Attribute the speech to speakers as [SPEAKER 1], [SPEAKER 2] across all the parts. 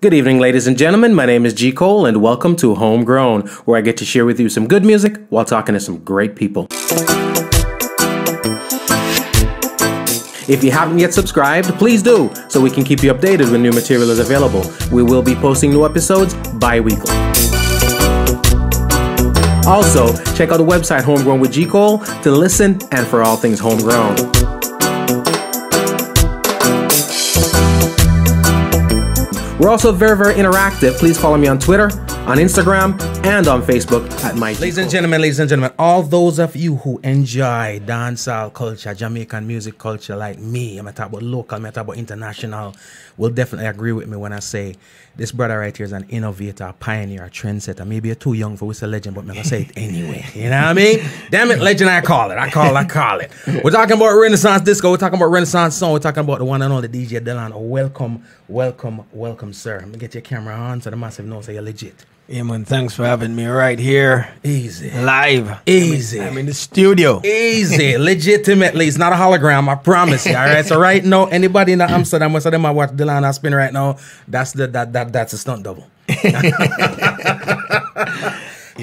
[SPEAKER 1] Good evening, ladies and gentlemen. My name is G. Cole, and welcome to Homegrown, where I get to share with you some good music while talking to some great people. If you haven't yet subscribed, please do, so we can keep you updated when new material is available. We will be posting new episodes bi-weekly. Also, check out the website Homegrown with G. Cole to listen and for all things homegrown. We're also very interactive. Please follow me on Twitter, on Instagram, and on Facebook at my. Ladies and gentlemen, all those of you who enjoy dancehall culture, Jamaican music culture like me, I'm talking about local, I'm talking about international, will definitely agree with me when I say this brother right here is an innovator, a pioneer, a trendsetter. Maybe you're too young for whistle legend, but I'm going to say it anyway. You know what I mean? Damn it, legend, I call it. I call it. We're talking about Renaissance disco. We're talking about Renaissance song. We're talking about the one and only DJ Delano. Welcome, sir. Let me get your camera on so the massive knows that you're legit.
[SPEAKER 2] Yeah, man, thanks for having me right here.
[SPEAKER 1] Easy.
[SPEAKER 2] Live.
[SPEAKER 1] Easy.
[SPEAKER 2] I'm in the studio.
[SPEAKER 1] Easy. Legitimately. It's not a hologram, I promise you. All right. So right now, anybody in Amsterdam, most of them I watch Delano spin right now, that's a stunt double. Yes.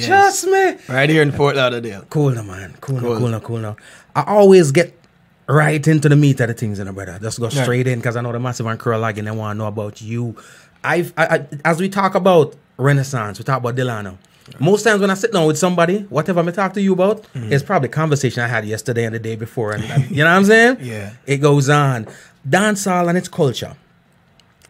[SPEAKER 1] Trust me.
[SPEAKER 2] Right here in Fort Lauderdale.
[SPEAKER 1] Cool now, man. Cool now. I always get right into the meat of the things, brother. Just go straight in because I know the massive and curl log and they want to know about you. As we talk about Renaissance, we talk about Delano. Most times when I sit down with somebody, whatever I talk to you about, it's probably a conversation I had yesterday and the day before. And you know what I'm saying?
[SPEAKER 2] Yeah.
[SPEAKER 1] It goes on. Dancehall and its culture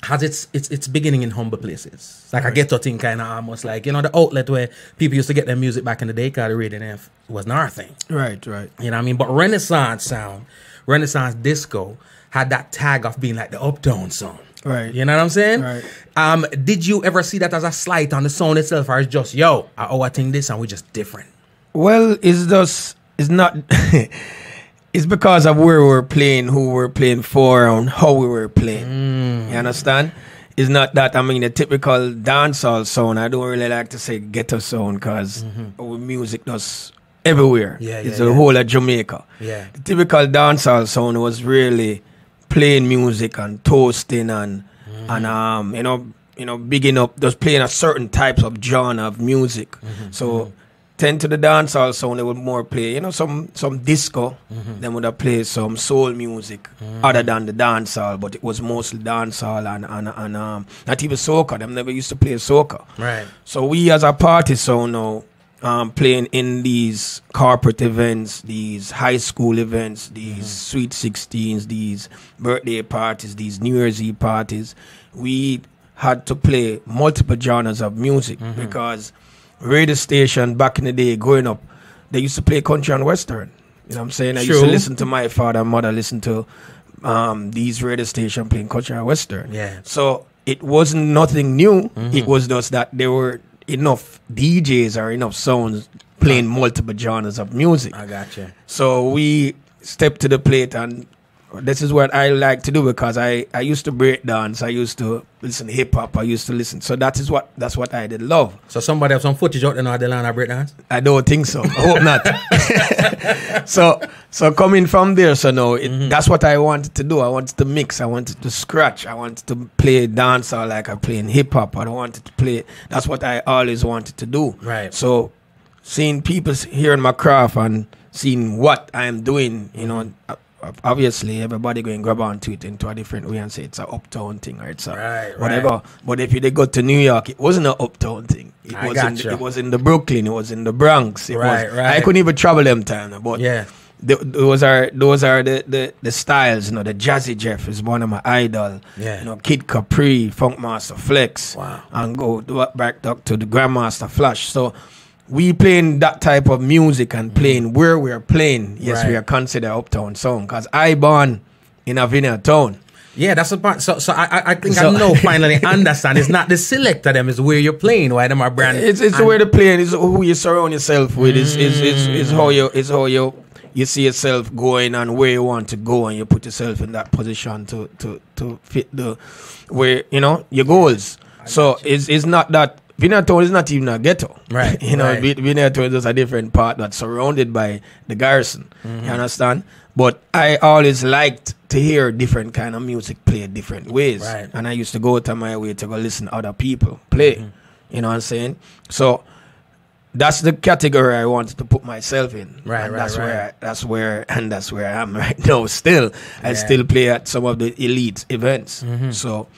[SPEAKER 1] has its beginning in humble places. Like a ghetto thing, kind of almost like, the outlet where people used to get their music back in the day because the radio F wasn't our thing.
[SPEAKER 2] Right.
[SPEAKER 1] You know what I mean? But Renaissance sound, Renaissance disco had that tag of being like the uptown sound.
[SPEAKER 2] Right.
[SPEAKER 1] You know what I'm saying?
[SPEAKER 2] Right.
[SPEAKER 1] Did you ever see that as a slight on the sound itself, or it's just, I think this and we're just different?
[SPEAKER 2] Well, it's not... It's because of where we're playing, who we're playing for, and how we were playing. You understand? It's not that, the typical dancehall sound, I don't really like to say ghetto sound because our music does everywhere. It's the whole of Jamaica.
[SPEAKER 1] Yeah.
[SPEAKER 2] The typical dancehall sound was really playing music and toasting and bigging up, just playing a certain types of genre of music. So tend to the dancehall sound, they would more play, some disco. Then would have played some soul music other than the dancehall, but it was mostly dancehall and not even soca. Them never used to play soca.
[SPEAKER 1] Right.
[SPEAKER 2] So we as a party sound now, playing in these corporate events, these high school events, these Sweet 16s, these birthday parties, these New Year's Eve parties, we had to play multiple genres of music because radio station back in the day growing up, they used to play country and western. You know what I'm saying? I used to listen to my father and mother listen to these radio stations playing country and western.
[SPEAKER 1] Yeah.
[SPEAKER 2] So it wasn't nothing new. It was just that there were enough DJs or enough sounds playing multiple genres of music.
[SPEAKER 1] I gotcha.
[SPEAKER 2] So we stepped to the plate, and this is what I like to do because I used to break dance. I used to listen to hip hop. I used to listen. So that's what I did love.
[SPEAKER 1] So somebody have some footage out there now Delano break dance?
[SPEAKER 2] I don't think so. I hope not. So coming from there, that's what I wanted to do. I wanted to mix. I wanted to scratch. I wanted to play dancehall like I play in hip hop. I don't wanted to play. That's what I always wanted to do.
[SPEAKER 1] Right.
[SPEAKER 2] So seeing people hearing my craft and seeing what I am doing, obviously everybody going to grab onto it into a different way and say it's an uptown thing or it's a whatever. Right. But if they go to New York, it wasn't an uptown thing. It was in the Brooklyn, it was in the Bronx. I couldn't even travel them time. But those are the styles, the Jazzy Jeff is one of my idol.
[SPEAKER 1] Yeah.
[SPEAKER 2] Kid Capri, Funkmaster Flex.
[SPEAKER 1] Wow.
[SPEAKER 2] And go back to the Grandmaster Flash. So we playing that type of music and playing where we are playing. Yes, we are considered uptown sound because I born in a vineyard town.
[SPEAKER 1] Yeah, that's the part. So I think I know finally understand. It's not the selector them, it's where you're playing. Why them are brand.
[SPEAKER 2] It's where the playing. It's who you surround yourself with. It's how you see yourself going and where you want to go, and you put yourself in that position to fit your goals. So it's not that. Vineyard Town is not even a ghetto.
[SPEAKER 1] Right.
[SPEAKER 2] Vineyard Town is just a different part that's surrounded by the garrison. You understand? But I always liked to hear different kind of music played different ways.
[SPEAKER 1] Right.
[SPEAKER 2] And I used to go to my way to go listen to other people play. You know what I'm saying? So that's the category I wanted to put myself in.
[SPEAKER 1] Right,
[SPEAKER 2] and
[SPEAKER 1] right,
[SPEAKER 2] that's where I am right now still. I still play at some of the elite events. So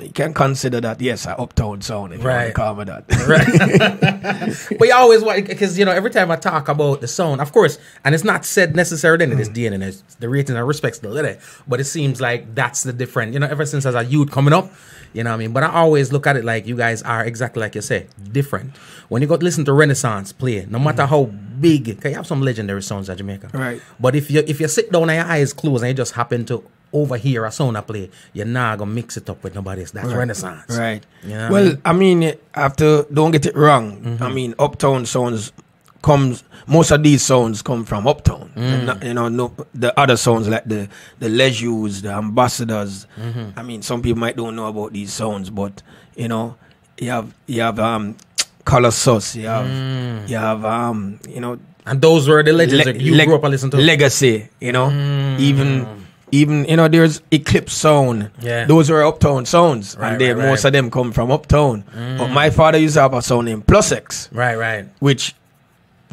[SPEAKER 2] you can consider that, yes, an uptown sound if you want to call me that.
[SPEAKER 1] Right. But you always want, because, you know, every time I talk about the sound, of course, and it's not said necessarily in this DNA, and it's the rating and respects the letter, but it seems like that's the different, you know, ever since as a youth coming up, you know what I mean? But I always look at it like you guys are exactly like you say, different. When you go to listen to Renaissance play, no matter how big, because you have some legendary sounds at Jamaica.
[SPEAKER 2] Right.
[SPEAKER 1] But if you sit down and your eyes closed and you just happen to overhear a sound I play, you're not gonna mix it up with nobody else. That's Renaissance.
[SPEAKER 2] Right.
[SPEAKER 1] You know
[SPEAKER 2] well, I mean, after, don't get it wrong. I mean, uptown sounds most of these sounds come from uptown. Not, you know, no, the other sounds like the Leisures, the Ambassadors. I mean, some people might don't know about these sounds, but you know, you have Colossus, you have you know,
[SPEAKER 1] and those were the legends that you grew up and listened to.
[SPEAKER 2] Legacy, you know, even you know, there's Eclipse sound.
[SPEAKER 1] Yeah.
[SPEAKER 2] Those were uptown sounds,
[SPEAKER 1] Right,
[SPEAKER 2] and most of them come from uptown. But my father used to have a sound named Plus X,
[SPEAKER 1] Right.
[SPEAKER 2] which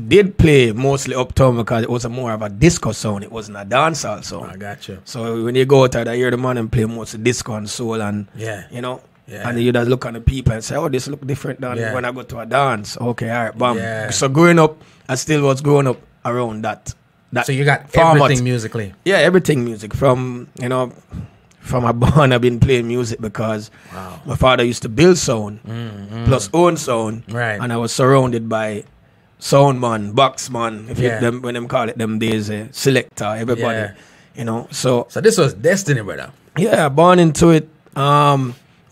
[SPEAKER 2] did play mostly uptown because it was more of a disco sound. It wasn't a dancehall sound.
[SPEAKER 1] I got you.
[SPEAKER 2] So when you go out there, you hear the man and play mostly disco and soul, and you know, and you just look at the people and say, "Oh, this look different than when I go to a dance." Okay, all right, bam.
[SPEAKER 1] Yeah.
[SPEAKER 2] So growing up, I still was growing up around that.
[SPEAKER 1] So you got
[SPEAKER 2] format.
[SPEAKER 1] everything musically.
[SPEAKER 2] Yeah, everything music. From, you know, from a born I've been playing music because my father used to build sound plus own sound, and I was surrounded by sound man, box man, if you them when them call it them days, selector, everybody, you know. So
[SPEAKER 1] this was destiny, brother.
[SPEAKER 2] Yeah, born into it.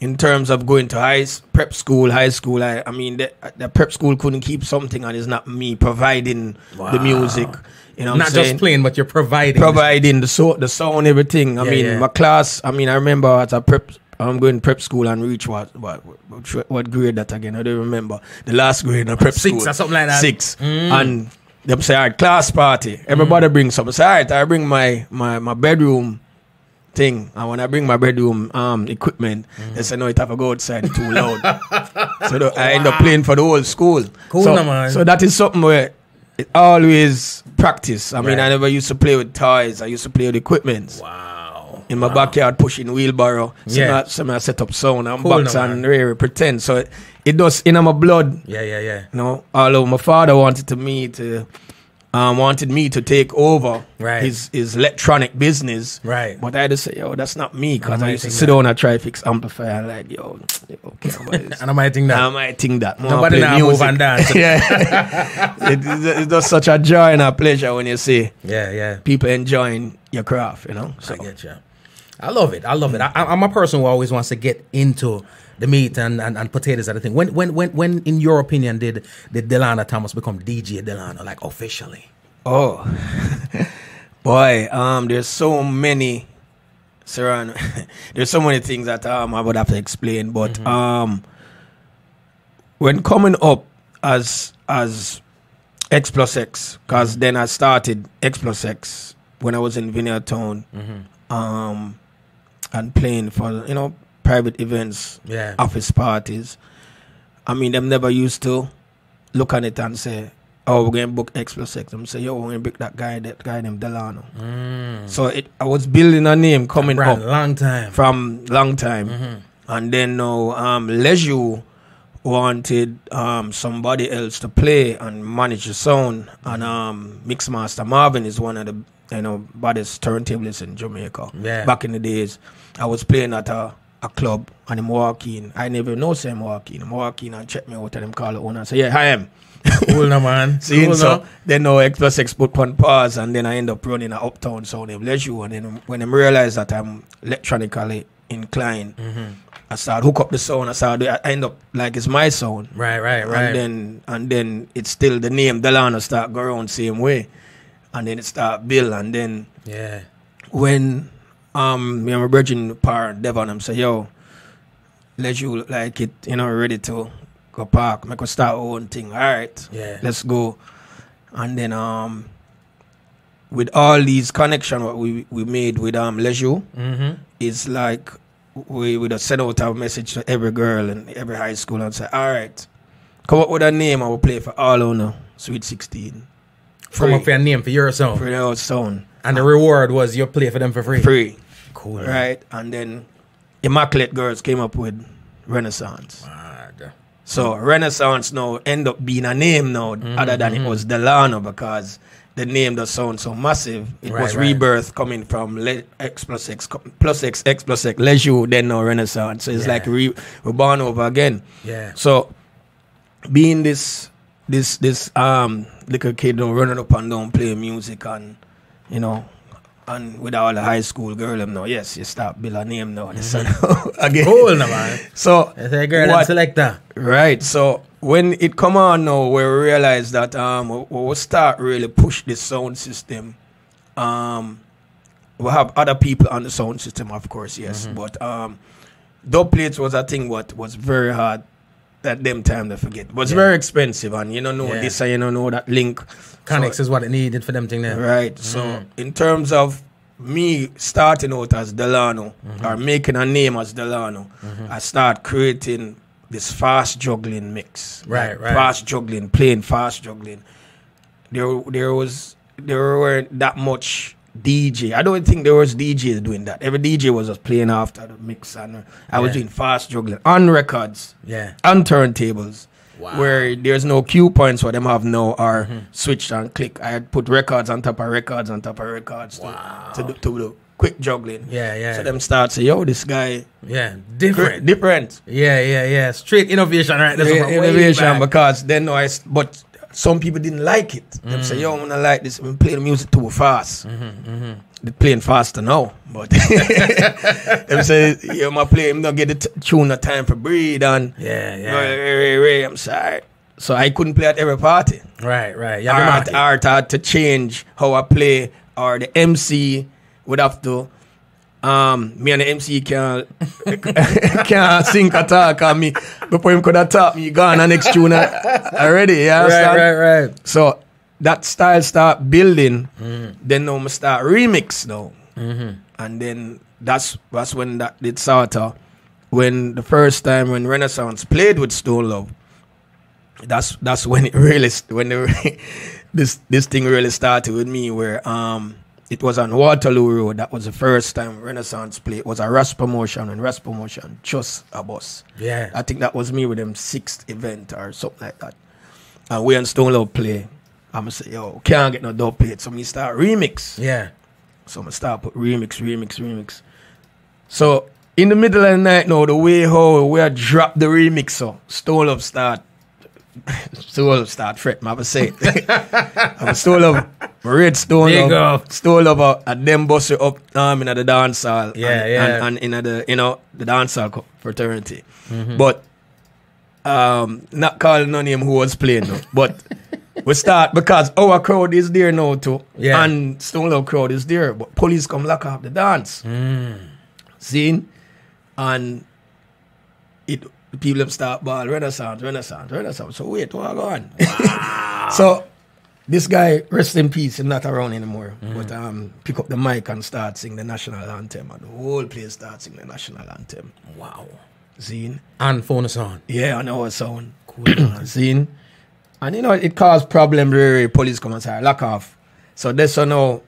[SPEAKER 2] In terms of going to prep school, high school, I mean the prep school couldn't keep something, and it's not me providing the music. You know,
[SPEAKER 1] not just playing, but you're providing
[SPEAKER 2] the sound, everything. I mean, my class. I mean, I remember at a prep. I'm going to prep school and reach what grade that again? I don't remember. The last grade in prep school.
[SPEAKER 1] 6 or something like that.
[SPEAKER 2] 6. And they say, all right, class party. Everybody brings something. So, all right, I bring my bedroom thing. And when I bring my bedroom equipment, they say, no, it have to go outside, it's too loud. So I end up playing for the whole school.
[SPEAKER 1] Cool, man.
[SPEAKER 2] So that is something where it always practice. I mean, I never used to play with toys. I used to play with equipment.
[SPEAKER 1] Wow.
[SPEAKER 2] In my backyard, pushing wheelbarrow. So I set up sound and box and really pretend. So it does in my blood.
[SPEAKER 1] Yeah.
[SPEAKER 2] You know, although my father wanted me to take over his electronic business.
[SPEAKER 1] Right.
[SPEAKER 2] But I had to say, yo, that's not me, because I used to sit down and try to fix amplifier and like, yo, okay.
[SPEAKER 1] And I might think that.
[SPEAKER 2] Nobody now move and dance. It's just such a joy and a pleasure when you see people enjoying your craft, you know. So.
[SPEAKER 1] I get you. I love it. I'm a person who always wants to get into the meat and potatoes and the thing. When in your opinion did Delano Thomas become DJ Delano, like officially?
[SPEAKER 2] Oh, boy, there's so many, Serrano. There's so many things that I would have to explain. But when coming up as X Plus X, because then I started X Plus X when I was in Vineyard Town, and playing for, you know, private events, office parties. I mean, them never used to look at it and say, oh, we're going to book X Plus X. I'm say, yo, we're going to book that guy named Delano. So I was building a name coming up. From long time. And then now, Leisure wanted somebody else to play and manage the sound. And Mixmaster Marvin is one of the, you know, baddest turntablists in Jamaica. Back in the days, I was playing at a club and I'm walking. I never know say I'm walking. I'm walking and check me out and them call the owner and say, yeah, I am.
[SPEAKER 1] Cool no man.
[SPEAKER 2] Cool, so then now X Plus X put on pause, and then I end up running an uptown sound named Leisure. And then when I realize that I'm electronically inclined, I start hook up the sound. I end up like it's my sound.
[SPEAKER 1] Right.
[SPEAKER 2] And then it's still the name Delano start go around same way. And then it start build, and then when me and my virgin parent Devon, I'm say, yo, Leisure look like it, you know, ready to go park, make us start our own thing. All right, let's go. And then with all these connections what we made with Leisure, it's like we would have sent out a message to every girl in every high school and say, all right, come up with a name and we'll play for all on the Sweet 16.
[SPEAKER 1] Come up with a name for your song.
[SPEAKER 2] For your song.
[SPEAKER 1] And the reward was you play for them for free.
[SPEAKER 2] Free.
[SPEAKER 1] Cool.
[SPEAKER 2] Right. And then Immaculate Girls came up with Renaissance. So Renaissance now end up being a name now other than it was Delano, because the name does sound so massive. It was rebirth coming from X plus X plus X, X plus X, Leisure, then now Renaissance. So it's like we're born over again. Yeah. So being this little kid running up and down playing music and and with all the high school girl them now, yes, you start build a name now. Again.
[SPEAKER 1] Cool now, man.
[SPEAKER 2] So
[SPEAKER 1] it's a girl and selector.
[SPEAKER 2] Right. So when it come on now, we realize that we'll start really push this sound system. We'll have other people on the sound system, of course, yes. But dub plates was a thing what was very hard at them time to forget. It was very expensive, and you don't know this and you don't know that link.
[SPEAKER 1] Connects is what it needed for them thing there.
[SPEAKER 2] Right. So in terms of me starting out as Delano or making a name as Delano, I start creating this fast juggling mix.
[SPEAKER 1] Right.
[SPEAKER 2] Fast juggling, playing fast juggling. There weren't that much DJ. I don't think there was DJs doing that. Every DJ was just playing after the mix, and I was doing fast juggling on records, on turntables, where there's no cue points what them have now or switch and click. I had put records on top of records on top of records to do quick juggling. So them start say, yo, this guy, different.
[SPEAKER 1] Yeah. Straight innovation, right?
[SPEAKER 2] Innovation, because then but some people didn't like it. They say, yo, I'm gonna like this. I'm playing the music too fast. They're playing faster now. But they say, yo, I'm play, I'm not get the tune the time for breathe. And I'm sorry. So I couldn't play at every party.
[SPEAKER 1] Right.
[SPEAKER 2] Art had to change how I play, or the MC would have to. Me and the MC can't sing or talk on me. Before him could have taught me, gone the next tune already. You understand?
[SPEAKER 1] Right.
[SPEAKER 2] So that style start building. Then now I start remix now. And then that's when that did start. When the first time when Renaissance played with Stone Love, that's when it really this thing really started with me, where it was on Waterloo Road. That was the first time Renaissance played. It was a Ras promotion, and Ras promotion just a bus. Yeah. I think that was me with them 6th event or something like that. And we and Stone Love play. I'ma say, yo, can't get no dub plate. So me start remix.
[SPEAKER 1] Yeah.
[SPEAKER 2] So I start put remix. So in the middle of the night now, the way how we drop the remix, so Stone Love start fret, I would say. I'm Stone Love, Red Stone Love, Stone Love, and them bust it up in the dancehall, and in the dancehall fraternity. But not calling no name who was playing though. But we start because our crowd is there now too, and Stone Love crowd is there. But police come lock up the dance, scene, and it. People them start ball Renaissance. So wait, what go on? Wow. So this guy, rest in peace, he's not around anymore. But pick up the mic and start sing the national anthem, and the whole place start sing the national anthem.
[SPEAKER 1] Wow.
[SPEAKER 2] Seen?
[SPEAKER 1] And phone us on.
[SPEAKER 2] Yeah, on our sound. Cool. Seen? And it caused problem where police come and say lock off. So that's now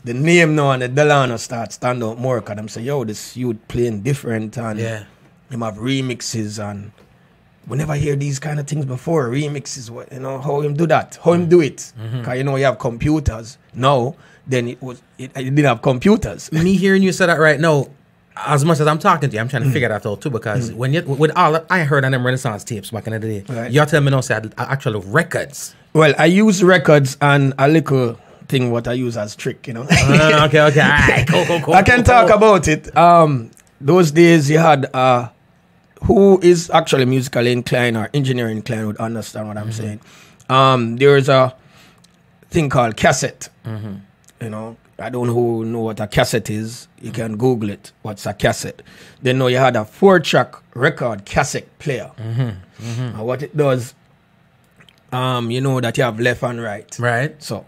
[SPEAKER 2] the name now and the Delano start stand out more, because them say, yo, this youth playing different, and him have remixes, and we never hear these kind of things before. Remixes, how him do that, how him do it. Because you have computers now. Then it didn't have computers.
[SPEAKER 1] Me hearing you say that right now, as much as I'm talking to you, I'm trying to figure that out too. Because when with all I heard on them Renaissance tapes back in the day, you're telling me now say actual records.
[SPEAKER 2] Well, I use records and a little thing what I use as trick,
[SPEAKER 1] Okay. All right, cool.
[SPEAKER 2] I can talk about it. Those days you had who is actually musically inclined or engineering inclined would understand what I'm saying. There is a thing called cassette. I don't know what a cassette is. You can Google it. What's a cassette? Then you had a 4-track record cassette player. And what it does, that you have left and right.
[SPEAKER 1] Right.
[SPEAKER 2] So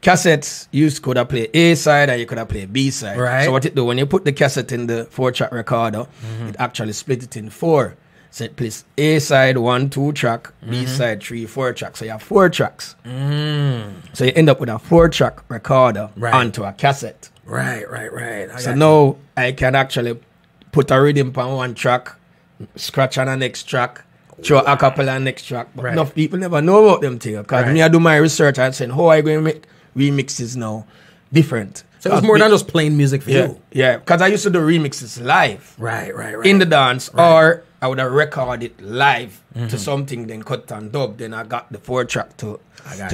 [SPEAKER 2] cassettes, you could have played A side and you could have played B side.
[SPEAKER 1] Right.
[SPEAKER 2] So what it do, when you put the cassette in the 4-track recorder, it actually split it in 4. So it plays A side 1, 2 track, B side 3, 4 track. So you have 4 tracks. So you end up with a 4-track recorder onto a cassette.
[SPEAKER 1] Right.
[SPEAKER 2] So now I can actually put a rhythm on one track, scratch on the next track, throw a cappella on the next track. But enough people never know about them things. Because me, I do my research and saying, how are you going to make remixes now different?
[SPEAKER 1] So it was more than just playing music for you.
[SPEAKER 2] Yeah, because I used to do remixes live.
[SPEAKER 1] Right.
[SPEAKER 2] In the dance, or I would have recorded it live to something, then cut and dub. Then I got the 4-track to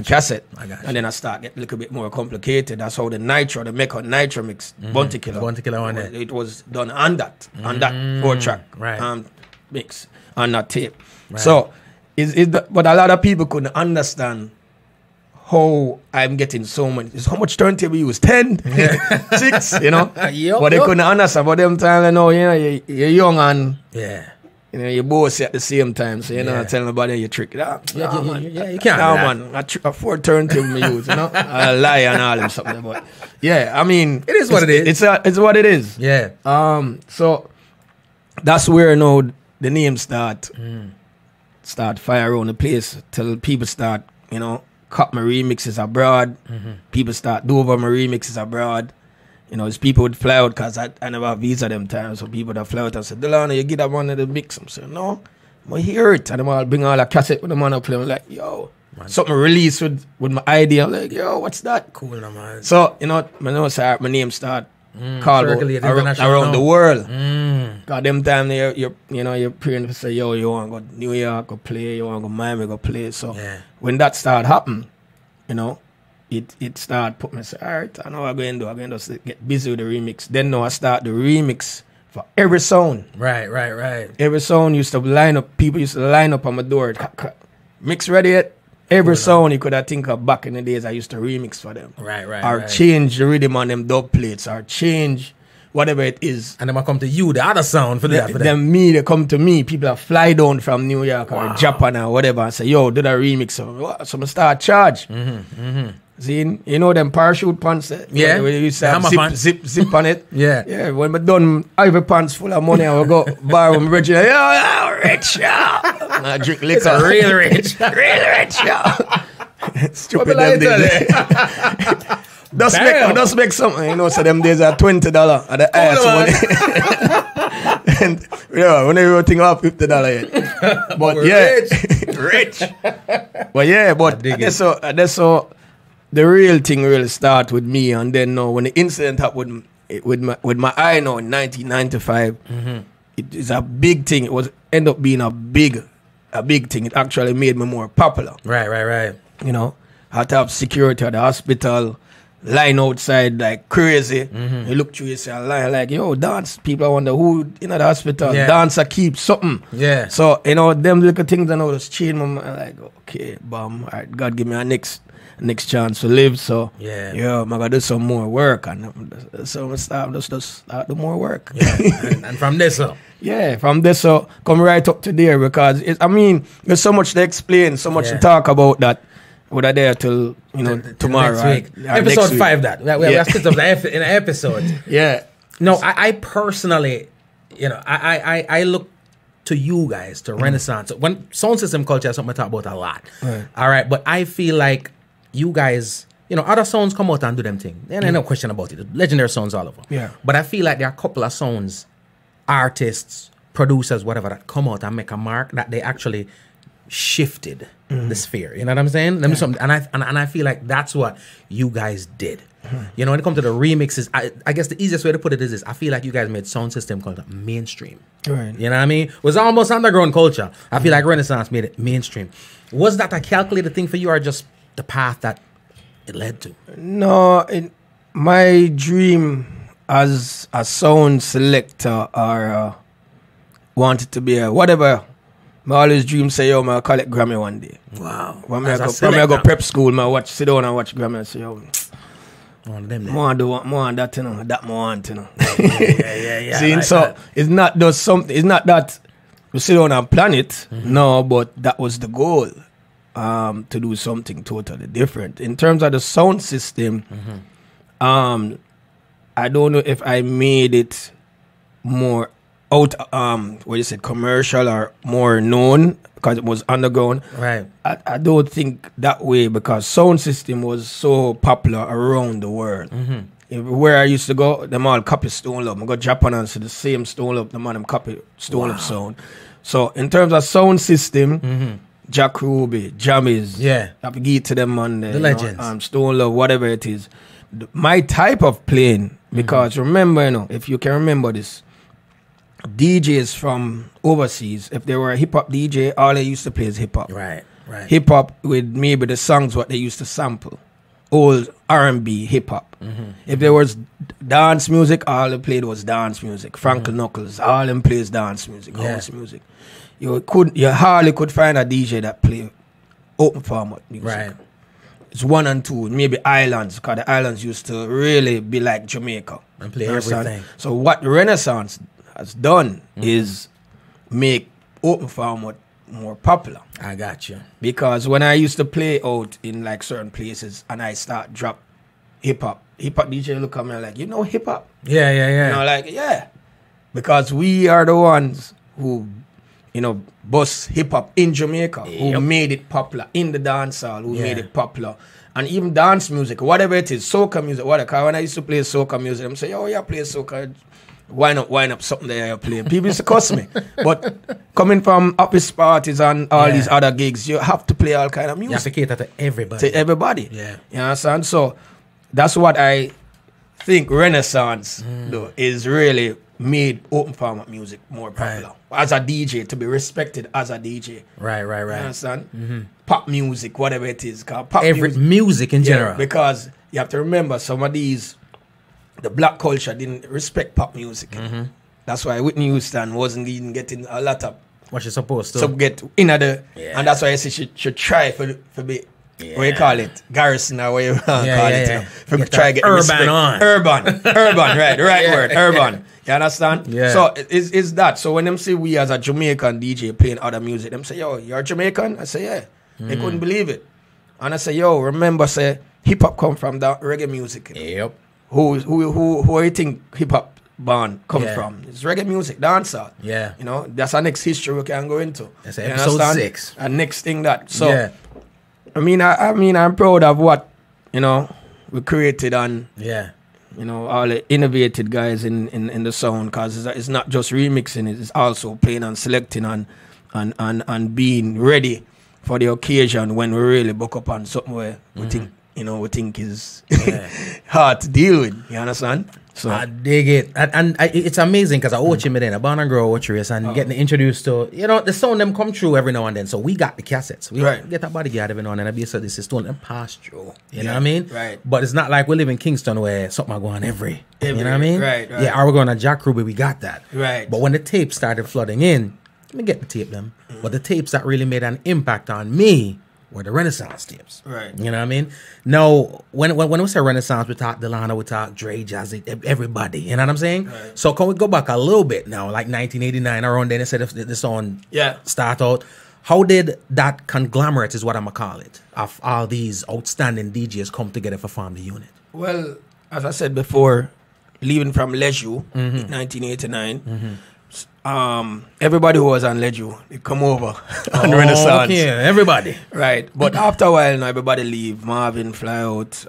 [SPEAKER 2] cassette. And then I start getting a little bit more complicated. That's how the Mecca Nitro mix, Bounty Killer one day. It was done on that 4-track mix, on that tape. Right. So, but a lot of people couldn't understand how I'm getting so much. How much turntable you use? 10? 6, you know? But they couldn't understand. But them time, you know, you're young and you know, you both at the same time. So you're not telling nobody you trick it out.
[SPEAKER 1] You can't.
[SPEAKER 2] No, man. A 4 turntable me use, you know? I lie and all them something. But yeah, I mean,
[SPEAKER 1] it is what it is.
[SPEAKER 2] It's what it is.
[SPEAKER 1] Yeah.
[SPEAKER 2] So that's where, you know, the names start fire around the place till people start, you know, cut my remixes abroad. People start do over my remixes abroad. You know, it's people would fly out because I never have visa them times. So people that fly out and say, Delano, you get that one of the mix. I'm saying, no, I hear it. And I'll bring all a cassette with the man up play. I'm like, yo, something released with my idea. I'm like, yo, what's that?
[SPEAKER 1] Cool, man.
[SPEAKER 2] So, you know, my name start called around the world. Because them time you're praying to say, yo, you want to go to New York, go play, you want to go Miami, go play. So when that start happen, you know, it start put me say, all right, I know what I'm going to do. I'm going to get busy with the remix. Then now I start the remix for every sound.
[SPEAKER 1] Right.
[SPEAKER 2] Every sound used to line up, people used to line up on my door. Mix ready yet? Every sound you could have think of back in the days, I used to remix for them.
[SPEAKER 1] Right.
[SPEAKER 2] Or change the rhythm on them dub plates, or change whatever it is.
[SPEAKER 1] And then I come to you, the other sound for that.
[SPEAKER 2] They come to me. People that fly down from New York or Japan or whatever and say, yo, do that remix. So I start charge. See, you know them parachute pants?
[SPEAKER 1] Yeah.
[SPEAKER 2] Where you used to have zip on it?
[SPEAKER 1] Yeah.
[SPEAKER 2] When I done ivory pants full of money, I will go borrow my rich. Yo, rich, yo. I drink liquor.
[SPEAKER 1] It's real rich.
[SPEAKER 2] Real rich, yo. Stupid them days. Just make something, you know, so them days are $20 at the ass money. And when everything up $50 yet. But rich. But that's so the real thing really start with me, and then when the incident happened with my eye now in 1995, it is a big thing. It was end up being a big thing. It actually made me more popular.
[SPEAKER 1] Right.
[SPEAKER 2] You know, I had to have security at the hospital, line outside like crazy. You look through yourself, line like, yo, dance. People wonder who in the hospital. Dancer keep something.
[SPEAKER 1] Yeah.
[SPEAKER 2] So, you know, them little things I know just change my mind. Like, okay, bam, all right, God give me a next chance to live. So I gotta do some more work, and so I start do more work.
[SPEAKER 1] And from this
[SPEAKER 2] from this come right up to there, because there's so much to explain, so much to talk about that we're there till tomorrow,
[SPEAKER 1] next week. Episode 5 that we have split up in an episode. No, I personally, I look to you guys, to Renaissance. When sound system culture is something I talk about a lot. All right, but I feel like you guys, other sounds come out and do them thing. There's no question about it. Legendary sounds all over. But I feel like there are a couple of sounds, artists, producers, whatever, that come out and make a mark that they actually shifted the sphere. You know what I'm saying? And I feel like that's what you guys did. When it comes to the remixes, I guess the easiest way to put it is this. I feel like you guys made sound system culture mainstream.
[SPEAKER 2] Right.
[SPEAKER 1] You know what I mean? It was almost underground culture. I feel like Renaissance made it mainstream. Was that a calculated thing for you, or just the path that it led to?
[SPEAKER 2] No, my dream as a sound selector or wanted to be a whatever. I always dream say, yo, I collect Grammy one day.
[SPEAKER 1] Wow.
[SPEAKER 2] When I go prep school, I sit down and watch Grammy and say, yo,
[SPEAKER 1] one of them there.
[SPEAKER 2] More that, that more want,
[SPEAKER 1] Yeah.
[SPEAKER 2] See, like so that. It's not just something, it's not that we sit down and plan it, no, but that was the goal. to do something totally different. In terms of the sound system, I don't know if I made it more out, what you said, commercial or more known because it was underground.
[SPEAKER 1] Right.
[SPEAKER 2] I don't think that way because sound system was so popular around the world. Where I used to go, them all copy Stone Love. I go Japan and see the same Stone Love, them all them copy Stone Love sound. So in terms of sound system, Jack Ruby, Jammies, I give to them on
[SPEAKER 1] the legends,
[SPEAKER 2] Stone Love, whatever it is. My type of playing, because remember, if you can remember this, DJs from overseas, if they were a hip hop DJ, all they used to play is hip hop.
[SPEAKER 1] Right.
[SPEAKER 2] Hip hop with maybe the songs what they used to sample, old R&B hip hop. If there was dance music, all they played was dance music. Frank Knuckles, all them plays dance music, house music. You hardly could find a DJ that play open format music.
[SPEAKER 1] Right.
[SPEAKER 2] It's 1 and 2, maybe islands, because the islands used to really be like Jamaica
[SPEAKER 1] and play everything.
[SPEAKER 2] So what Renaissance has done is make open format more popular.
[SPEAKER 1] I got you.
[SPEAKER 2] Because when I used to play out in like certain places and I start drop hip hop DJ look at me like, hip hop?
[SPEAKER 1] Yeah.
[SPEAKER 2] Because we are the ones who bust hip hop in Jamaica, who made it popular in the dancehall, who made it popular. And even dance music, whatever it is, soca music, whatever. Because when I used to play soca music, I'm saying, play soca. Why not wind up something there you're playing? People used to cuss me. But coming from office parties and all these other gigs, you have to play all kind of music.
[SPEAKER 1] You have to cater to everybody.
[SPEAKER 2] Yeah. You understand? So that's what I think Renaissance is really made open format music more popular. As a DJ, to be respected as a DJ.
[SPEAKER 1] Right.
[SPEAKER 2] You understand? Pop music, whatever it is. Pop
[SPEAKER 1] music in general.
[SPEAKER 2] Because you have to remember some of these, the black culture didn't respect pop music. That's why Whitney Houston wasn't even getting a lot of
[SPEAKER 1] what she's supposed to
[SPEAKER 2] get in other, and that's why I say she should try for be what you call it, garrison or whatever you call it. For try get
[SPEAKER 1] urban
[SPEAKER 2] respect.
[SPEAKER 1] on
[SPEAKER 2] urban, right, the right word, urban. You understand?
[SPEAKER 1] Yeah.
[SPEAKER 2] So it's that. So when them see we as a Jamaican DJ playing other music, them say, yo, you're Jamaican? I say, yeah. They couldn't believe it. And I say, yo, remember, say hip hop come from that reggae music.
[SPEAKER 1] Yep.
[SPEAKER 2] Who you think hip hop band come from? It's reggae music, dancehall.
[SPEAKER 1] Yeah.
[SPEAKER 2] That's our next history we can go into.
[SPEAKER 1] That's episode 6.
[SPEAKER 2] And next thing that. So I mean I'm proud of what, we created and all the innovated guys in the sound, because it's not just remixing, it's also playing and selecting and being ready for the occasion when we really book up on something where we think is hard to deal with. You understand? So
[SPEAKER 1] I dig it, and it's amazing because I watch him then, a born and grow watch race, and getting introduced to the sound them come through every now and then. So we got the cassettes, we get a bodyguard every now and then. I be so this is still them pass through. You know what I mean?
[SPEAKER 2] Right.
[SPEAKER 1] But it's not like we live in Kingston where something are going every. You know what I mean?
[SPEAKER 2] Right.
[SPEAKER 1] Yeah, are we going to Jack Ruby? We got that.
[SPEAKER 2] Right.
[SPEAKER 1] But when the tapes started flooding in, let me get the tape them. But the tapes that really made an impact on me were the Renaissance tapes.
[SPEAKER 2] Right.
[SPEAKER 1] You know what I mean? Now, when we say Renaissance, we talk Delano, we talk Dre, Jazzy, everybody. You know what I'm saying?
[SPEAKER 2] Right.
[SPEAKER 1] So can we go back a little bit now, like 1989 around then, instead of the song start out? How did that conglomerate, is what I'm going to call it, of all these outstanding DJs come together to form the unit?
[SPEAKER 2] Well, as I said before, leaving from Leju in 1989, everybody who was on Leju, they come over on Renaissance.
[SPEAKER 1] Okay, everybody.
[SPEAKER 2] Right. But after a while now, everybody leave. Marvin fly out,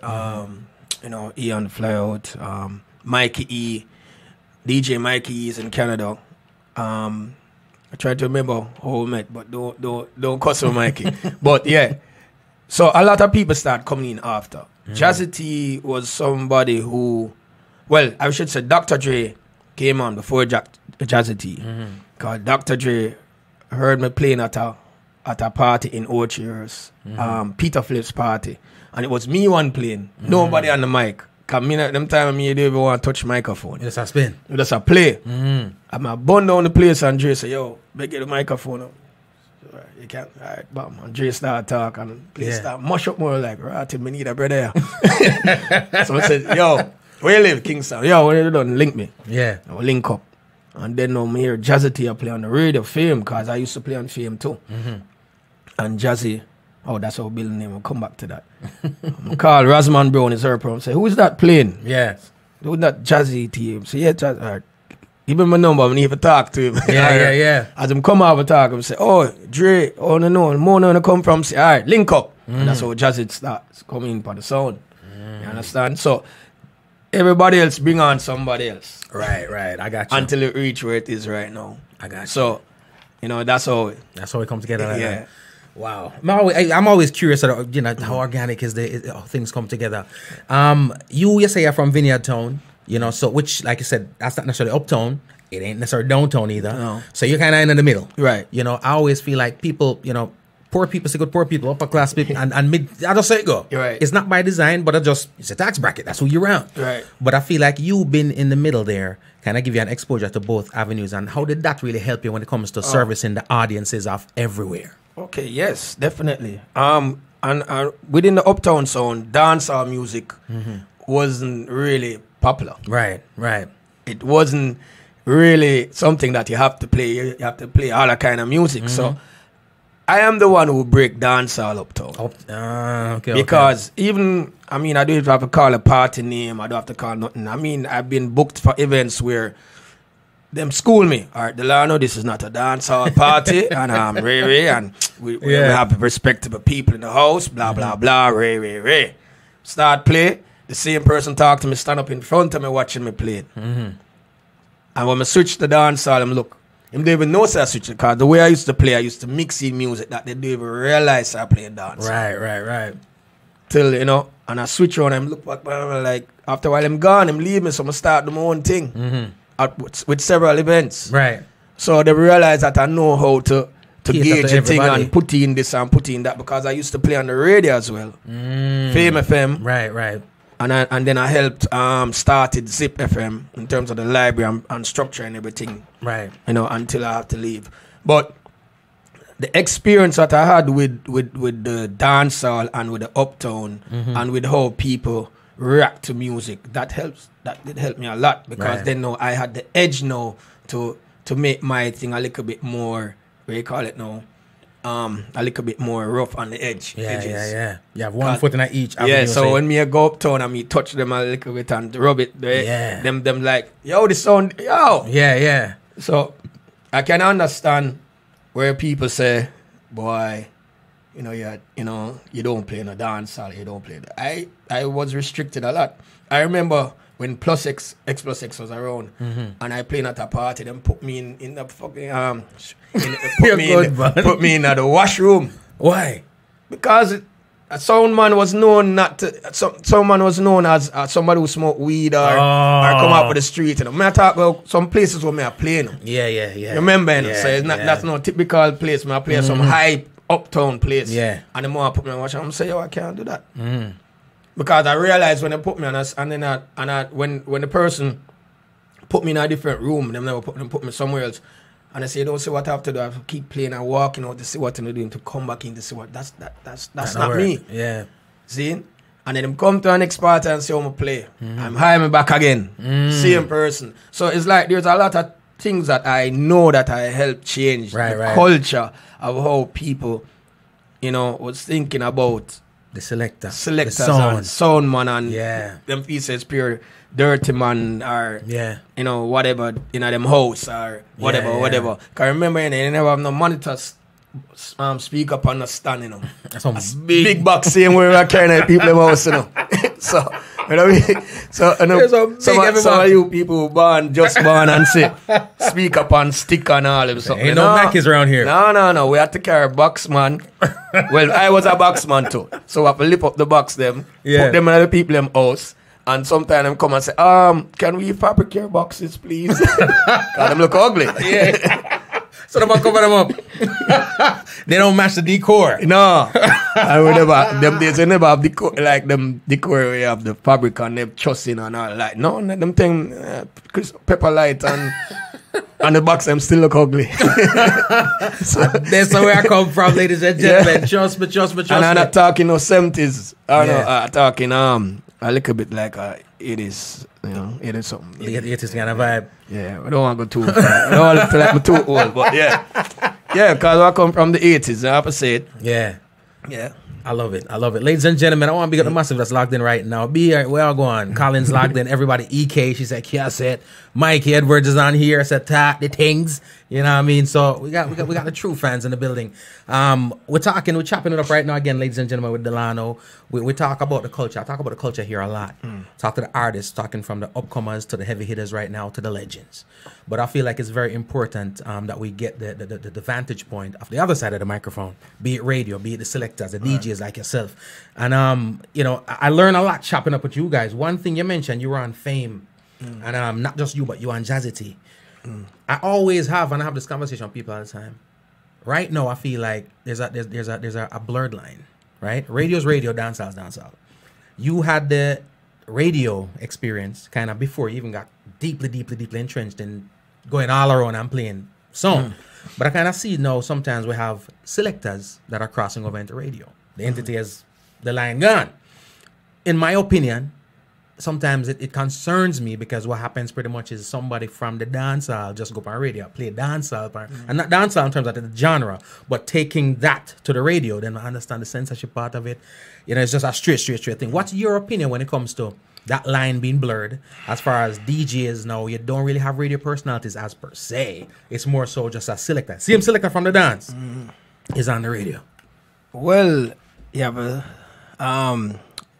[SPEAKER 2] Ian fly out, Mikey E, DJ Mikey E is in Canada. I try to remember how we met, but don't cuss with Mikey. But yeah. So a lot of people start coming in after. Jazzy T was somebody who, well, I should say Dr. Dre came on before Jazzy T. Because Dr. Dre heard me playing at a party in Orchards, Peter Flip's party. And it was me one playing, nobody on the mic. Because them time you don't even want to touch microphone.
[SPEAKER 1] It's a spin.
[SPEAKER 2] It's a play. I'm a bun down the place and Dre say, yo, better get the microphone up. So, you can't, all right, bam. And Dre start talk and play start mush up more like, right, me need a brother. So I said, yo, where you live, Kingston? Yo, when you done, link me.
[SPEAKER 1] Yeah.
[SPEAKER 2] I will link up. And then I'm here, Jazzy T, I play on the radio, Fame, because I used to play on Fame too. And Jazzy Oh, that's our building name. I'll come back to that. I call Rasman Brown, his helper, and say, who is that playing?
[SPEAKER 1] Yes.
[SPEAKER 2] Who's that Jazzy team? So yeah, Jazzy. All right. Give him my number. I need to talk to him.
[SPEAKER 1] Yeah.
[SPEAKER 2] As him come out and talk, him say, oh, Dre, oh no, Mona come from. Say, all right, link up. And that's how Jazzy starts coming for the sound. You understand? So everybody else bring on somebody else.
[SPEAKER 1] Right. I got you.
[SPEAKER 2] Until it reach where it is right now.
[SPEAKER 1] I got you.
[SPEAKER 2] So, that's how it
[SPEAKER 1] comes together. Like
[SPEAKER 2] yeah.
[SPEAKER 1] That. Wow. I'm always curious about, how organic is how things come together. You say you're from Vineyard Town, so which, like you said, that's not necessarily uptown. It ain't necessarily downtown either.
[SPEAKER 2] No.
[SPEAKER 1] So you're kind of in the middle.
[SPEAKER 2] Right.
[SPEAKER 1] I always feel like people, poor people stick with poor people, upper class people, and mid. I just say it go.
[SPEAKER 2] Right.
[SPEAKER 1] It's not by design, but it's a tax bracket. That's who you're around.
[SPEAKER 2] Right.
[SPEAKER 1] But I feel like you've been in the middle there, kind of give you an exposure to both avenues. And how did that really help you when it comes to servicing the audiences of everywhere?
[SPEAKER 2] Okay. Yes, definitely. And within the uptown sound, dancehall music wasn't really popular.
[SPEAKER 1] Right.
[SPEAKER 2] It wasn't really something that you have to play. You have to play all that kind of music. So I am the one who break dancehall uptown.
[SPEAKER 1] Okay.
[SPEAKER 2] Because even, I don't even have to call a party name. I don't have to call nothing. I've been booked for events where them school me. All right, Delano, this is not a dancehall party. And I'm Ray, and we have respectable people in the house. Blah, blah, blah. Ray. Start play. The same person talk to me, stand up in front of me, watching me play it. And when I switch to dancehall, I'm look. Him don't even know I switch it, because the way I used to play, I used to mix in music that they don't even realize I play dance.
[SPEAKER 1] Right.
[SPEAKER 2] Till, and I switch on, I'm look back, like, after a while I'm gone, I'm leave me, so I'm start do my own thing. With several events.
[SPEAKER 1] Right.
[SPEAKER 2] So they realize that I know how to gauge the thing and put in this and put in that, because I used to play on the radio as well. Fame FM.
[SPEAKER 1] Right.
[SPEAKER 2] And then I helped started Zip FM in terms of the library and structure and everything.
[SPEAKER 1] Right.
[SPEAKER 2] Until I have to leave. But the experience that I had with the dancehall and with the uptown and with how people react to music, that did help me a lot, because then now I had the edge now to make my thing a little bit more, what do you call it now? A little bit more rough on the edge.
[SPEAKER 1] Yeah. You have one foot in each.
[SPEAKER 2] Yeah, so when me go uptown and me touch them a little bit and rub it, them like, yo, this sound, yo.
[SPEAKER 1] Yeah.
[SPEAKER 2] So I can understand where people say, boy, you don't play in a dance hall, you don't play that. I was restricted a lot. I remember when X Plus X was around, and I played at a party, them put me in the fucking put me in the washroom.
[SPEAKER 1] Why?
[SPEAKER 2] Because a sound man was known as somebody who smoked weed or come out for the street. I talk about some places where I play.
[SPEAKER 1] Yeah.
[SPEAKER 2] Remember, so it's not that's no typical place. I play some high uptown place.
[SPEAKER 1] Yeah.
[SPEAKER 2] And the more I put me on watch, I'm say, yo, I can't do that. Because I realized when they put me on when the person put me in a different room, them never put me somewhere else. And I say, don't see what I have to do. I have to keep playing and walking out to see what I'm doing, to come back in to see what that's not me.
[SPEAKER 1] Yeah.
[SPEAKER 2] See? And then them come to the next party and see how I play. I'm hiring me back again. Same person. So it's like there's a lot of things that I know that I helped change the culture of how people, was thinking about
[SPEAKER 1] the selectors
[SPEAKER 2] and sound man and them pieces pure dirty man or whatever in them house or whatever. Cause remember they never have no monitors speak up on the stand, That's big box same way I carry people in my house, So some of you people born and say speak up and stick on all of something.
[SPEAKER 1] Ain't no Mackies around here.
[SPEAKER 2] No. We have to carry a box, man. Well, I was a box man too. So I have to lift up the box them, put them in the people in house. And sometimes them come and say, can we fabricate boxes, please? Because them look ugly.
[SPEAKER 1] Yeah. So they might cover them up. They don't match the decor.
[SPEAKER 2] No. And we never, them days we never have decor, like them decor where you have the fabric and them trussing and all. Like, no, them thing, pepper light and the box them still look ugly.
[SPEAKER 1] So, that's where I come from, ladies and gentlemen. Trust me.
[SPEAKER 2] And I'm not talking no 70s. I'm talking a little bit like 80s, it is something.
[SPEAKER 1] The 80s kind of vibe.
[SPEAKER 2] Yeah, we don't want to go too far. I don't want to feel like we're too old, but yeah. Yeah, because I come from the 80s, I have to say it.
[SPEAKER 1] Yeah.
[SPEAKER 2] Yeah.
[SPEAKER 1] I love it. I love it. Ladies and gentlemen, I want to be the massive that's locked in right now. Be here. Where I going? Colin's locked in. Everybody, EK, she said, Kiaset. Mikey Edwards is on here. I said, the things. You know what I mean? So we got the true fans in the building. We're chopping it up right now again, ladies and gentlemen, with Delano. We talk about the culture. I talk about the culture here a lot. Talk to the artists, talking from the upcomers to the heavy hitters right now to the legends. But I feel like it's very important that we get the vantage point of the other side of the microphone, be it radio, be it the selectors, the DJs like yourself. And, you know, I learn a lot chopping up with you guys. One thing you mentioned, you were on Fame. And not just you, but you on Jazzy T. I always have, and I have this conversation with people all the time. Right now, I feel like there's a blurred line, right? Radio's radio, dancehall's dancehall. You had the radio experience kind of before you even got deeply entrenched in going all around and playing song. But I kind of see now sometimes we have selectors that are crossing over into radio. The entity has the line gone. In my opinion, sometimes it concerns me because what happens pretty much is somebody from the dancehall just go on radio, play dancehall, and not dancehall in terms of the genre, but taking that to the radio. Then I understand the censorship part of it. You know, it's just a straight thing. What's your opinion when it comes to that line being blurred? As far as DJs now, you don't really have radio personalities as per se. It's more so just a selector. Same selector from the dance is on the radio.
[SPEAKER 2] Well, yeah, but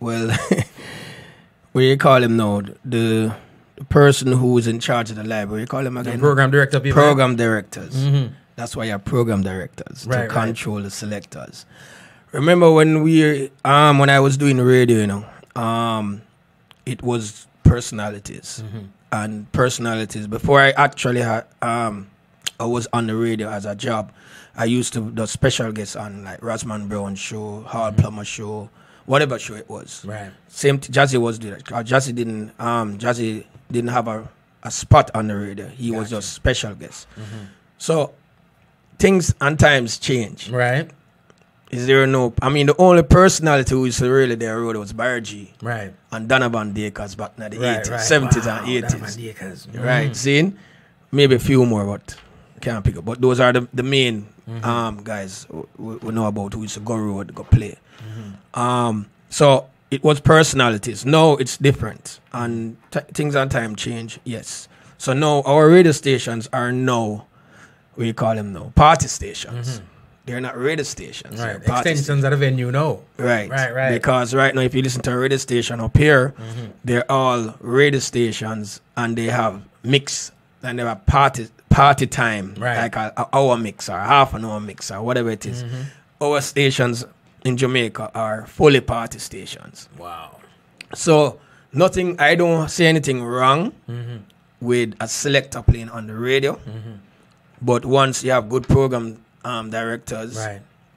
[SPEAKER 2] well. What do you call him now? The person who is in charge of the library. What do you call him again?
[SPEAKER 1] The program director.
[SPEAKER 2] Program directors. That's why you have program directors to control the selectors. Remember when when I was doing the radio, you know, it was personalities and personalities. Before I actually had, I was on the radio as a job. I used to do special guests on like Rasman Brown show, Hall Plummer show. Whatever show it was.
[SPEAKER 1] Right.
[SPEAKER 2] Same Jazzy was doing it. Jazzy didn't have a spot on the radio. He was just special guest. So things and times change.
[SPEAKER 1] Right.
[SPEAKER 2] Is there no I mean the only personality who used to really there road was Barry G.
[SPEAKER 1] Right.
[SPEAKER 2] And Donovan Dakers back in the 80s, 70s and 80s. Right. Seeing? Maybe a few more but can't pick up. But those are the main guys we know about who used to go road, go play. So it was personalities. Now it's different, and things and time change. Yes. So now our radio stations are now, what do you call them now? Party stations. They're not radio stations.
[SPEAKER 1] Right. Extensions of the venue now.
[SPEAKER 2] Right. Because right now, if you listen to a radio station up here, they're all radio stations, and they have mix, and they have party time, like an hour mix or half an hour mix or whatever it is. Our stations in Jamaica are fully party stations.
[SPEAKER 1] Wow.
[SPEAKER 2] So I don't say anything wrong with a selector playing on the radio. But once you have good program directors,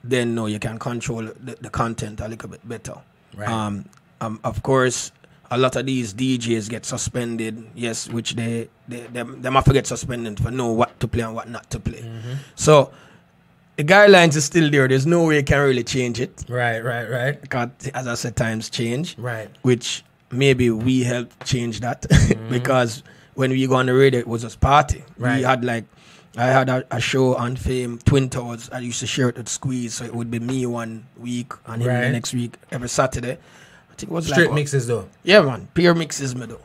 [SPEAKER 2] then you can control the content a little bit better.
[SPEAKER 1] Right.
[SPEAKER 2] Of course, a lot of these DJs get suspended, yes, which they might forget suspended for know what to play and what not to play. So the guidelines is still there. There's no way you can really change it.
[SPEAKER 1] Right.
[SPEAKER 2] Because, as I said, times change.
[SPEAKER 1] Right.
[SPEAKER 2] Which maybe we helped change that. Because when we go on the radio, it was just party.
[SPEAKER 1] Right.
[SPEAKER 2] We had I had a show on Fame, Twin Towers. I used to share it with Squeeze. So it would be me one week and him the next week, every Saturday. I think it was
[SPEAKER 1] straight mixes though.
[SPEAKER 2] Yeah, man. Pure mixes, me though.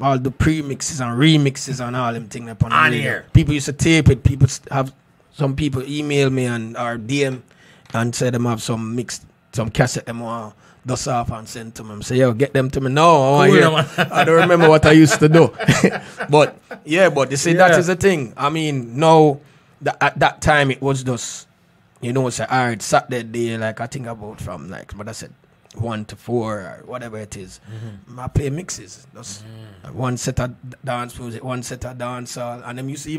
[SPEAKER 2] All the pre-mixes and remixes and all them things upon the radio. People used to tape it. Some people email me or DM and say them have some cassette them want dust off and send to them. Say, yo, get them to me now. I don't remember what I used to do. But you see, that is the thing. I mean, now, at that time, it was just, it's alright, Saturday day, like I think about from, like, what I said, 1 to 4 or whatever it is. I play mixes. Just one set of dance music, one set of dancehall. And them used to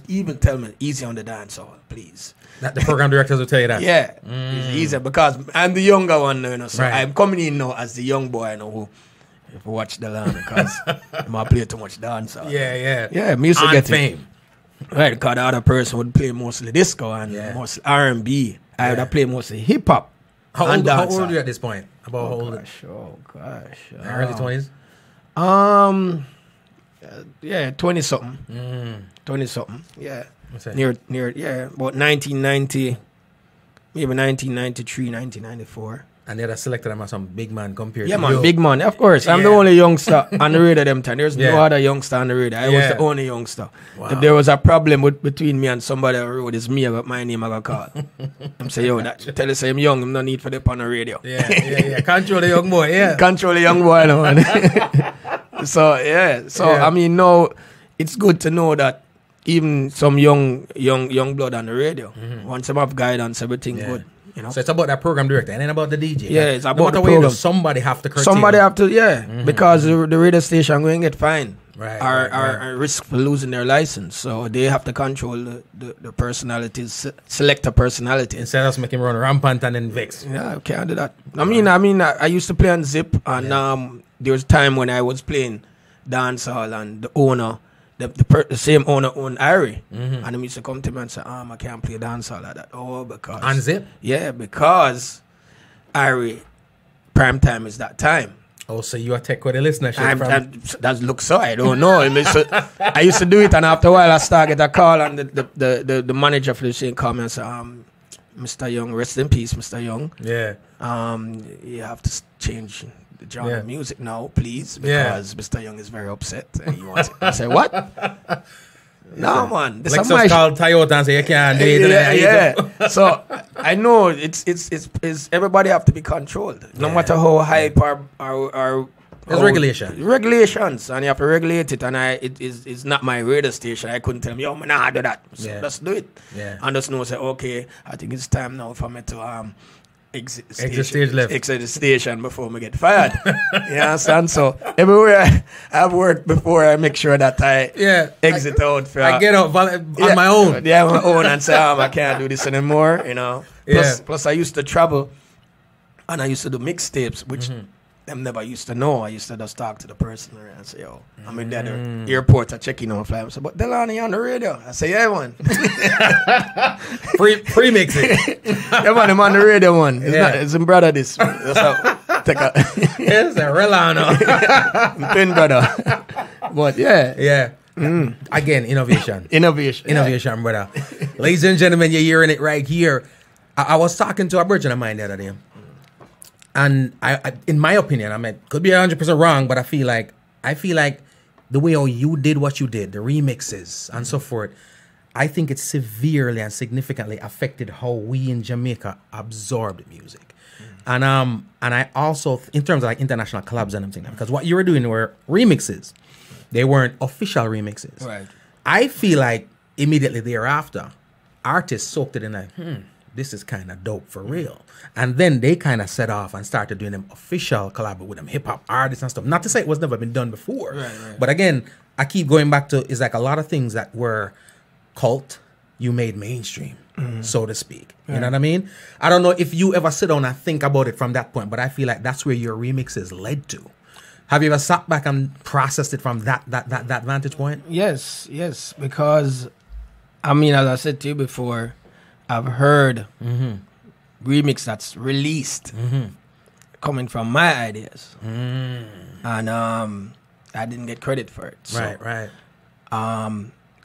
[SPEAKER 2] even tell me, easy on the dancehall, please.
[SPEAKER 1] That the program directors will tell you that.
[SPEAKER 2] Yeah, it's easier because I'm the younger one, so I'm coming in now as the young boy, who if you watch Delano because I play too much dancehall. Yeah. Me used to get Fame. Right, because the other person would play mostly disco and mostly R&B. I would play mostly hip hop.
[SPEAKER 1] How old are you at this point? About how old? Early 20s?
[SPEAKER 2] Yeah, 20 something. 20 something. Yeah. Near about 1990, maybe 1993, 1994.
[SPEAKER 1] And they had selected them as some big man compared to
[SPEAKER 2] Yeah, man,
[SPEAKER 1] you.
[SPEAKER 2] big man. Of course, I'm the only youngster on the radio them time. There's no other youngster on the radio. I was the only youngster. Wow. If there was a problem between me and somebody on the road, it's me. I got my name. I got call. I'm saying, yo, tell us I'm young. I'm no need for them on the radio.
[SPEAKER 1] Yeah. Control the young boy. Yeah.
[SPEAKER 2] Control the young boy, no, man. So I mean, no, it's good to know that even some young blood on the radio, once them have guidance, everything good. You know?
[SPEAKER 1] So it's about that program director, and then about the DJ.
[SPEAKER 2] Yeah, it's about
[SPEAKER 1] no
[SPEAKER 2] the
[SPEAKER 1] program.
[SPEAKER 2] program.
[SPEAKER 1] Somebody have to curtail.
[SPEAKER 2] Somebody have to, because the radio station going to get fined.
[SPEAKER 1] Right.
[SPEAKER 2] Are risk for losing their license. So they have to control the personalities, select a personality.
[SPEAKER 1] Instead of us making run rampant and then vex.
[SPEAKER 2] Yeah, I can't do that. I mean, I used to play on Zip, and there was time when I was playing dancehall, and the owner, the same owner owned Irie, and he used to come to me and say, I can't play dancehall like that. Oh, because...
[SPEAKER 1] On Zip?
[SPEAKER 2] Yeah, because Irie, prime time is that time.
[SPEAKER 1] Oh, so you are tech with the listenership
[SPEAKER 2] that looks so, I don't know. I used to do it, and after a while I started get a call, and the manager for the station called me and said, Mr. Young, rest in peace, Mr. Young.
[SPEAKER 1] Yeah.
[SPEAKER 2] You have to change the genre of music now, please, because Mr. Young is very upset. And he wants it. I said, what? No, man. This
[SPEAKER 1] Lexus called Toyota and say, you can't do it.
[SPEAKER 2] Yeah. So I know it's everybody have to be controlled. No matter how hype our
[SPEAKER 1] there's
[SPEAKER 2] regulations, and you have to regulate it. And it's not my radio station. I couldn't tell them, yo, man, nah, do that. So let's do it.
[SPEAKER 1] Yeah.
[SPEAKER 2] And just know, say, okay, I think it's time now for me to exit the station before me get fired. You understand? So everywhere I've worked before, I make sure that I exit out.
[SPEAKER 1] I get out on my own.
[SPEAKER 2] Yeah, on my own, and say, I can't do this anymore. You know. Plus, I used to travel, and I used to do mixtapes, which them never used to know. I used to just talk to the person and say, yo, I'm in the airport, I check in on flight. I say, but Delano, you on the radio? I say, yeah, man.
[SPEAKER 1] Pre-mix it.
[SPEAKER 2] Yeah, man, I'm on the radio, one. It's in brother this. That's how take a
[SPEAKER 1] it's a Delano.
[SPEAKER 2] Twin brother. But
[SPEAKER 1] yeah. Again, innovation, brother. Ladies and gentlemen, you're hearing it right here. I was talking to a virgin of mine the other day. And I, in my opinion, I mean, could be 100% wrong, but I feel like the way how you did what you did, the remixes and so forth, I think it severely and significantly affected how we in Jamaica absorbed music. And I also, in terms of like international collabs and everything, because what you were doing were remixes. They weren't official remixes.
[SPEAKER 2] Right.
[SPEAKER 1] I feel like immediately thereafter, artists soaked it in like, this is kind of dope for real. And then they kind of set off and started doing them official collab with them hip hop artists and stuff. Not to say it was never been done before.
[SPEAKER 2] Right.
[SPEAKER 1] But again, I keep going back to, it's like a lot of things that were cult, you made mainstream, so to speak. You know what I mean? I don't know if you ever sit down and think about it from that point, but I feel like that's where your remixes led to. Have you ever sat back and processed it from that vantage point?
[SPEAKER 2] Yes, because, I mean, as I said to you before, I've heard remix that's released coming from my ideas, and I didn't get credit for it. So,
[SPEAKER 1] Right.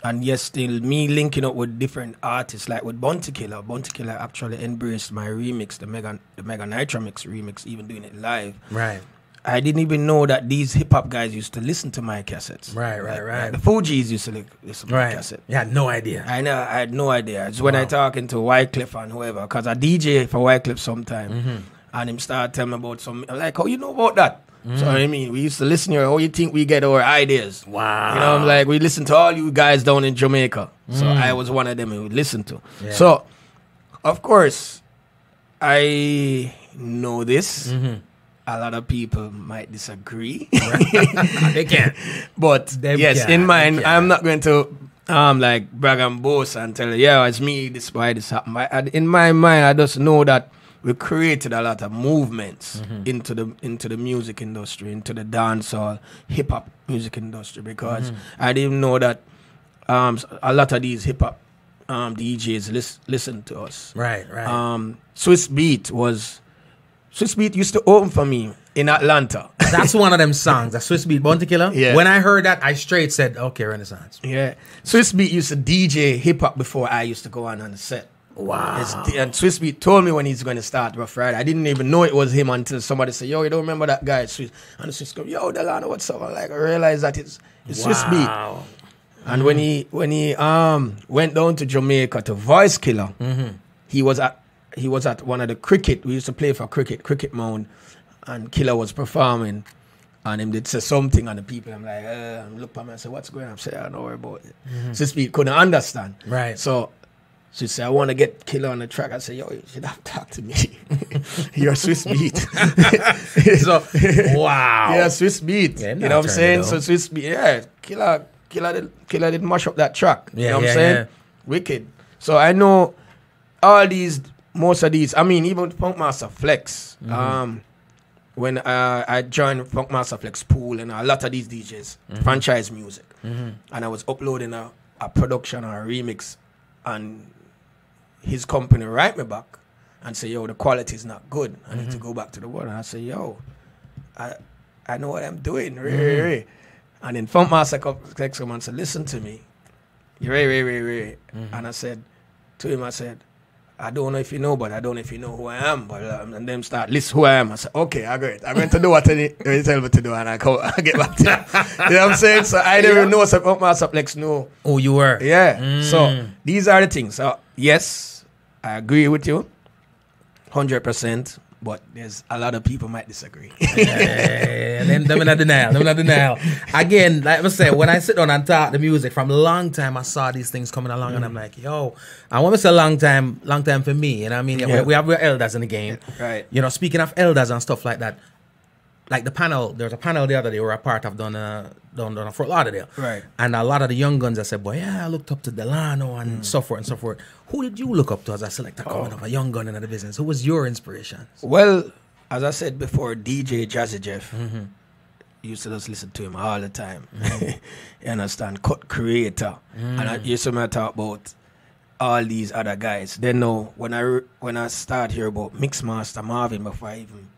[SPEAKER 2] And yes, still me linking up with different artists, like with Bounty Killer. Bounty Killer actually embraced my remix, the Mega Nitro Mix remix, even doing it live.
[SPEAKER 1] Right.
[SPEAKER 2] I didn't even know that these hip hop guys used to listen to my cassettes.
[SPEAKER 1] Right.
[SPEAKER 2] Like the Fugees used to listen to my cassette.
[SPEAKER 1] You had no idea.
[SPEAKER 2] I had no idea. It's when I talking to Wycliffe and whoever, because I DJ for Wycliffe sometime, and him start telling me about some. I'm like, how you know about that? So I mean, we used to listen here. How you think we get our ideas?
[SPEAKER 1] Wow.
[SPEAKER 2] You know, I'm like, we listen to all you guys down in Jamaica. So I was one of them who would listen to.
[SPEAKER 1] Yeah.
[SPEAKER 2] So, of course, I know this. A lot of people might disagree.
[SPEAKER 1] They can't.
[SPEAKER 2] But yes, in mind, I'm not going to like brag and boast and tell you, yeah, it's me, this why this happened. In my mind, I just know that we created a lot of movements into the music industry, into the dancehall, hip hop music industry, because I didn't know that a lot of these hip hop DJs listen to us.
[SPEAKER 1] Right.
[SPEAKER 2] Swiss Beat used to open for me in Atlanta.
[SPEAKER 1] That's one of them songs, the Swiss Beat Bounty Killer.
[SPEAKER 2] Yeah.
[SPEAKER 1] When I heard that, I straight said, okay, Renaissance.
[SPEAKER 2] Yeah. Swiss Beat used to DJ hip hop before I used to go on the set.
[SPEAKER 1] Wow.
[SPEAKER 2] And Swiss Beat told me when he's going to start Rough Rider. I didn't even know it was him until somebody said, yo, you don't remember that guy? Swiss. And the Swiss go, yo, Delano, what's up? I'm like, I realized that it's Swiss Beat. And when he went down to Jamaica to voice Killer, he was at one of the cricket. We used to play for cricket mound, and Killer was performing. And him did say something, and the people, I'm like, look at me and say, what's going on? I say, I don't worry about it. Swiss Beat couldn't understand.
[SPEAKER 1] Right.
[SPEAKER 2] So she said, I want to get Killer on the track. I said, yo, you should have talked to me. You're Swiss Beat.
[SPEAKER 1] So, wow.
[SPEAKER 2] Yeah, Swiss Beat.
[SPEAKER 1] Yeah,
[SPEAKER 2] you know what I'm saying? So Swiss Beat, yeah, Killer did mash up that track.
[SPEAKER 1] Yeah,
[SPEAKER 2] you know what I'm saying?
[SPEAKER 1] Yeah.
[SPEAKER 2] Wicked. So I know most of these, I mean, even Funkmaster Flex, when I joined Funkmaster Flex pool and a lot of these DJs, franchise music, and I was uploading a production or a remix, and his company write me back and say, yo, the quality is not good. I need to go back to the world. And I say, yo, I know what I'm doing. And then Funkmaster Flex come and said, listen to me. And I said to him, I said, I don't know if you know, but I don't know if you know who I am. But and then start list who I am. I said, okay, I got it. I'm going to do what you tell me to do, and I get back to you. You know what I'm saying? So I didn't even know so Funkmaster Flex know.
[SPEAKER 1] Oh, you were?
[SPEAKER 2] Yeah. So these are the things. So yes, I agree with you, 100%. But there's a lot of people might disagree.
[SPEAKER 1] Them not denial. Again, like I said, when I sit down and talk the music, from a long time I saw these things coming along, and I'm like, yo, I want to say long time for me. You know what I mean? Yeah. We have elders in the game.
[SPEAKER 2] Right.
[SPEAKER 1] You know, speaking of elders and stuff like that, like the panel, there was a panel the other day we were a part of down Fort Lauderdale.
[SPEAKER 2] Right.
[SPEAKER 1] And a lot of the young guns, I said, boy, yeah, I looked up to Delano and so forth and so forth. Who did you look up to as a selector coming up, a young gun in the business? Who was your inspiration?
[SPEAKER 2] Well, as I said before, DJ Jazzy Jeff. Used to just listen to him all the time. You understand? Cut Creator. And I used to talk about all these other guys. Then now, when I start hear about Mixmaster Marvin before I even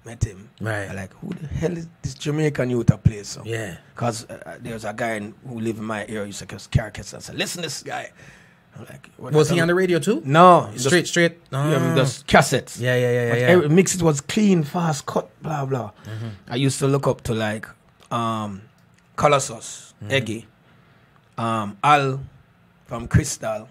[SPEAKER 2] met him,
[SPEAKER 1] right?
[SPEAKER 2] I'm like, who the hell is this Jamaican youth that plays so?
[SPEAKER 1] Yeah.
[SPEAKER 2] Because there's a guy who lived in my area, used to carry cassettes and said, listen to this guy. I'm like,
[SPEAKER 1] was he on the radio too?
[SPEAKER 2] No.
[SPEAKER 1] Straight.
[SPEAKER 2] Just cassettes.
[SPEAKER 1] Yeah.
[SPEAKER 2] Every mix, it was clean, fast, cut, blah, blah. I used to look up to like Colossus, Eggy, Al from Crystal.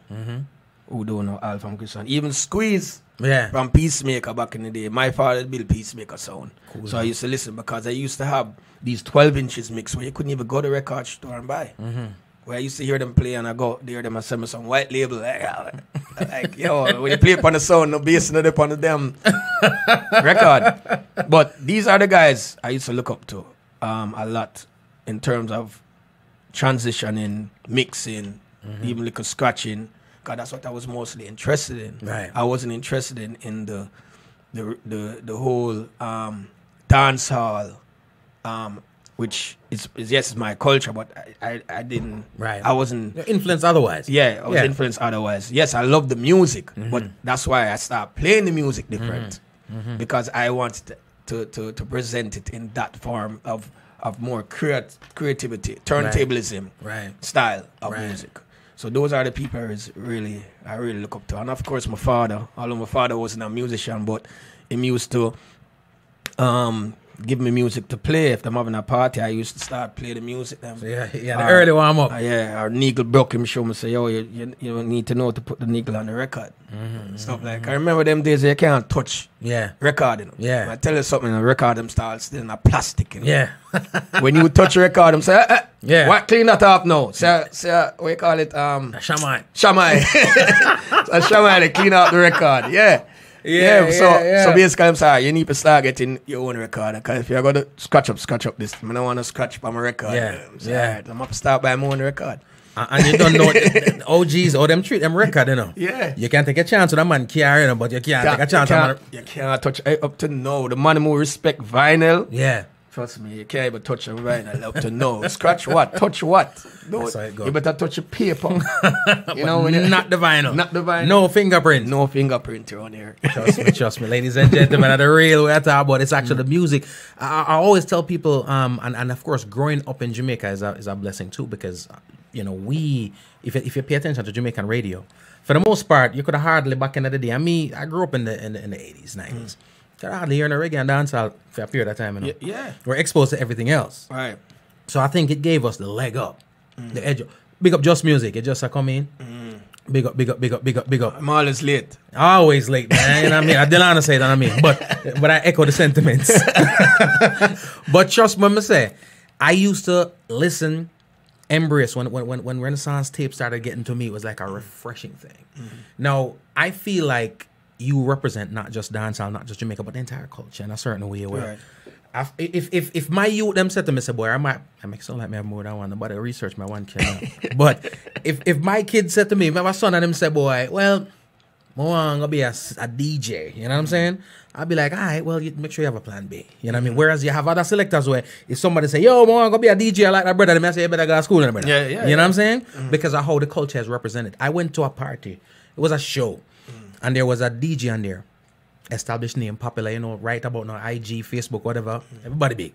[SPEAKER 2] Who don't know Al from Crystal? Even Squeeze from Peacemaker back in the day. My father built Peacemaker sound. Cool. So I used to listen because I used to have these 12 inches mix where you couldn't even go to the record store and buy. Where I used to hear them play and I go there them and send me some white label like yo, when you play upon the sound, no bass not upon the damn record. But these are the guys I used to look up to a lot in terms of transitioning, mixing, even little scratching. Cause that's what I was mostly interested in.
[SPEAKER 1] Right.
[SPEAKER 2] I wasn't interested in the whole dancehall. Which is my culture, but I didn't.
[SPEAKER 1] Right.
[SPEAKER 2] I wasn't.
[SPEAKER 1] You're influenced otherwise.
[SPEAKER 2] Yeah, I was influenced otherwise. Yes, I love the music, but that's why I started playing the music different because I wanted to present it in that form of more creativity, turntablism style of music. So those are the people I really look up to, and of course my father. Although my father wasn't a musician, but he used to give me music to play. If I'm having a party, I used to start play the music.
[SPEAKER 1] So the early warm up.
[SPEAKER 2] Our Neagle broke him, show me, say, yo, you need to know to put the Neagle on the record. Stuff like I remember them days you can't touch recording. Yeah.
[SPEAKER 1] I
[SPEAKER 2] tell you something, the record them start still in a plastic. You know?
[SPEAKER 1] Yeah.
[SPEAKER 2] When you touch a record, them say, what, clean that off now? Say, what you call it?
[SPEAKER 1] Shamai.
[SPEAKER 2] So Shamai, they clean out the record. Yeah. So basically, I'm sorry, you need to start getting your own record. Because if you're going to scratch up this, I don't want to scratch up my record. I'm up to start by my own record.
[SPEAKER 1] And you don't know OGs or them treat them record, you know.
[SPEAKER 2] Yeah.
[SPEAKER 1] You can't take a chance with a man carrying them, but you can't take a chance on
[SPEAKER 2] you can't touch up to now. The man who respect vinyl.
[SPEAKER 1] Yeah.
[SPEAKER 2] Trust me, you can't even touch a vinyl up to now. Scratch what? Touch what? No,
[SPEAKER 1] that's how it goes.
[SPEAKER 2] You better touch a paper. You know,
[SPEAKER 1] not the vinyl.
[SPEAKER 2] Not the vinyl.
[SPEAKER 1] No fingerprint.
[SPEAKER 2] No fingerprint on here.
[SPEAKER 1] Trust me, ladies and gentlemen, the real way I talk about it's actually the music. I always tell people, and of course, growing up in Jamaica is a blessing too, because you know if you pay attention to Jamaican radio, for the most part, you could have hardly back in the day. I grew up in the 80s, 90s. Could hardly hear no reggae and dancehall for a period of time, you know.
[SPEAKER 2] Yeah.
[SPEAKER 1] We're exposed to everything else.
[SPEAKER 2] Right.
[SPEAKER 1] So I think it gave us the leg up, the edge. Big up Just Music. It just come in. Big up, big up, big up, big up, big up.
[SPEAKER 2] I'm always late.
[SPEAKER 1] Always late, man. You know what I mean? I Delano say that, I mean. But I echo the sentiments. But trust me, I say, I used to listen, embrace when Renaissance tape started getting to me. It was like a refreshing thing. Now, I feel like you represent not just dancehall, not just Jamaica, but the entire culture in a certain way. Where if my youth them said to me, say, boy, I make sound like me have more than one, nobody research my one kid. But if my kid said to me, if my son and them said, boy, well, I want to be a DJ, you know what I'm saying? I'll be like, all right, well, you make sure you have a plan B. You know what I mean? Whereas you have other selectors where if somebody say, yo, I want to be a DJ, I like that brother, then I say, you better go to school. Brother.
[SPEAKER 2] Yeah.
[SPEAKER 1] You know what I'm saying? Because of how the culture is represented. I went to a party. It was a show. And there was a DJ on there. Established name, popular, you know, right about now, IG, Facebook, whatever. Everybody big.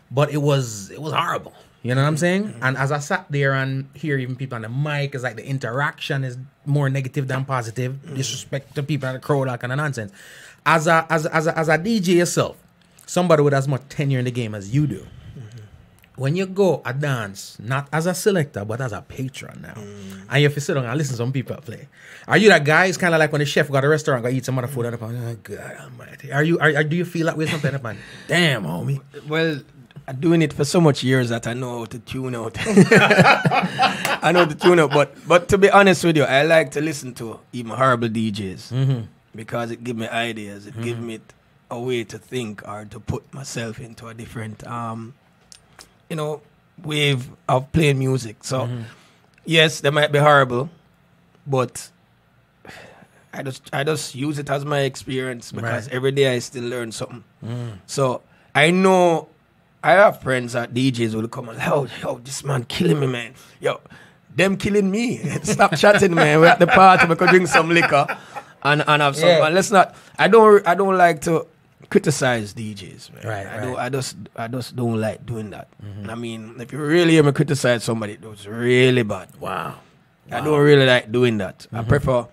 [SPEAKER 1] But it was horrible. You know what I'm saying? And as I sat there and hear even people on the mic, it's like the interaction is more negative than positive. Disrespect to people in the crowd, that kind of nonsense. As a DJ yourself, somebody with as much tenure in the game as you do, when you go a dance, not as a selector, but as a patron now, and you have to sit down and listen to some people play, are you that guy? It's kind of like when the chef got a restaurant, go eat some other food, and oh God Almighty, do you feel that way sometimes? Damn, homie.
[SPEAKER 2] Well, I'm doing it for so much years that I know how to tune out. I know how to tune out, but to be honest with you, I like to listen to even horrible DJs because it gives me ideas. It gives me a way to think or to put myself into a different, wave of playing music. So, yes, they might be horrible, but I just use it as my experience because every day I still learn something. So I know I have friends that DJs will come and yo, this man killing me, man. Yo, them killing me. Stop chatting, man. We're at the party. We could drink some liquor and have some. And let's not. I don't like to criticize DJs, man. I just don't like doing that. I mean, if you really hear me criticize somebody, it was really bad.
[SPEAKER 1] Wow.
[SPEAKER 2] I don't really like doing that. I prefer,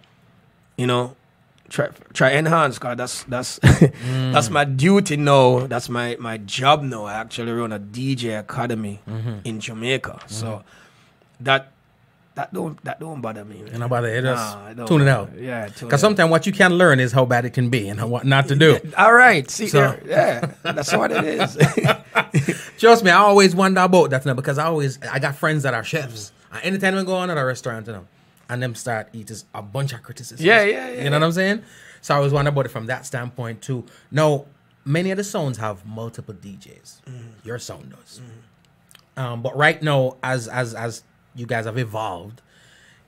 [SPEAKER 2] try enhance, because that's that's my duty now. That's my job now. I actually run a DJ academy in Jamaica. So that don't bother me.
[SPEAKER 1] And about it, just tune it out.
[SPEAKER 2] Yeah,
[SPEAKER 1] because sometimes what you can learn is how bad it can be and what not to do.
[SPEAKER 2] All right, see, so. That's what it is.
[SPEAKER 1] Trust me, I always wonder about that now because I got friends that are chefs. And anytime we go on at a restaurant, and them start eating a bunch of criticism.
[SPEAKER 2] Yeah.
[SPEAKER 1] You know what I'm saying? So I always wonder about it from that standpoint too. Now, many of the sounds have multiple DJs. Your sound does. But right now, as you guys have evolved,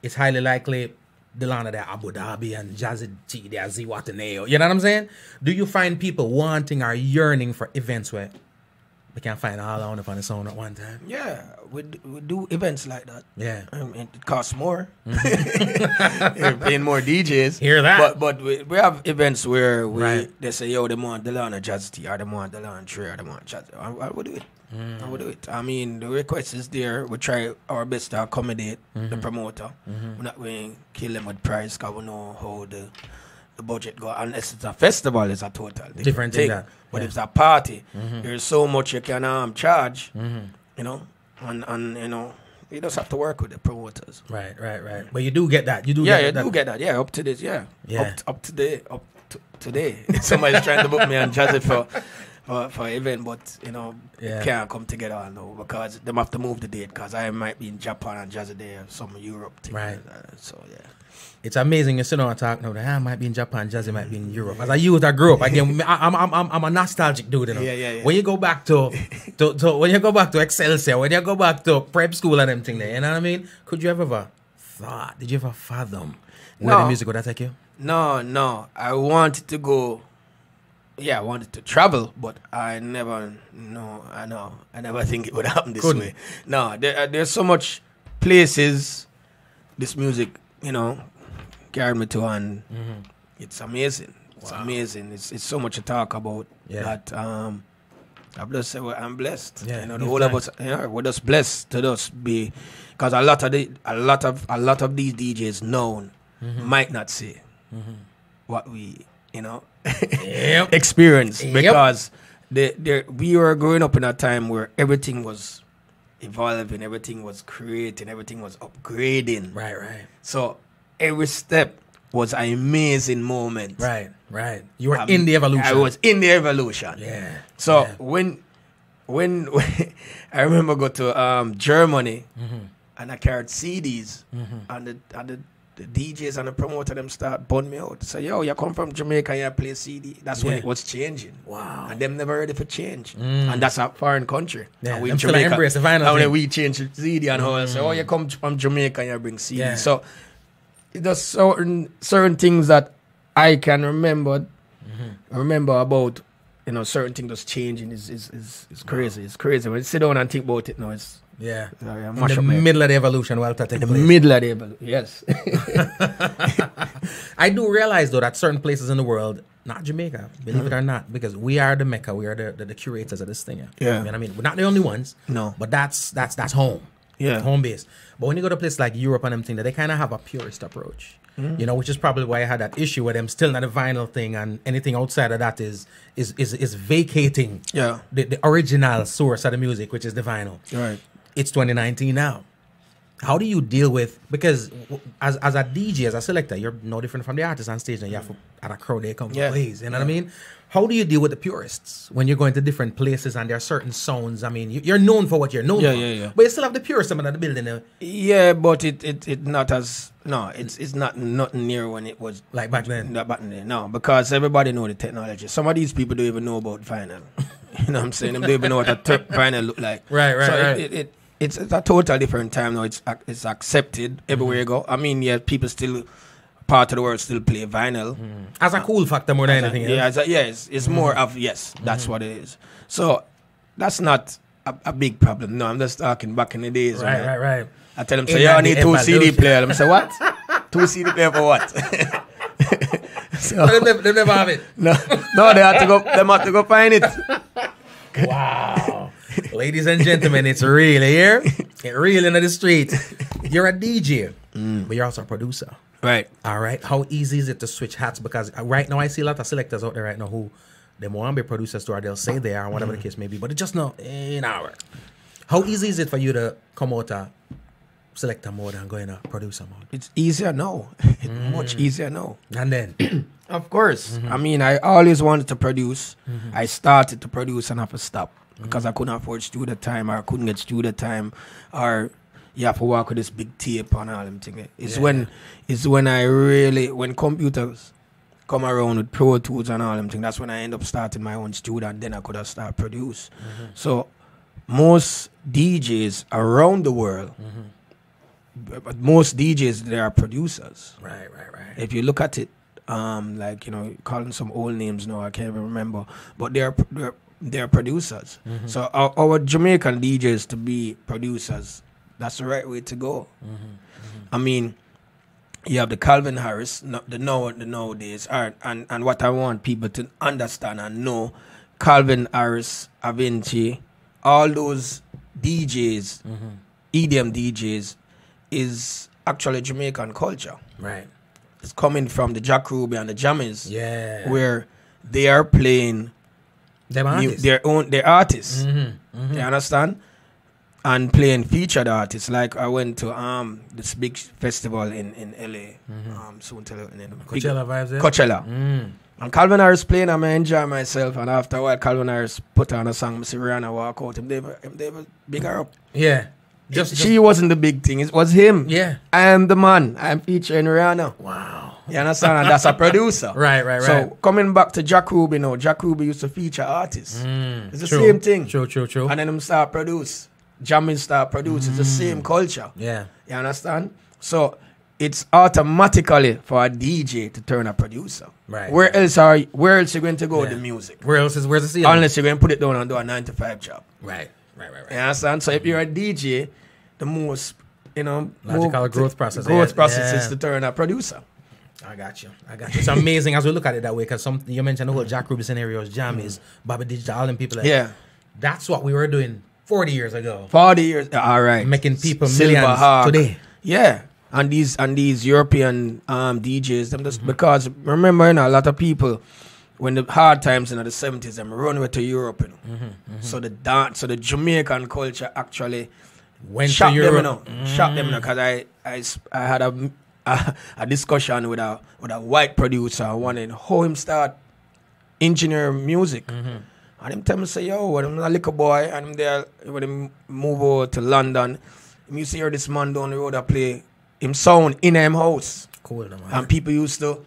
[SPEAKER 1] it's highly likely Delano there, Abu Dhabi, and Jazzy T there, Ziwataneo. You know what I'm saying? Do you find people wanting or yearning for events where we can find all on the sound at one time?
[SPEAKER 2] Yeah, we do events like that.
[SPEAKER 1] Yeah.
[SPEAKER 2] It costs more. You're paying more DJs.
[SPEAKER 1] Hear that?
[SPEAKER 2] But we have events where they say, yo, they want Delano Jazzy T, or they want Delano Tree, or they want Jazzy. I will do it. I will do it. I mean, the request is there. We try our best to accommodate the promoter. We're not going to kill them with price because we know how the budget go. Unless it's a festival, it's a total different thing. But if it's a party, there's so much you can charge, and you just have to work with the promoters.
[SPEAKER 1] Right. But you do get that. You do get that.
[SPEAKER 2] Yeah, up to this, Up to today. Somebody's trying to book me on Jazzy for an event, but can't come together now because they have to move the date because I might be in Japan and Jazzy there, some Europe thing.
[SPEAKER 1] Right.
[SPEAKER 2] So yeah.
[SPEAKER 1] It's amazing you sit down and talk now. I might be in Japan, Jazzy might be in Europe. As a youth, I grew up. Again, I'm a nostalgic dude.
[SPEAKER 2] Yeah.
[SPEAKER 1] When you go back to when you go back to Excelsior, when you go back to prep school and everything there, you know what I mean? Could you ever thought? Did you ever fathom where the music would that take you?
[SPEAKER 2] No. I wanted to go. Yeah, I wanted to travel, but I never think it would happen this way. No, there's so much places this music, carried me to, and it's amazing. It's amazing. It's so much to talk about that. I'm just say I'm blessed.
[SPEAKER 1] Yeah,
[SPEAKER 2] the whole of us, we're just blessed to just be, because a lot of these DJs known might not see what we, you know, experience. Because we were growing up in a time where everything was evolving, everything was creating, everything was upgrading.
[SPEAKER 1] Right, right.
[SPEAKER 2] So every step was an amazing moment.
[SPEAKER 1] Right, right. You were in the evolution.
[SPEAKER 2] I was in the evolution.
[SPEAKER 1] Yeah.
[SPEAKER 2] So when I remember go to Germany and I carried CDs and the DJs and the promoter them start bun me out. So yo, you come from Jamaica and you play CD. That's when it was changing. Wow. And them never ready for change. And that's a foreign country.
[SPEAKER 1] Yeah.
[SPEAKER 2] And we
[SPEAKER 1] Them Jamaica embrace the vinyl.
[SPEAKER 2] And then we change the CD and all. So you come from Jamaica and you bring CD.
[SPEAKER 1] Yeah.
[SPEAKER 2] So there's certain things that I can remember about, you know, certain things that's changing is crazy. It's crazy. When you sit down and think about it now, it's
[SPEAKER 1] in the middle of the evolution while that takes place.
[SPEAKER 2] Middle of the evolution, yes.
[SPEAKER 1] I do realize though that certain places in the world, not Jamaica, believe it or not, because we are the Mecca, we are the curators of this thing.
[SPEAKER 2] Yeah.
[SPEAKER 1] You know what I mean? We're not the only ones.
[SPEAKER 2] No.
[SPEAKER 1] But that's home.
[SPEAKER 2] Yeah.
[SPEAKER 1] Home base. But when you go to places like Europe and them thing, they kind of have a purist approach. You know, which is probably why I had that issue with them still not a vinyl thing, and anything outside of that is vacating the original source of the music, which is the vinyl.
[SPEAKER 2] Right.
[SPEAKER 1] It's 2019 now. How do you deal with, because as a DJ, as a selector, you're no different from the artist on stage, and you have to, at a crowd they come for plays, you know what I mean? How do you deal with the purists when you're going to different places and there are certain sounds? I mean, you're known for what you're known for, but you still have the purists in the building.
[SPEAKER 2] Yeah, but it not as, no, it's not nothing near when it was
[SPEAKER 1] like back then.
[SPEAKER 2] Not back then, no, because everybody know the technology. Some of these people don't even know about vinyl. You know what I'm saying? They don't even know what a vinyl look like.
[SPEAKER 1] Right.
[SPEAKER 2] So it's a total different time now. It's accepted everywhere you go. I mean, yeah, people still, part of the world still play vinyl.
[SPEAKER 1] As a cool factor more than anything else.
[SPEAKER 2] It's more of, that's what it is. So that's not a big problem. No, I'm just talking back in the days.
[SPEAKER 1] Right.
[SPEAKER 2] I tell them, say, I need 2 CD player. Them say, what? 2 CD player for what? So
[SPEAKER 1] they never have it.
[SPEAKER 2] No, they have to go find it.
[SPEAKER 1] Wow. Ladies and gentlemen, it's real here. It's real in the street. You're a DJ, but you're also a producer.
[SPEAKER 2] Right.
[SPEAKER 1] All right. How easy is it to switch hats? Because right now I see a lot of selectors out there right now who they want to be producers too, or they'll say they are, whatever the case may be, but it's just not an hour. How easy is it for you to come out a selector mode and go in a producer mode?
[SPEAKER 2] It's easier now. Much easier now.
[SPEAKER 1] And then?
[SPEAKER 2] Of course. I mean, I always wanted to produce. I started to produce and have to stop because I couldn't afford studio time, or I couldn't get studio time, or you have to work with this big tape and all them things. When computers come around with Pro Tools and all them things, that's when I end up starting my own studio, and then I could have started produce. So most DJs around the world, but most DJs, they are producers.
[SPEAKER 1] Right.
[SPEAKER 2] If you look at it, like, you know, calling some old names now, I can't even remember, but they're producers. So our Jamaican DJs to be producers, that's the right way to go. I mean, you have the Calvin Harris, the nowadays, and what I want people to understand and know, Calvin Harris, Avinci, all those DJs, EDM DJs, is actually Jamaican culture.
[SPEAKER 1] Right.
[SPEAKER 2] It's coming from the Jack Ruby and the Jammies, where they are playing their artists. You understand? And playing featured artists. Like I went to this big festival in LA. Soon tell you the name.
[SPEAKER 1] Coachella vibes there?
[SPEAKER 2] Coachella. And Calvin Harris playing, and I enjoy myself. And after a while, Calvin Harris put on a song, Mr. Rihanna walk out. Him they were bigger up.
[SPEAKER 1] Yeah.
[SPEAKER 2] She wasn't the big thing. It was him.
[SPEAKER 1] Yeah.
[SPEAKER 2] I am the man. I'm featuring Rihanna.
[SPEAKER 1] Wow.
[SPEAKER 2] You understand? And that's a producer.
[SPEAKER 1] Right.
[SPEAKER 2] So coming back to Jack Ruby now, Jack Ruby used to feature artists. It's the same thing.
[SPEAKER 1] True.
[SPEAKER 2] And then them start produce. Jamming start produce. It's the same culture.
[SPEAKER 1] Yeah.
[SPEAKER 2] You understand? So it's automatically for a DJ to turn a producer.
[SPEAKER 1] Right.
[SPEAKER 2] Where else you going to go with the music?
[SPEAKER 1] Where's the ceiling?
[SPEAKER 2] Unless you're going to put it down and do a 9-to-5 job.
[SPEAKER 1] Right.
[SPEAKER 2] You understand? So if you're a DJ, the most,
[SPEAKER 1] logical growth process
[SPEAKER 2] is to turn a producer.
[SPEAKER 1] I got you. It's amazing as we look at it that way, because you mentioned the whole Jack Ruby scenarios, Jammies, Bobby Digital, all them people. That's what we were doing 40 years ago.
[SPEAKER 2] 40 years, all right.
[SPEAKER 1] Making people
[SPEAKER 2] Silver
[SPEAKER 1] millions
[SPEAKER 2] Hawk.
[SPEAKER 1] today.
[SPEAKER 2] Yeah. and these European DJs, them just because remember, you know, a lot of people when the hard times in the 70s, them run away to Europe, you know. So the Jamaican culture actually
[SPEAKER 1] went
[SPEAKER 2] shocked
[SPEAKER 1] to
[SPEAKER 2] them, you
[SPEAKER 1] Europe.
[SPEAKER 2] know, shocked them, you know, because I had a discussion with a white producer wanting how him start engineer music. And him tell me, say, yo, when I'm a little boy, and him there, when him move over to London, you see here this man down the road, I play him sound in him house.
[SPEAKER 1] Cool, man.
[SPEAKER 2] And people used to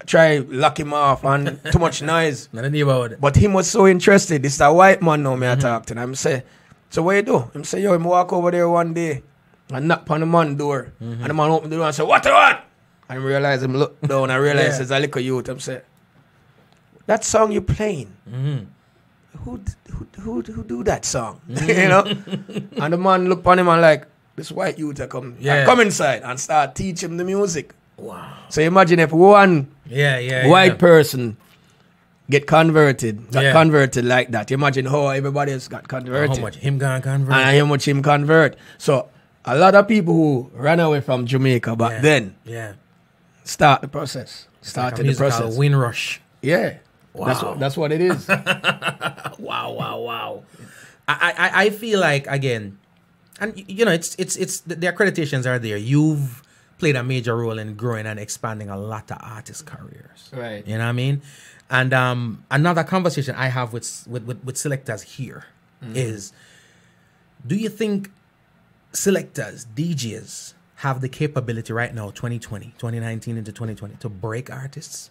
[SPEAKER 2] try lock him off and too much noise.
[SPEAKER 1] Nothing about it.
[SPEAKER 2] But him was so interested. This is a white man now, me I talk to him. I'm say, so what you do? Him say, yo, him walk over there one day and knock on the man door. And the man open the door and say, what you want? And I realize him look down and realize it's a little youth. I'm say, that song you playing, who do that song? You know? And the man look on him and like, this white youth come inside and start teach him the music.
[SPEAKER 1] Wow.
[SPEAKER 2] So imagine if one white person got converted like that. Imagine how everybody else got converted.
[SPEAKER 1] How much him got convert.
[SPEAKER 2] And how much him convert. So a lot of people who ran away from Jamaica back then start the process. Started the process.
[SPEAKER 1] Wind rush.
[SPEAKER 2] Yeah.
[SPEAKER 1] Wow.
[SPEAKER 2] That's what it is.
[SPEAKER 1] Wow. I feel like, again, and you know, it's the accreditations are there. You've played a major role in growing and expanding a lot of artists' careers.
[SPEAKER 2] Right.
[SPEAKER 1] You know what I mean? And another conversation I have with selectors here is, do you think selectors, DJs, have the capability right now, 2019 into 2020, to break artists?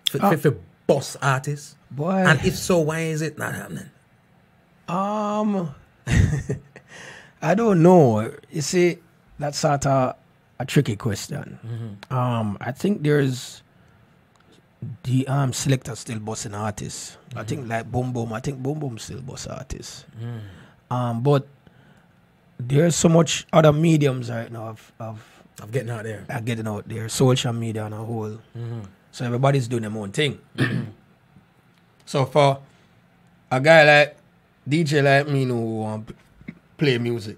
[SPEAKER 1] For boss artists?
[SPEAKER 2] Boy.
[SPEAKER 1] And if so, why is it not happening?
[SPEAKER 2] I don't know. You see, that's sort of a tricky question. I think there's the selectors still bossing artists. I think like Boom Boom. I think Boom Boom still boss artists. But there's so much other mediums right now of
[SPEAKER 1] getting out there.
[SPEAKER 2] Getting out there. Social media on a whole. So everybody's doing their own thing. So for a guy like DJ like me who want to play music,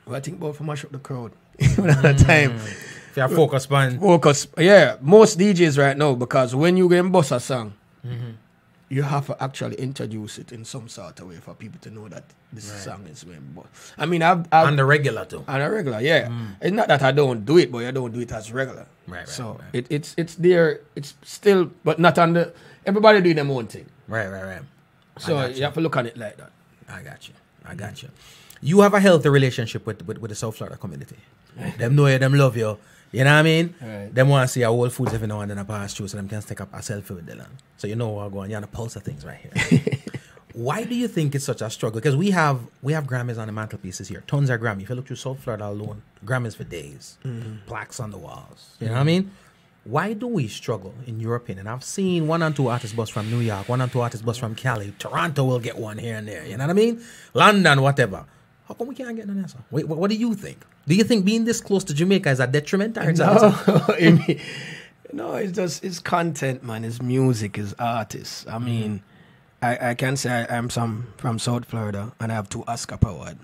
[SPEAKER 2] well, I think about to mash up the crowd. At the time.
[SPEAKER 1] If you have focus,
[SPEAKER 2] yeah. Most DJs right now, because when you get boss a song, you have to actually introduce it in some sort of way for people to know that this song is being boss. I mean, I've
[SPEAKER 1] on the regular too.
[SPEAKER 2] On the regular, yeah. It's not that I don't do it, but I don't do it as regular.
[SPEAKER 1] Right.
[SPEAKER 2] So it's there. It's still, but not on the. Everybody doing their own thing.
[SPEAKER 1] Right.
[SPEAKER 2] So you have to look at it like that.
[SPEAKER 1] I got you. You have a healthy relationship with the South Florida community. Them know you, them love you. You know what I mean?
[SPEAKER 2] Right.
[SPEAKER 1] Them want to see our old foods every now and then I pass through so them can take up a selfie with Delano. So you know what going. You're on the pulse of things right here. Why do you think it's such a struggle? Because we have Grammys on the mantelpieces here. Tons of Grammys. If you look through South Florida alone, Grammys for days. Plaques on the walls. You know what I mean? Why do we struggle, in your opinion? I've seen 1 and 2 artists bus from New York, 1 and 2 artists bus from Cali. Toronto will get one here and there. You know what I mean? London, whatever. How come we can't get none of that? Wait, what do you think? Do you think being this close to Jamaica is a detriment? Or
[SPEAKER 2] No, it's content, man. It's music, it's artists. I mean, I can say I'm from South Florida and I have 2 ASCAP awards.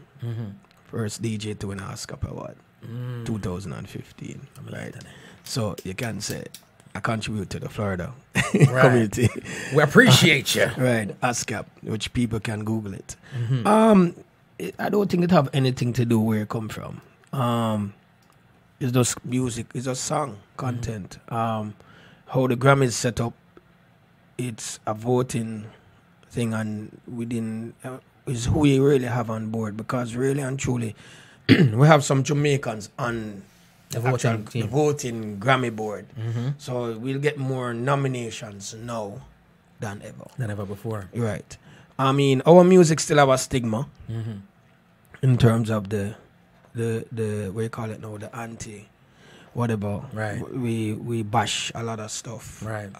[SPEAKER 2] First DJ to win an ASCAP award, 2015. Right. So you can say I contribute to the Florida community.
[SPEAKER 1] We appreciate you.
[SPEAKER 2] Right, ASCAP, which people can Google it. I don't think it have anything to do where it come from. It's just music, it's just song content. How the Grammys set up, it's a voting thing, and within is who you really have on board, because really and truly we have some Jamaicans on the voting Grammy board. So we'll get more nominations now than ever
[SPEAKER 1] before.
[SPEAKER 2] Right. I mean, our music still have a stigma in terms of the what you call it now, the anti whatever.
[SPEAKER 1] Right.
[SPEAKER 2] We bash a lot of stuff.
[SPEAKER 1] Right.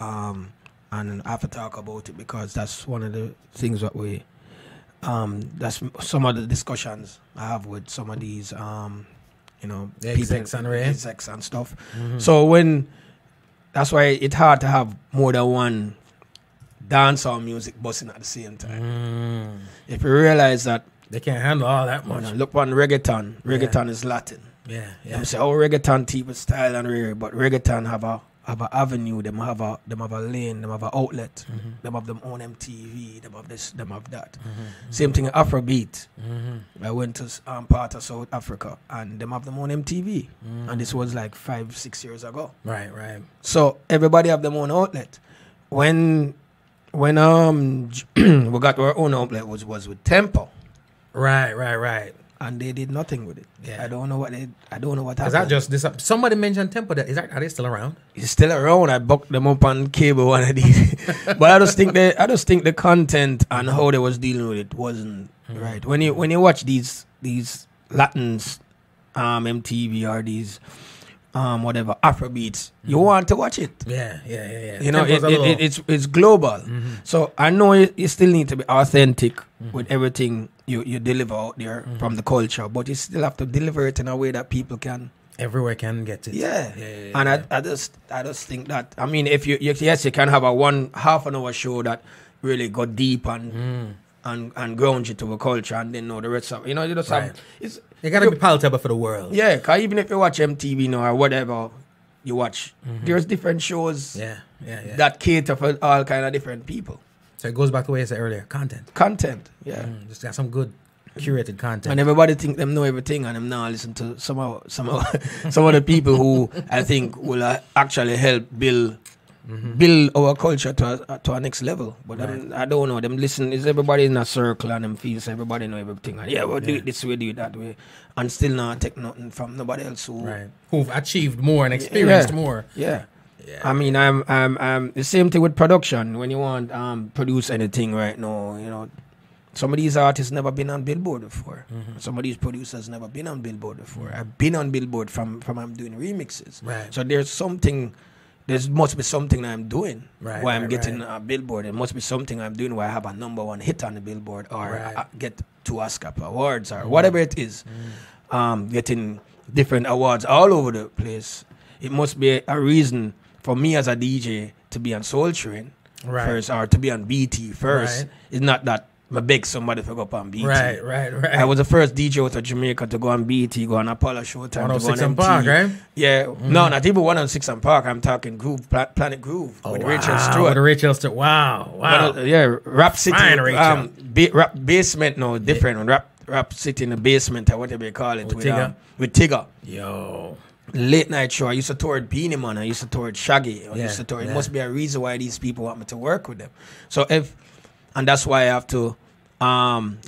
[SPEAKER 2] And I have to talk about it because that's one of the things that we that's some of the discussions I have with some of these the execs and stuff. So that's why it's hard to have more than one dancehall music busting at the same time. If you realize that
[SPEAKER 1] they can't handle all that much.
[SPEAKER 2] Look on reggaeton. Reggaeton is Latin.
[SPEAKER 1] Yeah, yeah.
[SPEAKER 2] Them say, oh, reggaeton type of style and rare, but reggaeton have a avenue, them have a lane, them have a outlet, them have them own MTV, them have this, them have that. Same thing Afrobeat. I went to part of South Africa and them have them own MTV, and this was like 5-6 years ago.
[SPEAKER 1] Right, right.
[SPEAKER 2] So everybody have them own outlet. When we got our own outlet was with Tempo.
[SPEAKER 1] Right.
[SPEAKER 2] And they did nothing with it.
[SPEAKER 1] Yeah.
[SPEAKER 2] I don't know what happened.
[SPEAKER 1] Is that just this? Somebody mentioned Tempo. Are they still around?
[SPEAKER 2] It's still around. I booked them up on cable one of these. But I just think the content and how they was dealing with it wasn't right. When you watch these Latins, MTV or these whatever Afrobeats, you want to watch it.
[SPEAKER 1] Yeah.
[SPEAKER 2] You know, it's global. So I know you still need to be authentic with everything you deliver out there from the culture, but you still have to deliver it in a way that people can.
[SPEAKER 1] Everywhere can get it.
[SPEAKER 2] Yeah. And I just think that, I mean, if you can have a half an hour show that really go deep and ground you to a culture, and then know the rest of, you know, you just have,
[SPEAKER 1] you gotta be palatable for the world.
[SPEAKER 2] Yeah, because even if you watch MTV now or whatever you watch, there's different shows that cater for all kind of different people.
[SPEAKER 1] So it goes back to what you said earlier, content.
[SPEAKER 2] Yeah.
[SPEAKER 1] Just got some good curated content.
[SPEAKER 2] And everybody think them know everything, and them now listen to some of the people who I think will actually help build our culture to a next level. But I don't know. Them listen, is everybody in a circle and them feels everybody know everything. And we'll do it this way, do it that way. And still not take nothing from nobody else
[SPEAKER 1] who've achieved more and experienced more.
[SPEAKER 2] Yeah. I mean, I'm the same thing with production. When you want produce anything right now, you know, some of these artists never been on Billboard before. Some of these producers never been on Billboard before. I've been on Billboard from I'm doing remixes.
[SPEAKER 1] Right.
[SPEAKER 2] So there must be something I'm doing why I'm getting a Billboard. There must be something I'm doing where I have a #1 hit on the Billboard or get 2 Oscar awards or whatever it is. Getting different awards all over the place. It must be a reason for me as a DJ to be on Soul Train first or to be on BT first. It's not that I beg somebody to go up on BT.
[SPEAKER 1] Right.
[SPEAKER 2] I was the first DJ out of Jamaica to go on BT, go on Apollo Showtime.
[SPEAKER 1] 106 and Park, right?
[SPEAKER 2] Yeah. No, not even 106 and Park. I'm talking Groove, Planet Groove with Rachel Stewart.
[SPEAKER 1] With Rachel Stewart. Wow.
[SPEAKER 2] Rap City.
[SPEAKER 1] Fine,
[SPEAKER 2] rap basement, no, different. Rap City in the basement or whatever you call it. With Tigger.
[SPEAKER 1] Yo.
[SPEAKER 2] Late night show. I used to tour at Beanie Man. I used to tour at Shaggy. It must be a reason why these people want me to work with them. And that's why I have to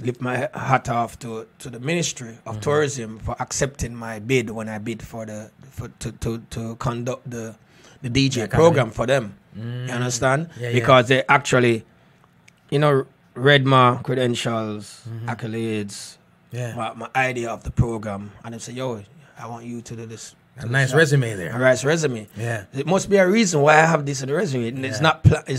[SPEAKER 2] lift my hat off to the Ministry of Tourism for accepting my bid when I bid to conduct the DJ program for them. You understand? Because they actually, read my credentials, accolades, my idea of the program, and they say, yo, I want you to do this.
[SPEAKER 1] A nice resume there.
[SPEAKER 2] A nice resume.
[SPEAKER 1] Yeah.
[SPEAKER 2] It must be a reason why I have this in the resume. And it's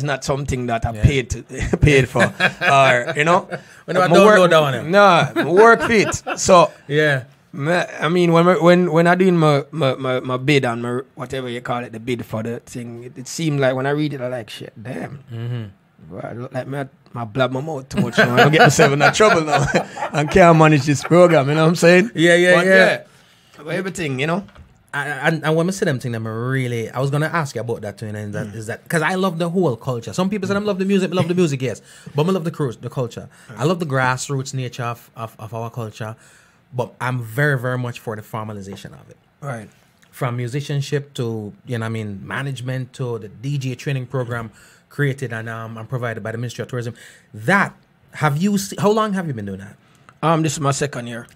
[SPEAKER 2] not something that I paid for. Or,
[SPEAKER 1] When I don't go down him.
[SPEAKER 2] No, my work fit. So
[SPEAKER 1] yeah.
[SPEAKER 2] I mean, when I doing my bid and my whatever you call it, the bid for the thing, it seemed like when I read it, I like shit. Damn. Well, I look like my blab my mouth too much now. I don't get myself in that trouble now. I can't manage this program. You know what I'm saying?
[SPEAKER 1] Yeah.
[SPEAKER 2] But everything,
[SPEAKER 1] And when I see them thing, I was gonna ask you about that too, and is that because I love the whole culture. Some people say I love the music, yes, but I love the culture. I love the grassroots nature of our culture, but I'm very, very much for the formalization of it.
[SPEAKER 2] Right.
[SPEAKER 1] From musicianship to management to the DJ training program created and provided by the Ministry of Tourism. How long have you been doing that?
[SPEAKER 2] This is my second year.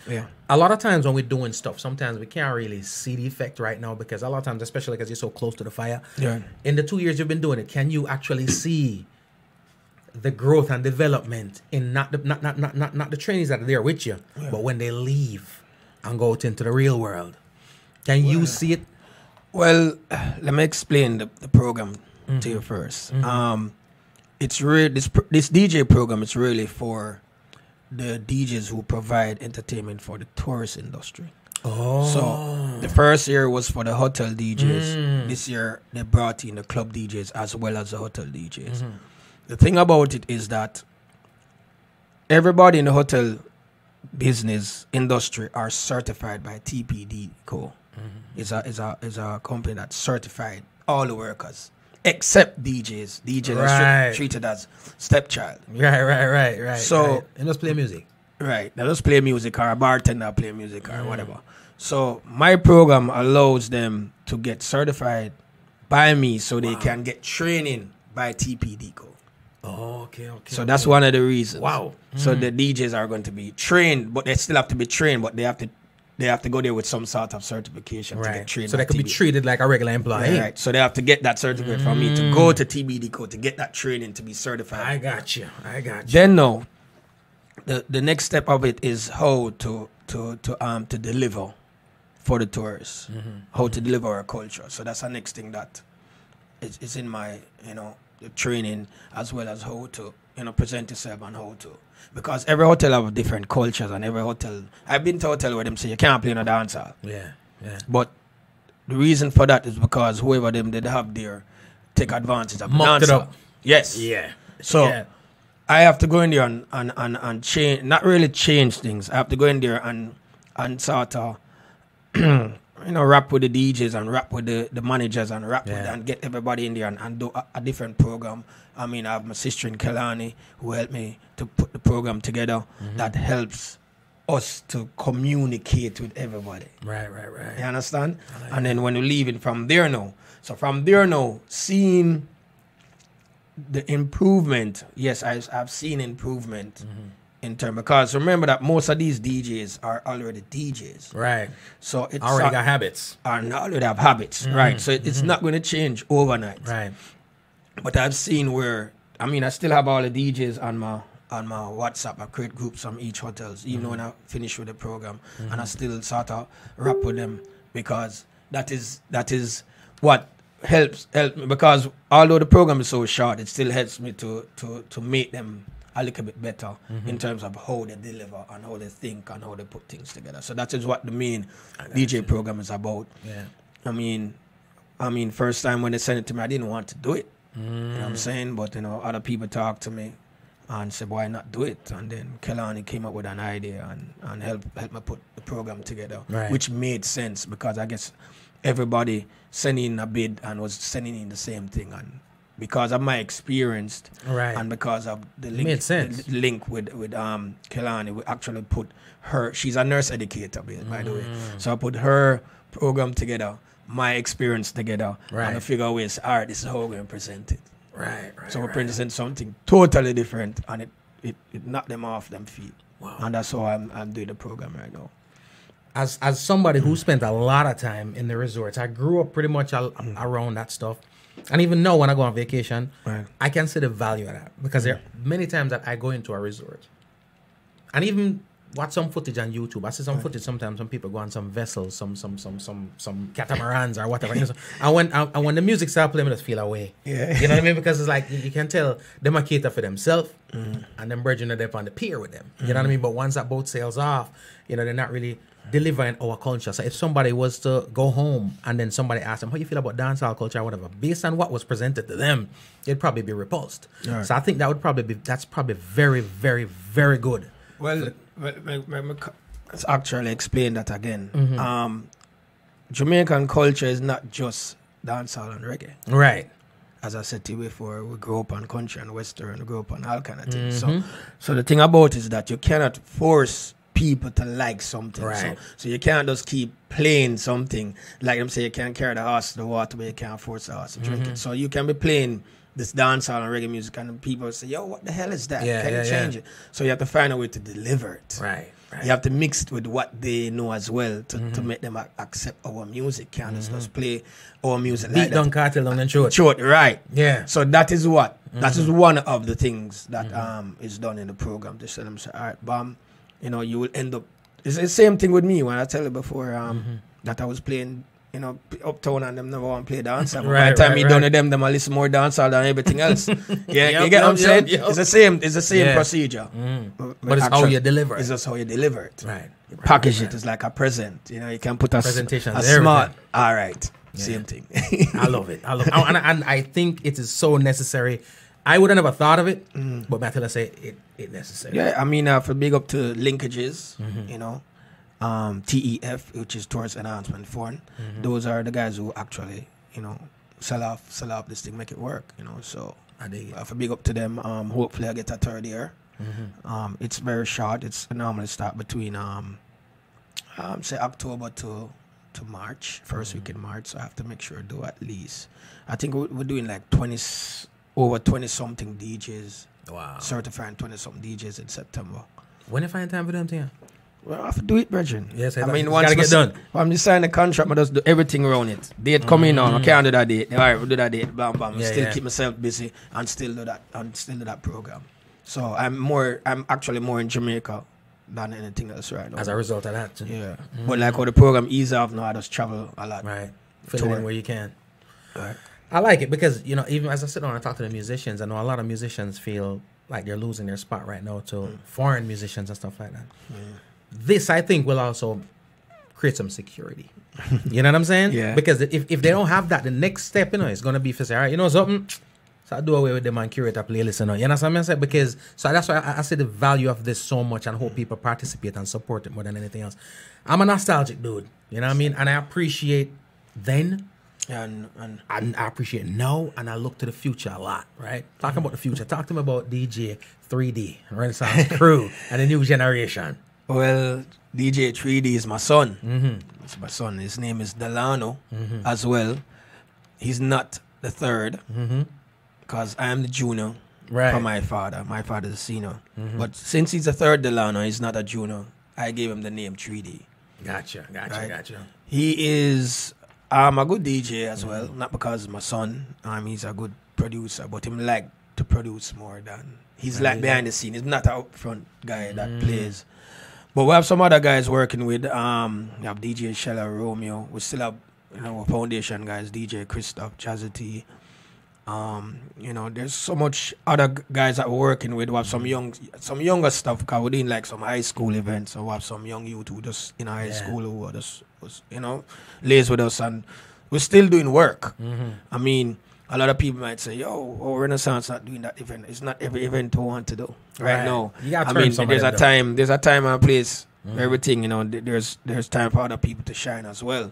[SPEAKER 2] Yeah.
[SPEAKER 1] A lot of times when we're doing stuff, sometimes we can't really see the effect right now because a lot of times, especially because you're so close to the fire.
[SPEAKER 2] Yeah.
[SPEAKER 1] In the 2 years you've been doing it, can you actually see the growth and development in not the trainees that are there with you, but when they leave and go out into the real world? Can you see it?
[SPEAKER 2] Well, let me explain the program to you first. It's really this DJ program is really for the DJs who provide entertainment for the tourist industry.
[SPEAKER 1] Oh.
[SPEAKER 2] So the first year was for the hotel DJs. This year they brought in the club DJs as well as the hotel DJs. The thing about it is that everybody in the hotel business industry are certified by TPD Co. Is a company that's certified all the workers except DJs. DJs are treated as stepchild.
[SPEAKER 1] Right.
[SPEAKER 2] So
[SPEAKER 1] and just play music.
[SPEAKER 2] Right. They just play music, or a bartender play music, or whatever. So my program allows them to get certified by me, so they can get training by TPD Co.
[SPEAKER 1] Oh, okay.
[SPEAKER 2] So that's one of the reasons.
[SPEAKER 1] Wow.
[SPEAKER 2] So the DJs are going to be trained, but they still have to be trained, but they have to go there with some sort of certification to get trained.
[SPEAKER 1] So they could be treated like a regular employee.
[SPEAKER 2] Right. So they have to get that certificate from me to go to TBD Co to get that training to be certified.
[SPEAKER 1] I got you.
[SPEAKER 2] Then no, the next step of it is how to deliver for the tourists, how to deliver our culture. So that's the next thing that is in my the training, as well as how to present yourself and how to. Because every hotel have different cultures, and every hotel, I've been to a hotel where them say you can't play no dancehall.
[SPEAKER 1] Yeah.
[SPEAKER 2] But the reason for that is because whoever them did have there take advantage of the
[SPEAKER 1] Mocked it
[SPEAKER 2] dancehall.
[SPEAKER 1] up.
[SPEAKER 2] Yes.
[SPEAKER 1] Yeah.
[SPEAKER 2] So I have to go in there and change, not really change things. I have to go in there and sort of rap with the DJs and rap with the managers and rap with and get everybody in there and do a different program. I mean, I have my sister in Kelani who helped me to put the program together that helps us to communicate with everybody.
[SPEAKER 1] Right.
[SPEAKER 2] You understand? And then when we're leaving from there now, seeing the improvement, yes, I've seen improvement in terms, because remember that most of these DJs are already DJs.
[SPEAKER 1] Right.
[SPEAKER 2] So it's
[SPEAKER 1] already got habits.
[SPEAKER 2] And already have habits, right? So it's not going to change overnight.
[SPEAKER 1] Right.
[SPEAKER 2] But I've seen where, I still have all the DJs on my WhatsApp. I create groups from each hotels, even when I finish with the program, and I still sort of rap with them, because that is what helps me, because although the program is so short, it still helps me to make them a little bit better in terms of how they deliver and how they think and how they put things together. So that is what the main DJ program is about.
[SPEAKER 1] Yeah.
[SPEAKER 2] I mean, first time when they sent it to me, I didn't want to do it. You know what I'm saying? But other people talked to me and said, why not do it? And then Kelani came up with an idea and helped me put the program together, which made sense, because I guess everybody sent in a bid and was sending in the same thing. And because of my experience and because of the link with Kelani, we actually put her, she's a nurse educator, by the way. So I put her program together, my experience together, and I figure out ways, all right, this is how we're going to present it.
[SPEAKER 1] Right.
[SPEAKER 2] So we present something totally different, and it knocked them off them feet.
[SPEAKER 1] Wow.
[SPEAKER 2] And that's how I'm doing the program right now.
[SPEAKER 1] As somebody who spent a lot of time in the resorts, I grew up pretty much around that stuff. And even now when I go on vacation, I can see the value of that, because there are many times that I go into a resort and even watch some footage on YouTube. I see some footage sometimes. Some people go on some vessels, some catamarans or whatever. And when the music starts playing, I just feel away.
[SPEAKER 2] Yeah.
[SPEAKER 1] You know what I mean? Because it's like you can tell them are cater for themselves, and them virgin are there on the pier with them. You know what I mean? But once that boat sails off, they're not really delivering our culture. So if somebody was to go home and then somebody asked them, how you feel about dancehall culture or whatever, based on what was presented to them, it'd probably be repulsed. Right. So I think that's probably very, very, very good.
[SPEAKER 2] Well, let's actually explain that again. Jamaican culture is not just dancehall and reggae.
[SPEAKER 1] Right.
[SPEAKER 2] As I said to you before, we grew up on country and western, we grew up on all kind of things. So the thing about it is that you cannot force people to like something.
[SPEAKER 1] Right.
[SPEAKER 2] So you can't just keep playing something. Like them say, you can't carry the horse to the water, but you can't force the horse to drink it. So you can be playing this dancehall and reggae music, and people say, yo, what the hell is that? Can you change it? So you have to find a way to deliver it.
[SPEAKER 1] Right.
[SPEAKER 2] You have to mix it with what they know as well to make them accept our music. Can't just play our music like that.
[SPEAKER 1] Beat down cartel down and short.
[SPEAKER 2] Right.
[SPEAKER 1] Yeah.
[SPEAKER 2] So that is what. That is one of the things that is done in the program. To tell them, say, all right, bam, you will end up. It's the same thing with me when I tell you before that I was playing, uptown and them never want to play dancehall. By the time done with them I listen more dancehall than everything else. You get what I'm saying? It's the same procedure.
[SPEAKER 1] But it's how you deliver it.
[SPEAKER 2] It's just how you deliver it.
[SPEAKER 1] Right.
[SPEAKER 2] Package it. It's like a present. You can put a smart. All right. Same thing.
[SPEAKER 1] I love it. And I think it is so necessary I would have never thought of it, but Matthew say it necessary.
[SPEAKER 2] Yeah, I mean, for big up to linkages, you know, TEF, which is Tourist Enhancement Fund. Those are the guys who actually, you know, sell off this thing, make it work, you know. So
[SPEAKER 1] I dig it.
[SPEAKER 2] For big up to them, hopefully I get a third year. It's very short. It's normally start between say October to March, first week in March. So I have to make sure I do at least. I think we're doing like over 20 something DJs.
[SPEAKER 1] Wow.
[SPEAKER 2] Certifying 20 something DJs in September.
[SPEAKER 1] When you find time for them thing?
[SPEAKER 2] Well, I have to do it, Brethren.
[SPEAKER 1] Yes,
[SPEAKER 2] I mean,
[SPEAKER 1] once gotta get done.
[SPEAKER 2] I'm just signing the contract, I just do everything around it. Date coming on, I can't do that date. All right, we'll do that date. Bam, bam. Still keep myself busy and still do that program. So I'm actually more in Jamaica than anything else right now.
[SPEAKER 1] As a result of that, too.
[SPEAKER 2] Yeah. But like how the program ease off now, I just travel a lot.
[SPEAKER 1] Right. Fill it in where you can.
[SPEAKER 2] Right.
[SPEAKER 1] I like it because, you know, even as I sit down and talk to the musicians, I know a lot of musicians feel like they're losing their spot right now to foreign musicians and stuff like that. This, I think, will also create some security. You know what I'm saying?
[SPEAKER 2] Yeah.
[SPEAKER 1] Because if they don't have that, the next step, you know, is going to be for say, all right, you know something? So I do away with them and curate a playlist. You know what I'm saying? Because, so that's why I see the value of this so much and hope people participate and support it more than anything else. I'm a nostalgic dude. You know what I mean? And I appreciate then. And I appreciate now, and I look to the future a lot, right? Talking about the future, talk to me about DJ 3D, Renaissance Crew, and the new generation.
[SPEAKER 2] Well, DJ 3D is my son. It's my son. His name is Delano as well. He's not the third, because I am the junior from my father. My father is a senior. But since he's the third Delano, he's not a junior, I gave him the name 3D.
[SPEAKER 1] Gotcha.
[SPEAKER 2] He is... a good DJ as well, not because my son. He's a good producer, but him like to produce more than he's like behind the scene. He's not an upfront guy that plays. But we have some other guys working with. We have DJ Shella Romeo. We still have our foundation guys, DJ Christoph, Jazzy T. You know, there's so much other guys that we're working with. We have some younger stuff because we're doing like some high school events. So we have some young youth who just in high school who are just lays with us, and we're still doing work. I mean, a lot of people might say, "Yo, Renaissance not doing that event." It's not every event we want to do right now. I mean, there's a time and a place for everything. You know, there's time for other people to shine as well.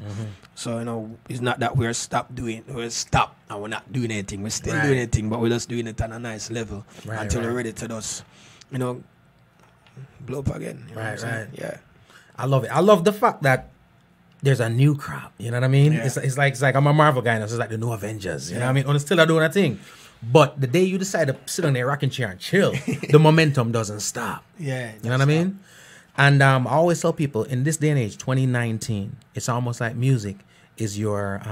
[SPEAKER 2] So you know, it's not that we're stopped and we're not doing anything. We're still doing anything, but we're just doing it on a nice level until we're ready to just, you know, blow up again. You know what I'm saying? Yeah,
[SPEAKER 1] I love it. I love the fact that there's a new crop, you know what I mean? Yeah. It's like I'm a Marvel guy now, so it's like the new Avengers, you know what I mean? And it's still doing a thing. But the day you decide to sit on their rocking chair and chill, the momentum doesn't stop.
[SPEAKER 2] Yeah.
[SPEAKER 1] You know what I mean? And I always tell people, in this day and age, 2019, it's almost like music is your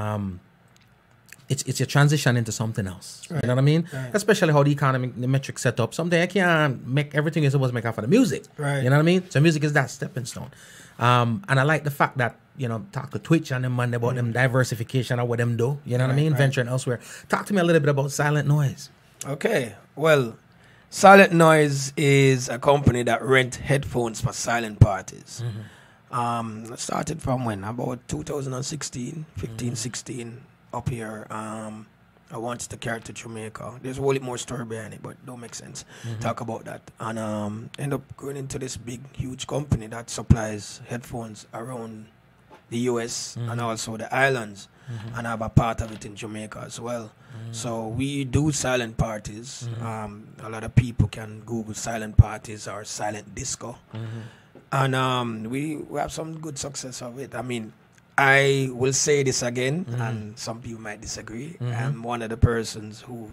[SPEAKER 1] it's your transition into something else. Right. You know what I mean? Right. Especially how the metric set up. Someday I can't make everything you're supposed to make out for the music.
[SPEAKER 2] Right.
[SPEAKER 1] You know what I mean? So music is that stepping stone. And I like the fact that, you know, talk to Twitch and them man about them diversification of what them do. You know what I mean? Venturing elsewhere. Talk to me a little bit about Silent Noise.
[SPEAKER 2] Okay. Well, Silent Noise is a company that rent headphones for silent parties. Started from when? About 2016, 15, 16 up here. I wanted to carry it to Jamaica. There's a whole lot more story behind it, but it don't make sense. Talk about that. And end up going into this big, huge company that supplies headphones around the US and also the islands. And I have a part of it in Jamaica as well. So we do silent parties. A lot of people can Google silent parties or silent disco. And we have some good success of it. I mean, I will say this again, and some people might disagree. I'm one of the persons who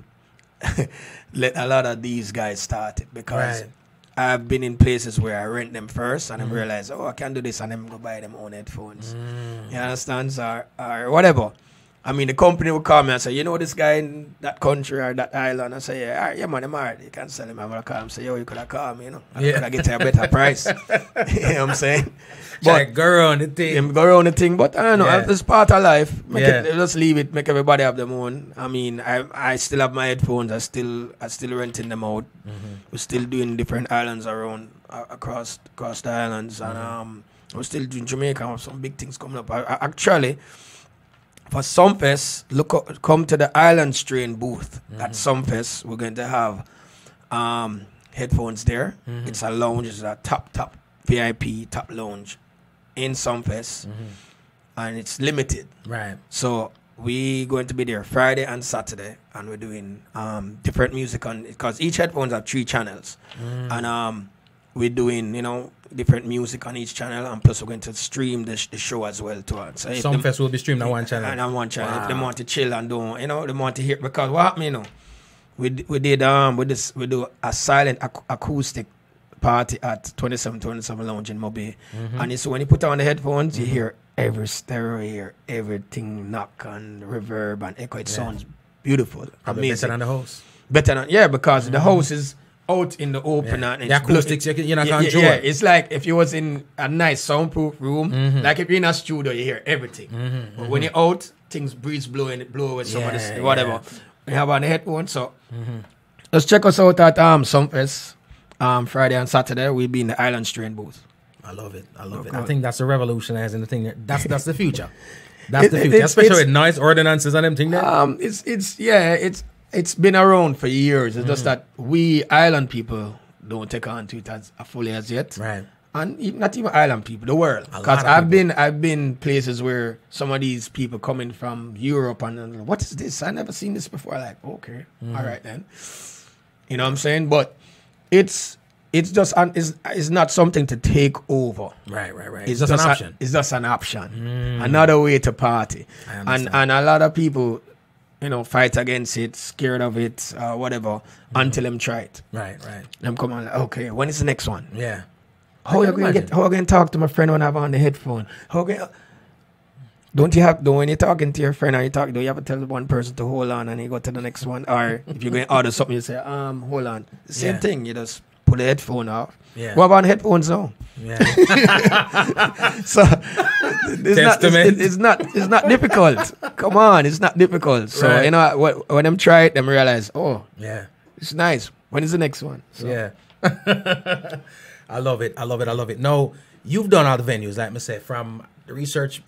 [SPEAKER 2] let a lot of these guys start it because I've been in places where I rent them first and I realize, I can do this, and then go buy them own headphones. You understand? Or whatever. I mean, the company will call me and say, you know this guy in that country or that island? I say, yeah, man, I'm alright. You can sell him. I'm going to call him and say, yo, you could have called me, you know. I could have get you a better price. You know what I'm saying?
[SPEAKER 1] But go around the thing.
[SPEAKER 2] Go around the thing. But I don't know. It's part of life. Just leave it. Make everybody have their own. I mean, I still have my headphones. I still renting them out. We're still doing different islands around, across the islands. And we're still doing Jamaica. Have some big things coming up. Actually, for Sumfest, come to the Island Strain booth at Sumfest. We're going to have headphones there. It's a lounge. It's a top VIP top lounge in Sumfest, and it's limited.
[SPEAKER 1] Right.
[SPEAKER 2] So we're going to be there Friday and Saturday, and we're doing different music on, because each headphones have 3 channels, and we're doing different music on each channel, and plus we're going to stream the show as well to us. So
[SPEAKER 1] Sumfest will be streamed on one channel.
[SPEAKER 2] And on one channel. Wow. If they want to chill and do, they want to hear, because what happened, we do a silent acoustic party at 27 Lounge in Mobile, and it's when you put on the headphones, you hear every stereo, here, everything knock and reverb and echo. It sounds beautiful.
[SPEAKER 1] Probably better than the house.
[SPEAKER 2] Because the house is out in the open, and
[SPEAKER 1] the acoustics you're not control.
[SPEAKER 2] Yeah, it's like if you was in a nice soundproof room, like if you're in a studio, you hear everything. But when you're out, things blow with some of this, whatever. We have on the headphones, so just check us out at Sumfest Friday and Saturday. We'll be in the Island Strain booth.
[SPEAKER 1] I love it. I think that's a revolutionizing the thing. That's the future. That's the future, especially with noise ordinances and them thing there. It's been around for years. It's just that we island people don't take on to it as fully as yet. Right.
[SPEAKER 2] And not even island people, the world. Because I've been places where some of these people coming from Europe and what is this? I never seen this before. Like, okay, all right then. You know what I'm saying? But it's just it's not something to take over.
[SPEAKER 1] Right. It's just an option.
[SPEAKER 2] It's just an option. Another way to party. And a lot of people, fight against it, scared of it, whatever, until them try it.
[SPEAKER 1] Right.
[SPEAKER 2] Them come on, like, okay, when is the next one?
[SPEAKER 1] Yeah.
[SPEAKER 2] How are you going to talk to my friend when I have on the headphone? When you're talking to your friend or do you have to tell one person to hold on and you go to the next one? Or if you're going to order something, you say, hold on. Same thing, you just put the headphone off.
[SPEAKER 1] Yeah.
[SPEAKER 2] What about headphones now?
[SPEAKER 1] Yeah.
[SPEAKER 2] So it's not difficult. Come on, it's not difficult. So when them try it, them realize, it's nice. When is the next one? So.
[SPEAKER 1] Yeah. I love it. No, you've done all the venues, like I said, from the research.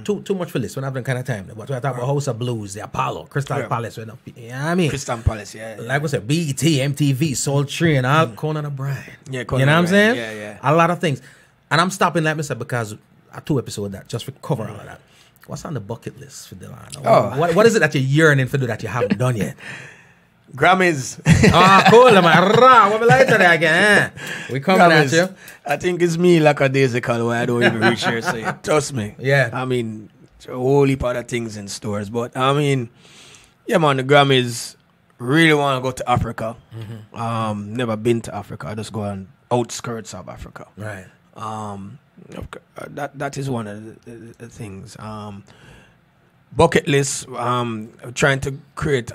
[SPEAKER 1] Too much for this. We're not having kind of time. But we talk about House of Blues, the Apollo, Crystal Palace. You know what I mean?
[SPEAKER 2] Crystal Palace, yeah.
[SPEAKER 1] Like we said, BET, MTV, Soul Tree, and all Conan O'Brien.
[SPEAKER 2] Yeah,
[SPEAKER 1] Conan you know what I'm saying?
[SPEAKER 2] Yeah.
[SPEAKER 1] A lot of things. And I'm stopping, like I said, because 2 episodes that just to cover all of that. What's on the bucket list for Delano? What is it that you're yearning for that you haven't done yet?
[SPEAKER 2] Grammys.
[SPEAKER 1] Cool, man. What we like today again? We coming at you.
[SPEAKER 2] I think it's me like a daisical where I don't even reach here. So trust me.
[SPEAKER 1] Yeah.
[SPEAKER 2] I mean, a whole heap of things in stores. But I mean, yeah, man, the Grammys really want to go to Africa. Never been to Africa. I just go on outskirts of Africa.
[SPEAKER 1] Right.
[SPEAKER 2] That is one of the things. Bucket list. Trying to create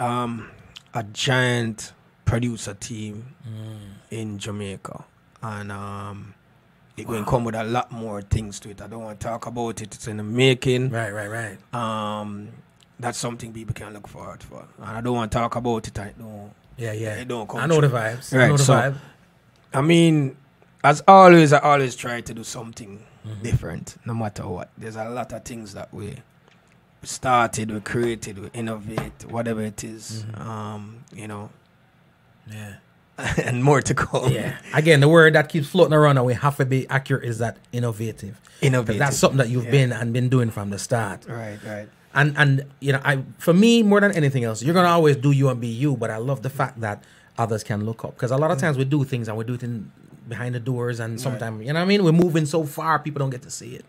[SPEAKER 2] a giant producer team in Jamaica, and it's going to come with a lot more things to it. I don't want to talk about it. It's in the making.
[SPEAKER 1] Right.
[SPEAKER 2] That's something people can look forward for, and I don't want to talk about it. It don't come.
[SPEAKER 1] I know the vibes.
[SPEAKER 2] Right. Vibe. I mean, as always, I always try to do something different, no matter what. There's a lot of things that we started, we created, we innovate, whatever it is,
[SPEAKER 1] Yeah.
[SPEAKER 2] And more to come.
[SPEAKER 1] Yeah. Again, the word that keeps floating around and we have to be accurate is that innovative. That's something that you've been doing from the start.
[SPEAKER 2] Right.
[SPEAKER 1] And for me, more than anything else, you're gonna always do you and be you, but I love the fact that others can look up. Because a lot of times we do things and we do it behind the doors, and sometimes, you know what I mean? We're moving so far, people don't get to see it.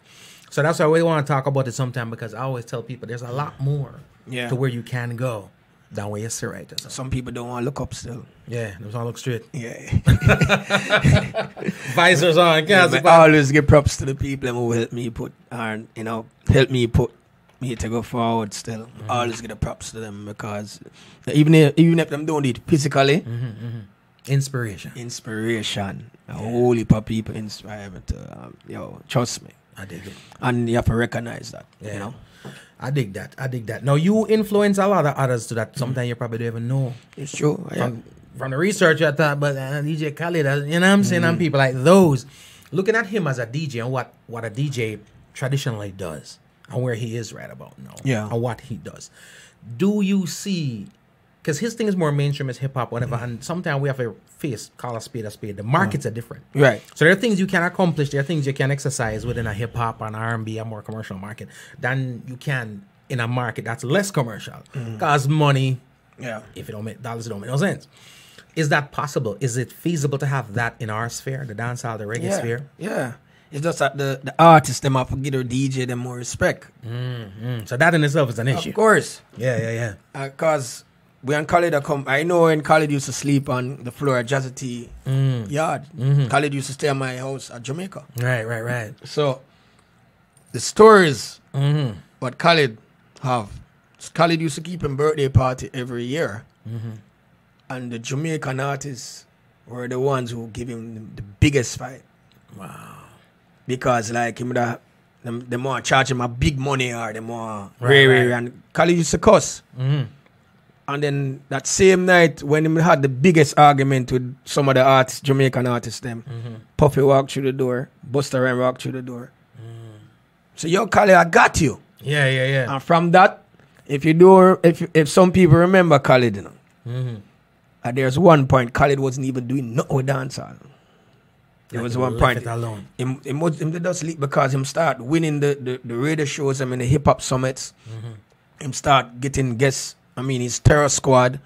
[SPEAKER 1] So that's why we want to talk about it sometime, because I always tell people there's a lot more to where you can go than where you sit right there.
[SPEAKER 2] Some people don't want to look up still.
[SPEAKER 1] Yeah, they want to look straight.
[SPEAKER 2] Yeah.
[SPEAKER 1] Visors on.
[SPEAKER 2] I always give props to the people who help me to go forward still. I always give the props to them, because even if them don't do it physically, Inspiration. A whole heap of people inspire me to, trust me.
[SPEAKER 1] I dig it.
[SPEAKER 2] And you have to recognize that, you know?
[SPEAKER 1] I dig that. Now, you influence a lot of others to that. Sometimes you probably don't even know.
[SPEAKER 2] It's true.
[SPEAKER 1] From the research I thought, but DJ Khaled, you know what I'm saying? And people like those. Looking at him as a DJ and what a DJ traditionally does. and where he is right about now.
[SPEAKER 2] Yeah.
[SPEAKER 1] And what he does. Do you see, because his thing is more mainstream as hip hop, whatever, and sometimes we have to call a spade a spade. The markets are different.
[SPEAKER 2] Right.
[SPEAKER 1] So there are things you can accomplish, there are things you can exercise within a hip hop and R&B, a more commercial market, than you can in a market that's less commercial. Because money, if it don't make dollars, it don't make no sense. Is that possible? Is it feasible to have that in our sphere, the dancehall, the reggae sphere?
[SPEAKER 2] Yeah. It's just that the artists, them have to give their DJ them more respect.
[SPEAKER 1] So that in itself is an issue.
[SPEAKER 2] Of course.
[SPEAKER 1] Yeah.
[SPEAKER 2] Because when Khalid come, I know when Khalid used to sleep on the floor at Jazzy T yard. Khalid used to stay at my house at Jamaica.
[SPEAKER 1] Right.
[SPEAKER 2] So the stories what Khalid have. Khalid used to keep a birthday party every year. And the Jamaican artists were the ones who give him the biggest fight.
[SPEAKER 1] Wow.
[SPEAKER 2] Because like him they more charge him a big money or they more
[SPEAKER 1] Right.
[SPEAKER 2] and Khalid used to cuss. And then that same night when he had the biggest argument with some of the artists, Jamaican artists them, Puffy walked through the door, Busta Rhymes walked through the door. So yo Khalid, I got you.
[SPEAKER 1] Yeah.
[SPEAKER 2] And from that, if some people remember Khalid, you know, there's one point Khalid wasn't even doing no dancehall. There was one point. Him did not sleep because him start winning the radio shows. I mean the hip hop summits. Him start getting guests. I mean his terror squad.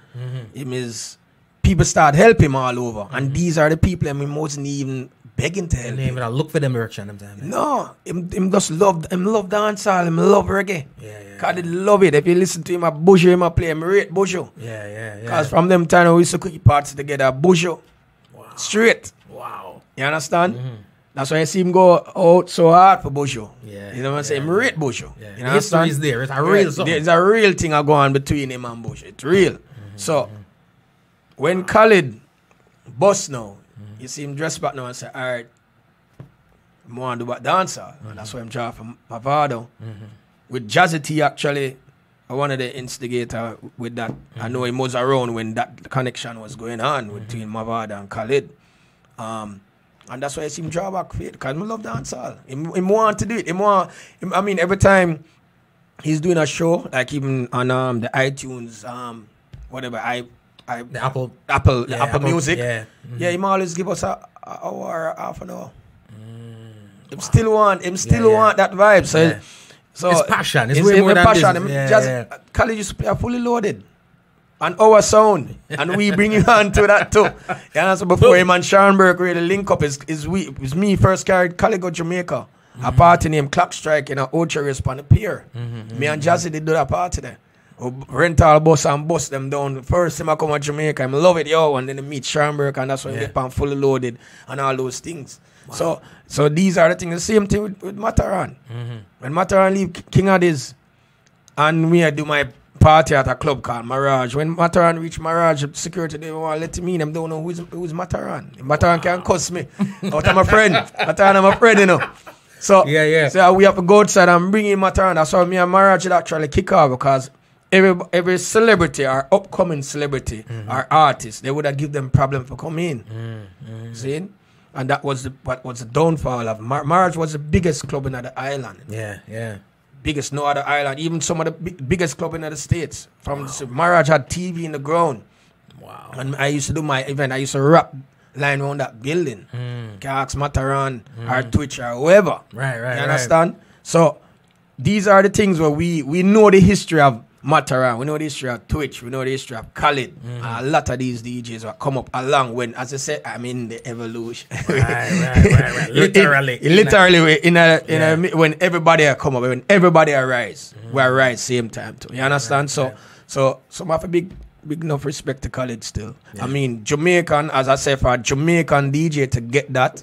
[SPEAKER 2] People start helping him all over, and these are the people him wasn't even begging to help.
[SPEAKER 1] Even look for them direction them.
[SPEAKER 2] No, him just love dancehall. Him love reggae.
[SPEAKER 1] Yeah.
[SPEAKER 2] Cause they love it. If you listen to him at Busho, him a play him rate Busho.
[SPEAKER 1] Yeah.
[SPEAKER 2] Cause from them time we used to keep parties together at Busho.
[SPEAKER 1] Wow.
[SPEAKER 2] Straight.
[SPEAKER 1] Wow.
[SPEAKER 2] You understand? That's why I see him go out so hard for Busho.
[SPEAKER 1] Yeah.
[SPEAKER 2] You know what I'm saying? Rate Busho.
[SPEAKER 1] Yeah.
[SPEAKER 2] You
[SPEAKER 1] The history is there. It's a real something.
[SPEAKER 2] There's a real thing going on between him and Busho. It's real. So when Khalid bust now, you see him dress back now and say, all right, I want to do about dancer. And that's why I'm trying from Mavado. With Jazzy T actually, I wanted the instigator with that. I know he was around when that connection was going on between Mavado and Khalid. And that's why I see him draw back for it, because I love dancehall. He want to do it. I mean, every time he's doing a show, like even on the iTunes, whatever,
[SPEAKER 1] the Apple
[SPEAKER 2] Music.
[SPEAKER 1] Yeah.
[SPEAKER 2] Yeah, he always give us an hour or half an hour. Him still want that vibe. So
[SPEAKER 1] it's passion. It's way more than
[SPEAKER 2] passion.
[SPEAKER 1] business.
[SPEAKER 2] Khalid used to play a fully loaded. And our sound. And we bring you on to that too. Yeah, so before him and Sean Burke really link up, it was me first carried Khalid go Jamaica. A party named Clock Strike in an Ocherist on the pier. Me and Jazzy did do that party there. We rent all bus and bus them down. First time I come to Jamaica, I love it, yo. And then I meet Sean Burke, and that's when we get on fully loaded and all those things. Wow. So these are the things. The same thing with Mataran. When Mataran leave King Addies, and me I do my party at a club called Mirage. When Mataran reach Mirage, security they want to let me in. Them don't know who's Mataran. Mataran can't cuss me. But I'm a friend. Mataran, I'm a friend, you know. So we have to go outside and bring in Mataran. That's why me and Mirage actually kick off, because every celebrity or upcoming celebrity or artist, they would have give them problem for coming in. See? And that was what was the downfall of Mirage. Was the biggest club in the island.
[SPEAKER 1] Yeah.
[SPEAKER 2] Biggest, no other island. Even some of the biggest club in the States. Mirage had TV in the ground.
[SPEAKER 1] Wow.
[SPEAKER 2] And I used to do my event. I used to wrap line around that building. Cax, Mataran, or Twitch, or whoever.
[SPEAKER 1] Right.
[SPEAKER 2] You understand? So these are the things where we know the history of Mataran, we know the history of Twitch, we know the history of Khalid. A lot of these DJs will come up along when, as I said, I'm in the evolution.
[SPEAKER 1] Right. Literally.
[SPEAKER 2] When everybody come up, when everybody arise, we arise same time too. You understand? So some have a big enough respect to Khalid still. I mean, Jamaican, as I said, for a Jamaican DJ to get that,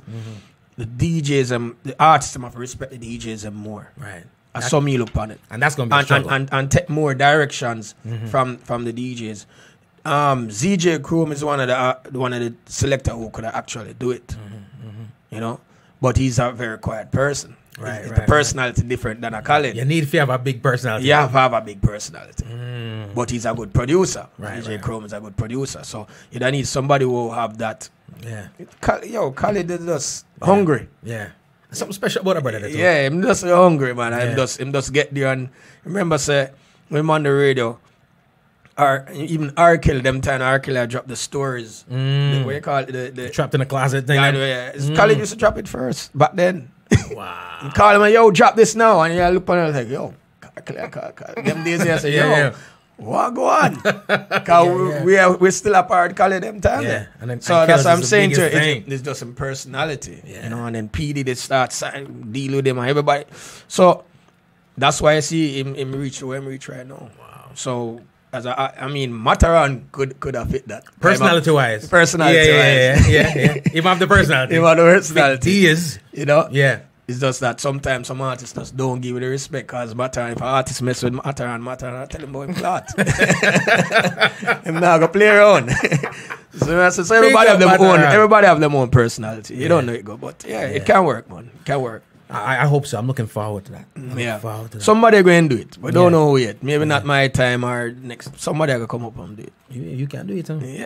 [SPEAKER 2] the DJs, the artists have to respect the DJs more.
[SPEAKER 1] Right.
[SPEAKER 2] That's how me look upon it.
[SPEAKER 1] And that's going to be a struggle.
[SPEAKER 2] And take more directions from the DJs. ZJ Chrome is one of the selector who could actually do it. You know? But he's a very quiet person.
[SPEAKER 1] Right.
[SPEAKER 2] The personality different than a Khalid.
[SPEAKER 1] You need to have a big personality.
[SPEAKER 2] You have to have a big personality. But he's a good producer.
[SPEAKER 1] Right.
[SPEAKER 2] Chrome is a good producer. So you don't need somebody who will have that.
[SPEAKER 1] Yeah.
[SPEAKER 2] Khalid is just hungry.
[SPEAKER 1] Yeah. Something special about a brother.
[SPEAKER 2] Yeah, I'm just hungry, man.
[SPEAKER 1] Yeah.
[SPEAKER 2] I'm just get there and remember, say, when I'm on the radio, or even R. Kelly, them time R. Kelly I dropped the stories. What you call it? The
[SPEAKER 1] Trapped in the closet thing.
[SPEAKER 2] yeah. Khaled used to drop it first back then.
[SPEAKER 1] Wow.
[SPEAKER 2] You call him, yo, drop this now. And you look on it like, yo, them days I say, yo, what go on? Because we're still a part of Khaled them time.
[SPEAKER 1] Yeah.
[SPEAKER 2] So that's what I'm saying to you. It's just some personality.
[SPEAKER 1] Yeah.
[SPEAKER 2] You know, and then PD, they start deal with them and everybody. So that's why I see him reach where him reach right now. Wow. So, I mean, Mataran could have fit that.
[SPEAKER 1] Personality-wise.
[SPEAKER 2] Personality-wise.
[SPEAKER 1] Yeah. Even have the personality.
[SPEAKER 2] Even have the personality.
[SPEAKER 1] He is.
[SPEAKER 2] You know?
[SPEAKER 1] Yeah.
[SPEAKER 2] It's just that sometimes some artists just don't give it the respect because Mataran, if an artist mess with Mataran, I tell him about him clot. Him not going to play around. so everybody have their own personality. You don't know it go, but it can work, man. It can work.
[SPEAKER 1] I hope so. I'm looking forward to that.
[SPEAKER 2] Somebody going to do it, but don't know who yet. Maybe not my time or next. Somebody will come up and do it.
[SPEAKER 1] You can do it, huh?
[SPEAKER 2] Yeah.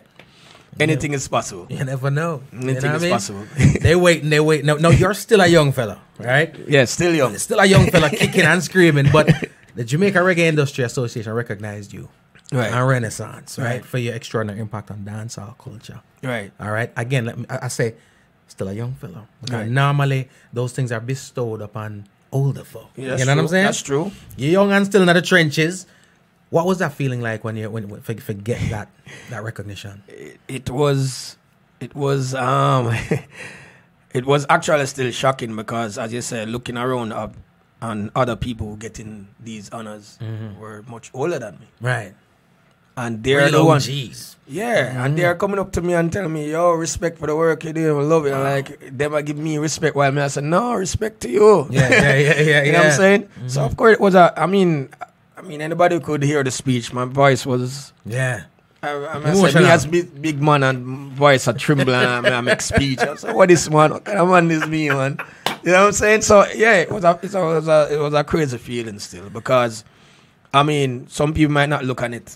[SPEAKER 2] Anything is possible.
[SPEAKER 1] You never know.
[SPEAKER 2] Anything is possible.
[SPEAKER 1] They wait. No, you're still a young fella, right?
[SPEAKER 2] Yeah, still young.
[SPEAKER 1] Still a young fella kicking and screaming, but the Jamaica Reggae Industry Association recognized you.
[SPEAKER 2] Right.
[SPEAKER 1] And Renaissance, right? For your extraordinary impact on dancehall culture.
[SPEAKER 2] Right.
[SPEAKER 1] All right. Again, I say, still a young fellow. Because normally those things are bestowed upon older folk.
[SPEAKER 2] Yeah,
[SPEAKER 1] you know what I'm saying?
[SPEAKER 2] That's true.
[SPEAKER 1] You're young and still in the trenches. What was that feeling like when you forget that recognition?
[SPEAKER 2] It was it was actually still shocking because, as you said, looking around up and other people getting these honors were much older than me.
[SPEAKER 1] Right.
[SPEAKER 2] And they're the ones.
[SPEAKER 1] Yeah.
[SPEAKER 2] And they're coming up to me and telling me, yo, respect for the work you do. I love it. And like, them give me respect while me I said, no, respect to you.
[SPEAKER 1] Yeah.
[SPEAKER 2] You know what I'm saying? So, of course, it was I mean, anybody could hear the speech. My voice was...
[SPEAKER 1] Yeah.
[SPEAKER 2] I said, me as big man and voice a tremble and I make speech. I said, what is man? What kind of man is me, man? You know what I'm saying? So, yeah, it was a crazy feeling still because, I mean, some people might not look at it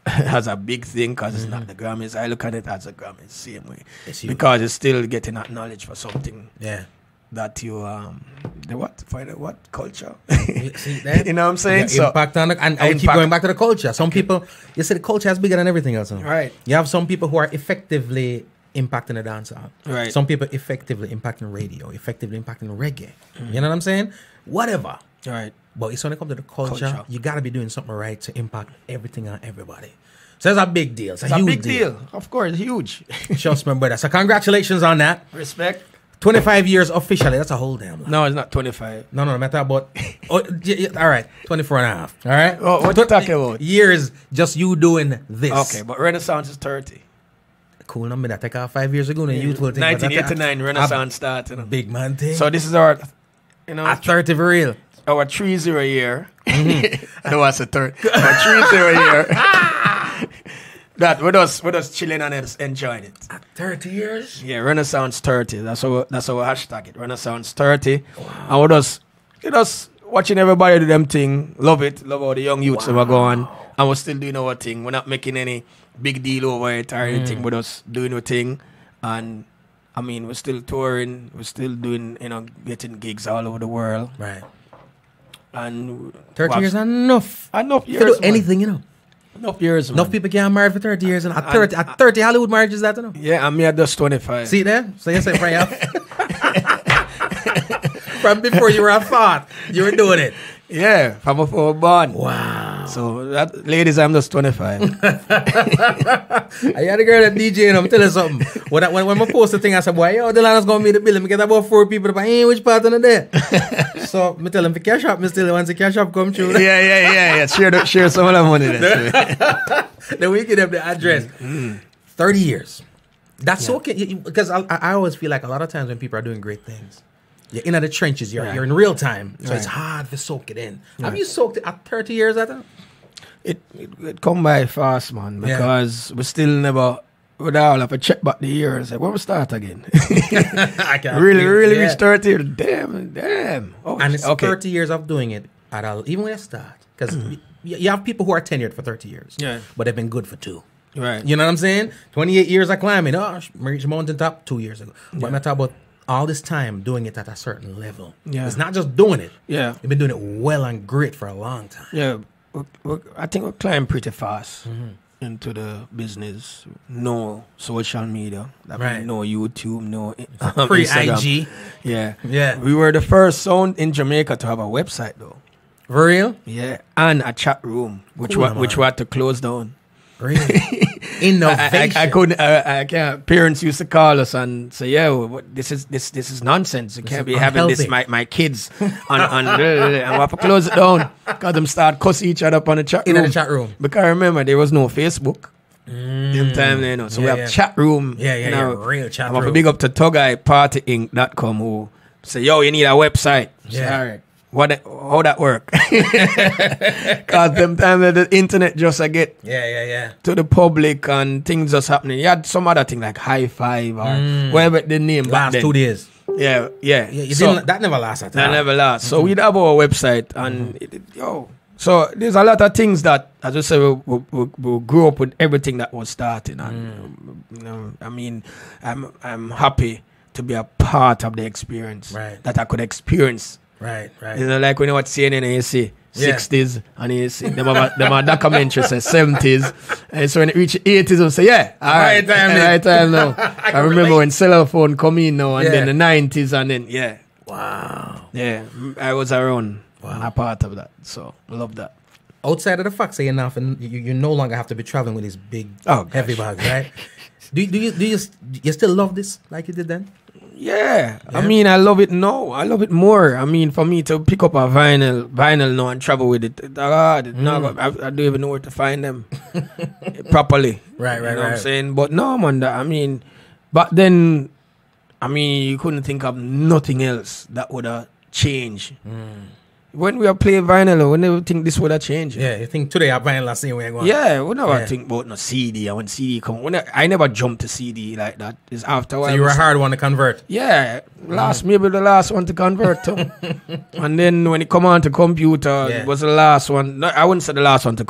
[SPEAKER 2] as a big thing because it's not the Grammys. I look at it as a Grammys, same way. Because it's still getting acknowledged for something.
[SPEAKER 1] Yeah.
[SPEAKER 2] That you what culture?
[SPEAKER 1] See that?
[SPEAKER 2] You know what I'm saying?
[SPEAKER 1] So impact on and I keep going back to the culture. Some people, you say the culture is bigger than everything else.
[SPEAKER 2] Right.
[SPEAKER 1] You have some people who are effectively impacting the dancehall.
[SPEAKER 2] Right.
[SPEAKER 1] Some people effectively impacting radio, effectively impacting reggae. You know what I'm saying? Whatever.
[SPEAKER 2] Right.
[SPEAKER 1] But it's when it comes to the culture, you got to be doing something right to impact everything and everybody. So it's a big deal. It's a huge
[SPEAKER 2] big deal. Of course, huge.
[SPEAKER 1] Trust me, brother. So congratulations on that.
[SPEAKER 2] Respect.
[SPEAKER 1] 25 years officially. That's a whole damn lot.
[SPEAKER 2] No, it's not 25.
[SPEAKER 1] No, I'm talking about... all right, 24 and a half. All right?
[SPEAKER 2] Oh, what you talking about?
[SPEAKER 1] Years just you doing this.
[SPEAKER 2] Okay, but Renaissance is 30.
[SPEAKER 1] Cool number. That take out 5 years ago.
[SPEAKER 2] 1989 Renaissance started.
[SPEAKER 1] Big man thing.
[SPEAKER 2] So this is our...
[SPEAKER 1] At 30 for real.
[SPEAKER 2] Our 30 year. No, I said 30. Our 30 year. That we're just chilling and just enjoying it.
[SPEAKER 1] At 30 years?
[SPEAKER 2] Yeah, Renaissance 30. That's our hashtag it. Renaissance 30. Wow. And we're just watching everybody do them thing. Love it. Love how the young youths are going. And we're still doing our thing. We're not making any big deal over it or anything. We're just doing our thing. And I mean, we're still touring. We're still doing, getting gigs all over the world.
[SPEAKER 1] Right.
[SPEAKER 2] And
[SPEAKER 1] 30 years enough.
[SPEAKER 2] Enough years.
[SPEAKER 1] To do anything,
[SPEAKER 2] Enough years, man.
[SPEAKER 1] Enough people get married for 30 years. And at 30 Hollywood marriages, that,
[SPEAKER 2] Yeah, and me at just 25.
[SPEAKER 1] See there? So you say, from before you were a thought, you were doing it.
[SPEAKER 2] Yeah, from before born.
[SPEAKER 1] Wow.
[SPEAKER 2] So, ladies, I'm just 25.
[SPEAKER 1] I had a girl that DJ and I'm telling you something. When I post the thing, I said, boy, yo, Delano's going to meet the bill. I get about 4 people. But hey, which part of the day? So, I tell him, for cash up, I still want the cash up come through.
[SPEAKER 2] Yeah. Share some of that money then.
[SPEAKER 1] Then we give them the address. 30 years. That's okay. Because I always feel like a lot of times when people are doing great things, you're in the trenches. You're in real time, so it's hard to soak it in. Have you soaked it at 30 years?
[SPEAKER 2] It come by fast, man. Because we still never. We'd all have to check back the years. Like, when we start again?
[SPEAKER 1] I can't
[SPEAKER 2] really reach 30 years. Damn.
[SPEAKER 1] Oh, and it's 30 years of doing it at all, even when you start. Because you have people who are tenured for 30 years, but they've been good for 2.
[SPEAKER 2] Right.
[SPEAKER 1] You know what I'm saying? 28 years of climbing. Oh, I reached the mountaintop 2 years ago. But I'm talking about all this time doing it at a certain level.
[SPEAKER 2] Yeah.
[SPEAKER 1] It's not just doing it.
[SPEAKER 2] Yeah.
[SPEAKER 1] You've been doing it well and great for a long time.
[SPEAKER 2] Yeah. I think we're climbing pretty fast into the business. No social media. That means no YouTube, no
[SPEAKER 1] pre-IG.
[SPEAKER 2] Yeah.
[SPEAKER 1] Yeah.
[SPEAKER 2] We were the first sound in Jamaica to have a website, though.
[SPEAKER 1] For real?
[SPEAKER 2] Yeah. And a chat room, which we had to close down.
[SPEAKER 1] Really? Innovation.
[SPEAKER 2] I couldn't. I can't. Parents used to call us and say, "Yeah, this is nonsense. You can't be having this. My kids on and we have to close it down because them start cussing each other up on the chat room.
[SPEAKER 1] In the chat room.
[SPEAKER 2] Because I remember there was no Facebook. Them time, you know. So we have chat room.
[SPEAKER 1] Real chat room.
[SPEAKER 2] I'm big up to TugEyePartyInc.com who say, "Yo, you need a website." Say, all right. How that work? Because them time the internet just get to the public and things just happening. You had some other thing like High Five or whatever the name
[SPEAKER 1] last 2 days.
[SPEAKER 2] Yeah.
[SPEAKER 1] That never lasts.
[SPEAKER 2] That never lasts. So we'd have our website and so there's a lot of things that, as I said, we grew up with everything that was starting. And I mean, I'm happy to be a part of the experience that I could experience.
[SPEAKER 1] Right.
[SPEAKER 2] You know, like when you watch CNN and you see 60s and you see them are documentaries say 70s. And so when it reach 80s, you say, right time now. I remember when cell phone come in now and then the 90s and then,
[SPEAKER 1] Wow.
[SPEAKER 2] Yeah, I was around and a part of that. So I love that.
[SPEAKER 1] Outside of the fact saying enough, and you no longer have to be traveling with these big, heavy bags, right? do you still love this like you did then?
[SPEAKER 2] Yeah. I mean, I love it now. I love it more. I mean, for me to pick up a vinyl now and travel with it, I don't even know where to find them properly.
[SPEAKER 1] Right.
[SPEAKER 2] You know what I'm saying? But no, man, back then, I mean, you couldn't think of nothing else that would have changed. When we are playing vinyl, we never think this would have changed.
[SPEAKER 1] Yeah, you think today our vinyl is same way going.
[SPEAKER 2] Yeah, we never think about no CD. And when CD come, I never jumped to CD like that. It's after a while.
[SPEAKER 1] So you were a hard one to convert.
[SPEAKER 2] Yeah, maybe the last one to convert to. And then when it come on to computer, it was the last one. No, I wouldn't say the last one to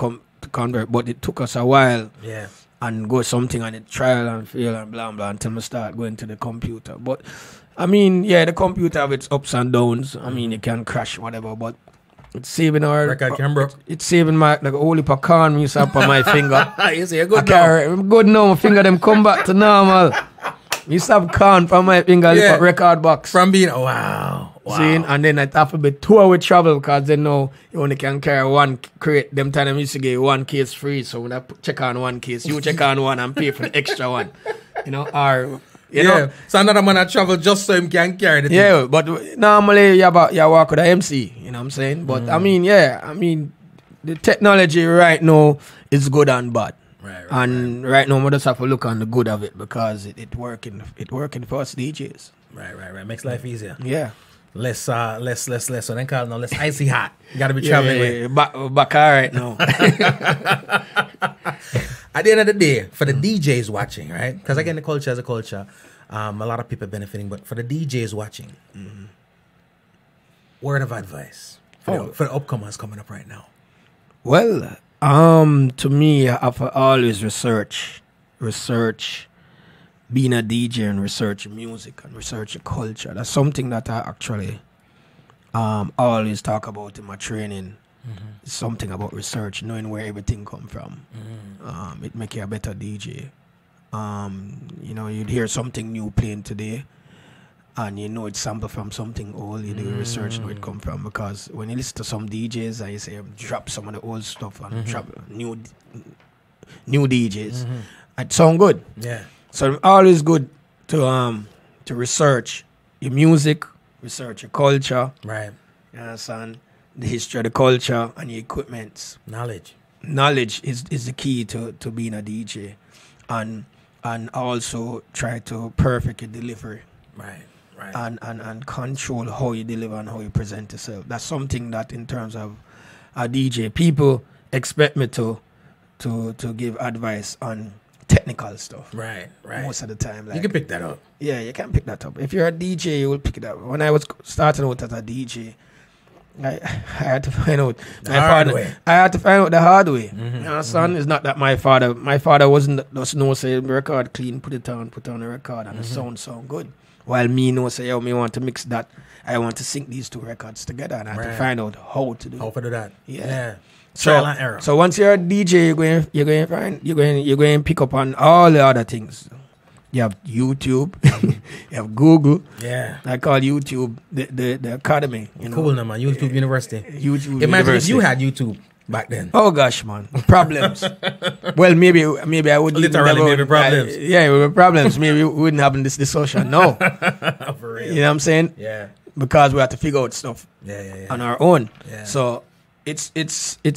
[SPEAKER 2] convert, but it took us a while.
[SPEAKER 1] Yeah.
[SPEAKER 2] And go something on it, trial and fail and blah blah until we start going to the computer. But I mean, the computer have its ups and downs. I mean, it can crash, whatever, but it's saving our
[SPEAKER 1] record camera.
[SPEAKER 2] It's saving my like only pecan used up on my finger.
[SPEAKER 1] You see, you're good now.
[SPEAKER 2] Good now. My finger them come back to normal. You have can from my finger record box.
[SPEAKER 1] From being wow.
[SPEAKER 2] See, and then I have to be 2 hour travel because they know you only can carry one crate. Them time I used to get one case free. So when I check on one case, you check on one and pay for the extra one. You know, or you know.
[SPEAKER 1] So another man that travel just so him can carry the thing.
[SPEAKER 2] Yeah, but normally you walk with an MC, you know what I'm saying? But I mean, the technology right now is good and bad. Right now we just have to look on the good of it because it working for us DJs.
[SPEAKER 1] Right. Makes life easier.
[SPEAKER 2] Yeah.
[SPEAKER 1] Less so then call it now less icy hot. You gotta be traveling with.
[SPEAKER 2] Back all right now.
[SPEAKER 1] At the end of the day, for the DJs watching, right? Because again, the culture is a culture. A lot of people benefiting, but for the DJs watching, word of advice for the upcomers coming up right now.
[SPEAKER 2] Well, to me, I've always research, being a DJ and research music and research culture. That's something that I actually always talk about in my training. It's something about research, knowing where everything come from. It make you a better DJ. You'd hear something new playing today, and you know it's sampled from something old. You do research, know it come from, because when you listen to some DJs and you say drop some of the old stuff and drop new DJs, it sound good.
[SPEAKER 1] Yeah.
[SPEAKER 2] So it's always good to research your music, research your culture.
[SPEAKER 1] Right.
[SPEAKER 2] You understand? The history of the culture and your equipment. Knowledge is the key to being a DJ. And also try to perfect your delivery. Right. And control how you deliver and how you present yourself. That's something that in terms of a DJ, people expect me to give advice on technical stuff. Right. Most of the time.
[SPEAKER 1] You can pick that up.
[SPEAKER 2] Yeah, you can pick that up. If you're a DJ, you will pick it up. When I was starting out as a DJ, I had to find out
[SPEAKER 1] the hard way.
[SPEAKER 2] I had to find out the hard way. You know, son, it's not that my father wasn't just no say record clean, put on a record and the sound good. While me no say, yo, me want to mix that. I want to sync these two records together, and I had to find out how to do
[SPEAKER 1] that. Yeah.
[SPEAKER 2] Trial and error. So once you're a DJ, you're going to pick up on all the other things. You have YouTube, you have Google.
[SPEAKER 1] Yeah.
[SPEAKER 2] I call YouTube the academy. You know?
[SPEAKER 1] Cool, man. YouTube University.
[SPEAKER 2] YouTube
[SPEAKER 1] Imagine if you had YouTube back then.
[SPEAKER 2] Oh gosh, man. Problems. Well, maybe I would
[SPEAKER 1] literally maybe problems.
[SPEAKER 2] Yeah, we were problems. Maybe we wouldn't have this discussion. No.
[SPEAKER 1] For real.
[SPEAKER 2] You know what I'm saying?
[SPEAKER 1] Yeah.
[SPEAKER 2] Because we have to figure out stuff on our own. Yeah. So it's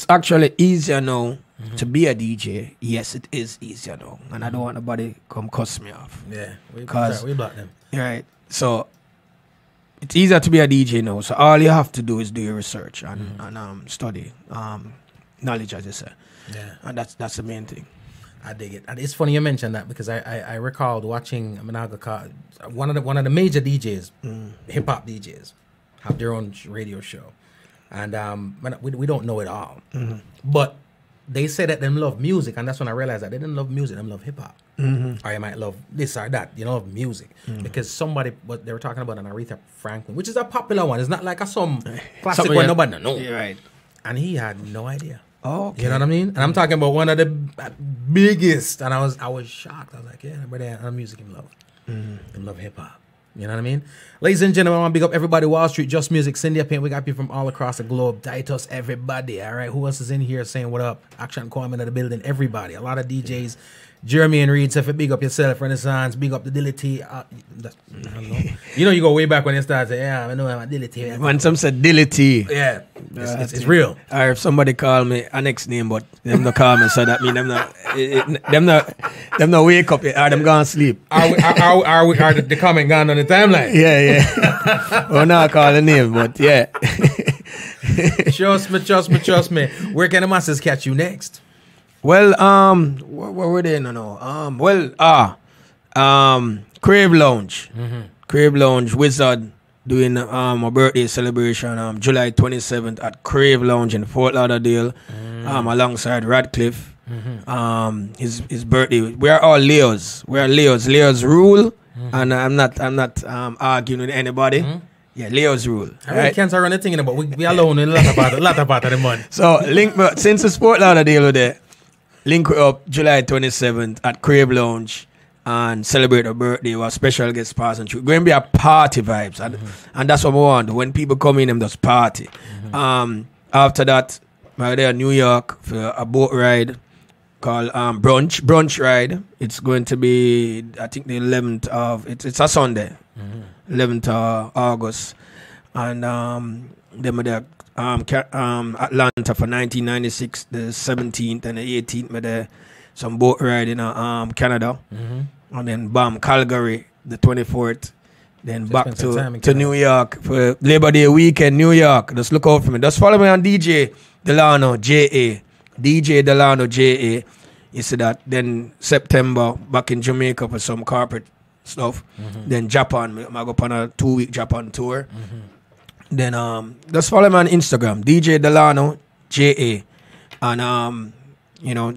[SPEAKER 2] actually easier now to be a DJ. Yes, it is easier now. And I don't want nobody come cuss me off.
[SPEAKER 1] Yeah. Because we block them.
[SPEAKER 2] Right. So it's easier to be a DJ now. So all you have to do is do your research and study. Knowledge, as you say.
[SPEAKER 1] Yeah.
[SPEAKER 2] And that's the main thing.
[SPEAKER 1] I dig it. And it's funny you mentioned that because I recalled watching one of the major DJs, hip hop DJs, have their own radio show. And we don't know it all. But they say that them love music, and that's when I realized that they didn't love music, they love hip hop. Or you might love this or that, you know, music. Because what they were talking about an Aretha Franklin, which is a popular one. It's not like some classic one nobody knows.
[SPEAKER 2] Yeah, right.
[SPEAKER 1] And he had no idea.
[SPEAKER 2] Oh, okay.
[SPEAKER 1] You know what I mean? And I'm talking about one of the biggest. And I was shocked. I was like, yeah, but that music him love. Him love hip hop. You know what I mean? Ladies and gentlemen, I want to big up everybody. Wall Street, Just Music, Cindy Paint. We got people from all across the globe. Titus, everybody. All right. Who else is in here saying what up? Action Kwame in the building. Everybody. A lot of DJs. Jeremy and Reed, so if you big up yourself, Renaissance, big up the Dility. I don't know. You know, you go way back when you started saying, yeah, I know I'm a Dility.
[SPEAKER 2] When some said Dility.
[SPEAKER 1] Yeah. It's real.
[SPEAKER 2] Or if somebody call me a next name, but them not call me, so that mean them not wake up yet, or them gone sleep.
[SPEAKER 1] Are the comment gone on the timeline?
[SPEAKER 2] Yeah. We're not calling the name, but yeah.
[SPEAKER 1] Trust me. Where can the masses catch you next?
[SPEAKER 2] Well, where were they? No. Crave Lounge. Crave Lounge Wizard doing a birthday celebration July 27th at Crave Lounge in Fort Lauderdale alongside Radcliffe. His birthday. We are all Leos. We are Leos. Leos rule. And I'm not arguing with anybody. Yeah, Leo's rule.
[SPEAKER 1] I really can't run anything in it, but we alone in a lot of part of the month.
[SPEAKER 2] So since the Fort Lauderdale with it, link up July 27th at Crave Lounge and celebrate her birthday with special guest passing through. Going to be a party vibes. And that's what we want. When people come in, them just party. After that, we're there in New York for a boat ride called Brunch Ride. It's going to be, I think, the 11th of, it's a Sunday, 11th of August. And then we're there. Atlanta for 1996, the 17th and the 18th, with some boat ride in Canada, and then Calgary the 24th, then back to New York for Labor Day weekend, New York. Just look out for me. Just follow me on DJ Delano JA, DJ Delano JA. You see that? Then September back in Jamaica for some corporate stuff. Then Japan, I go on a 2-week Japan tour. Then just follow me on Instagram, DJ Delano JA, and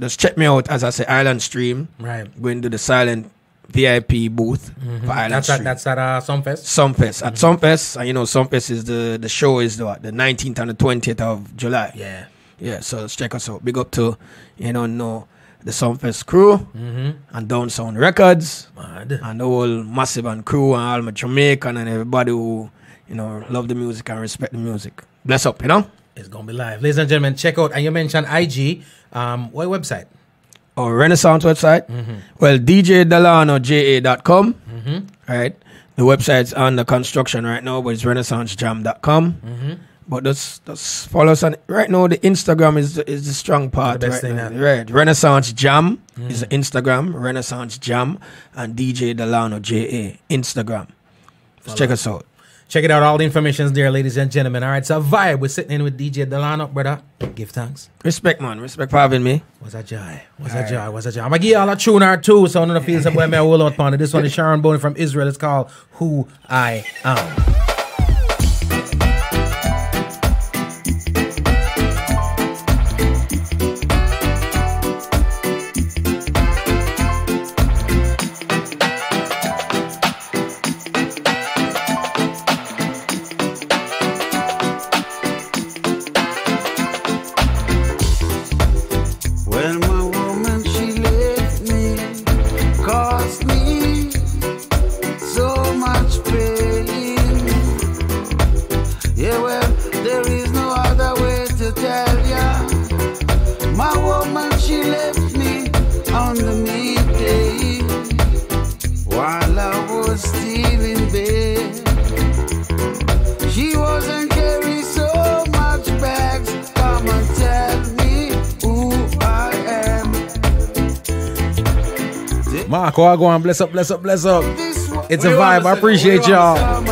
[SPEAKER 2] just check me out, as I say, Island Stream. Right. Going to the silent VIP booth for Island Stream.
[SPEAKER 1] That's at Sumfest.
[SPEAKER 2] Sumfest at Sumfest, and Sumfest is the show is the 19th and the 20th of July. Yeah. So let's check us out. Big up to the Sumfest crew and Down Sound Records and the whole Massive and crew and all my Jamaican and everybody who love the music and respect the music. Bless up,
[SPEAKER 1] It's going to be live. Ladies and gentlemen, check out, and you mentioned IG. What website?
[SPEAKER 2] Or Renaissance website. Well, djdelanoja.com. Right. The website's under construction right now, but it's renaissancejam.com. But just follow us on right now. The Instagram is the strong part.
[SPEAKER 1] The best thing
[SPEAKER 2] now. Right. Renaissance Jam is the Instagram. Renaissance Jam and DJ Delano JA Instagram. Check us out.
[SPEAKER 1] Check it out. All the information is there, ladies and gentlemen. All right, so vibe. We're sitting in with DJ Delano, brother. Give thanks.
[SPEAKER 2] Respect, man. Respect for having me.
[SPEAKER 1] What's a joy? I'm going to give y'all a tune or two, so I'm going to feel some way I will out on it. This one is Sharon Boney from Israel. It's called Who I Am. Mark, go on, bless up, bless up, bless up. It's a vibe. I appreciate y'all.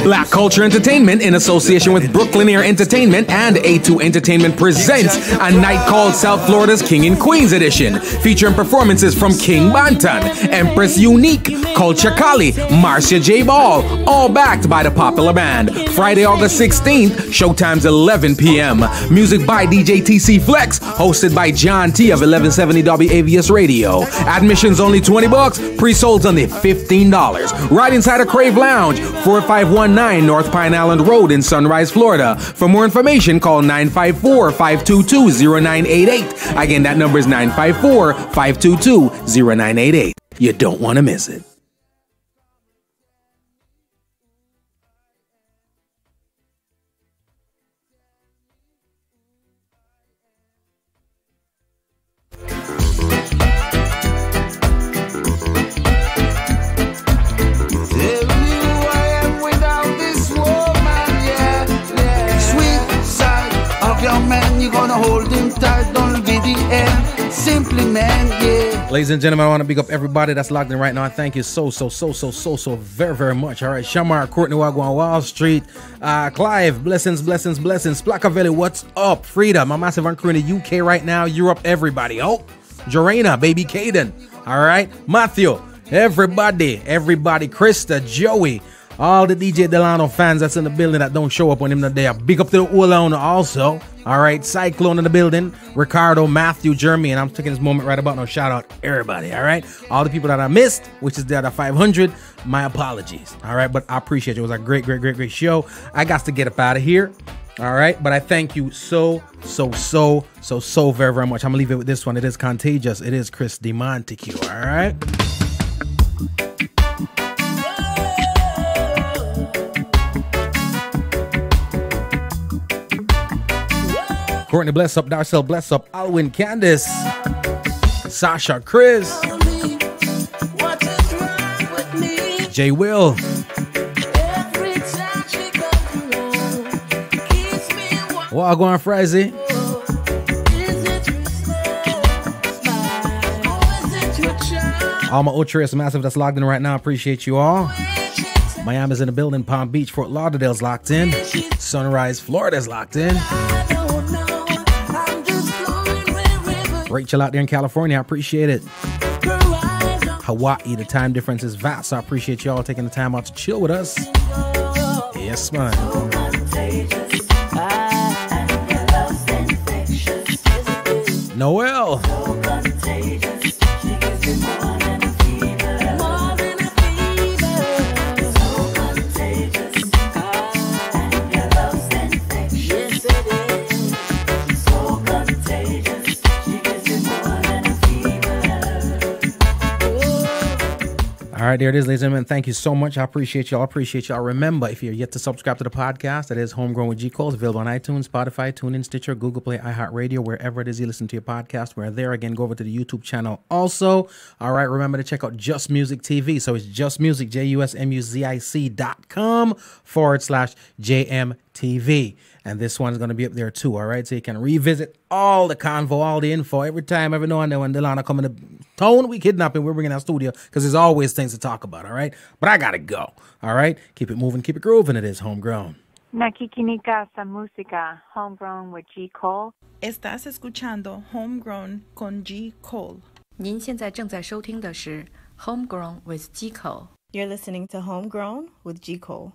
[SPEAKER 1] Black Culture Entertainment, in association with Brooklyn Air Entertainment and A2 Entertainment, presents a night called South Florida's King and Queens Edition, featuring performances from King Banton, Empress Unique, Culture Kali, Marcia J. Ball, all backed by the popular band. Friday, August 16th, showtime's 11 p.m. Music by DJ TC Flex, hosted by John T of 1170 WAVS Radio. Admissions only $20, pre-sold's only $15. Right inside a Crave Lounge, 4519 North Pine Island Road in Sunrise, Florida. For more information, call 954-522-0988. Again, that number is 954-522-0988. You don't want to miss it.
[SPEAKER 3] Hold him tight, don't be the end. Simply, man, yeah.
[SPEAKER 1] Ladies and gentlemen, I want to big up everybody that's locked in right now. Thank you so very much. All right, Shamar, Courtney Wagwan, Wall Street, Clive, blessings. Splackavelli, what's up? Frida, my massive crew in the UK right now. Europe, everybody. Oh, Jorena, baby Caden. All right, Matthew, everybody, Krista, Joey. All the DJ Delano fans that's in the building that don't show up on him today. Big up to the whole owner also. All right, Cyclone in the building. Ricardo, Matthew, Jeremy, and I'm taking this moment right about now. Shout out everybody. All right, all the people that I missed, which is the other 500. My apologies. All right, but I appreciate it. It was a great show. I got to get up out of here. All right, but I thank you so very much. I'm gonna leave it with this one. It is contagious. It is Chris DeMontague. All right. Courtney, bless up. Darcel, bless up. Alwyn, Candace, Sasha, Chris, J. Will, what going, Frizy? All my Ultras massive that's logged in right now. Appreciate you all. Miami's in the building. Palm Beach, Fort Lauderdale's locked in. Sunrise, Florida's locked in. Rachel out there in California, I appreciate it. Hawaii, the time difference is vast, so I appreciate y'all taking the time out to chill with us. Yes, man. Noel. All right, there it is, ladies and gentlemen. Thank you so much. I appreciate y'all. Remember, if you're yet to subscribe to the podcast, that is Homegrown with G. Cole. It's available on iTunes, Spotify, TuneIn, Stitcher, Google Play, iHeartRadio, wherever it is you listen to your podcast. We're there. Again, go over to the YouTube channel also. All right, remember to check out Just Music TV. So it's Just Music, JUSMUZIC.com/JMTV. And this one is going to be up there too, all right? So you can revisit all the convo, all the info, every time, every now and then when Delano come in the tone, we kidnap him, we're bringing our studio, because there's always things to talk about, all right? But I got to go, all right? Keep it moving, keep it grooving. It is Homegrown.
[SPEAKER 4] Nakikinika sa música, Homegrown with G. Cole.
[SPEAKER 5] Estás escuchando Homegrown con G. Cole.
[SPEAKER 6] 您现在正在收听的是 Homegrown with G. Cole.
[SPEAKER 5] You're listening to Homegrown with G. Cole.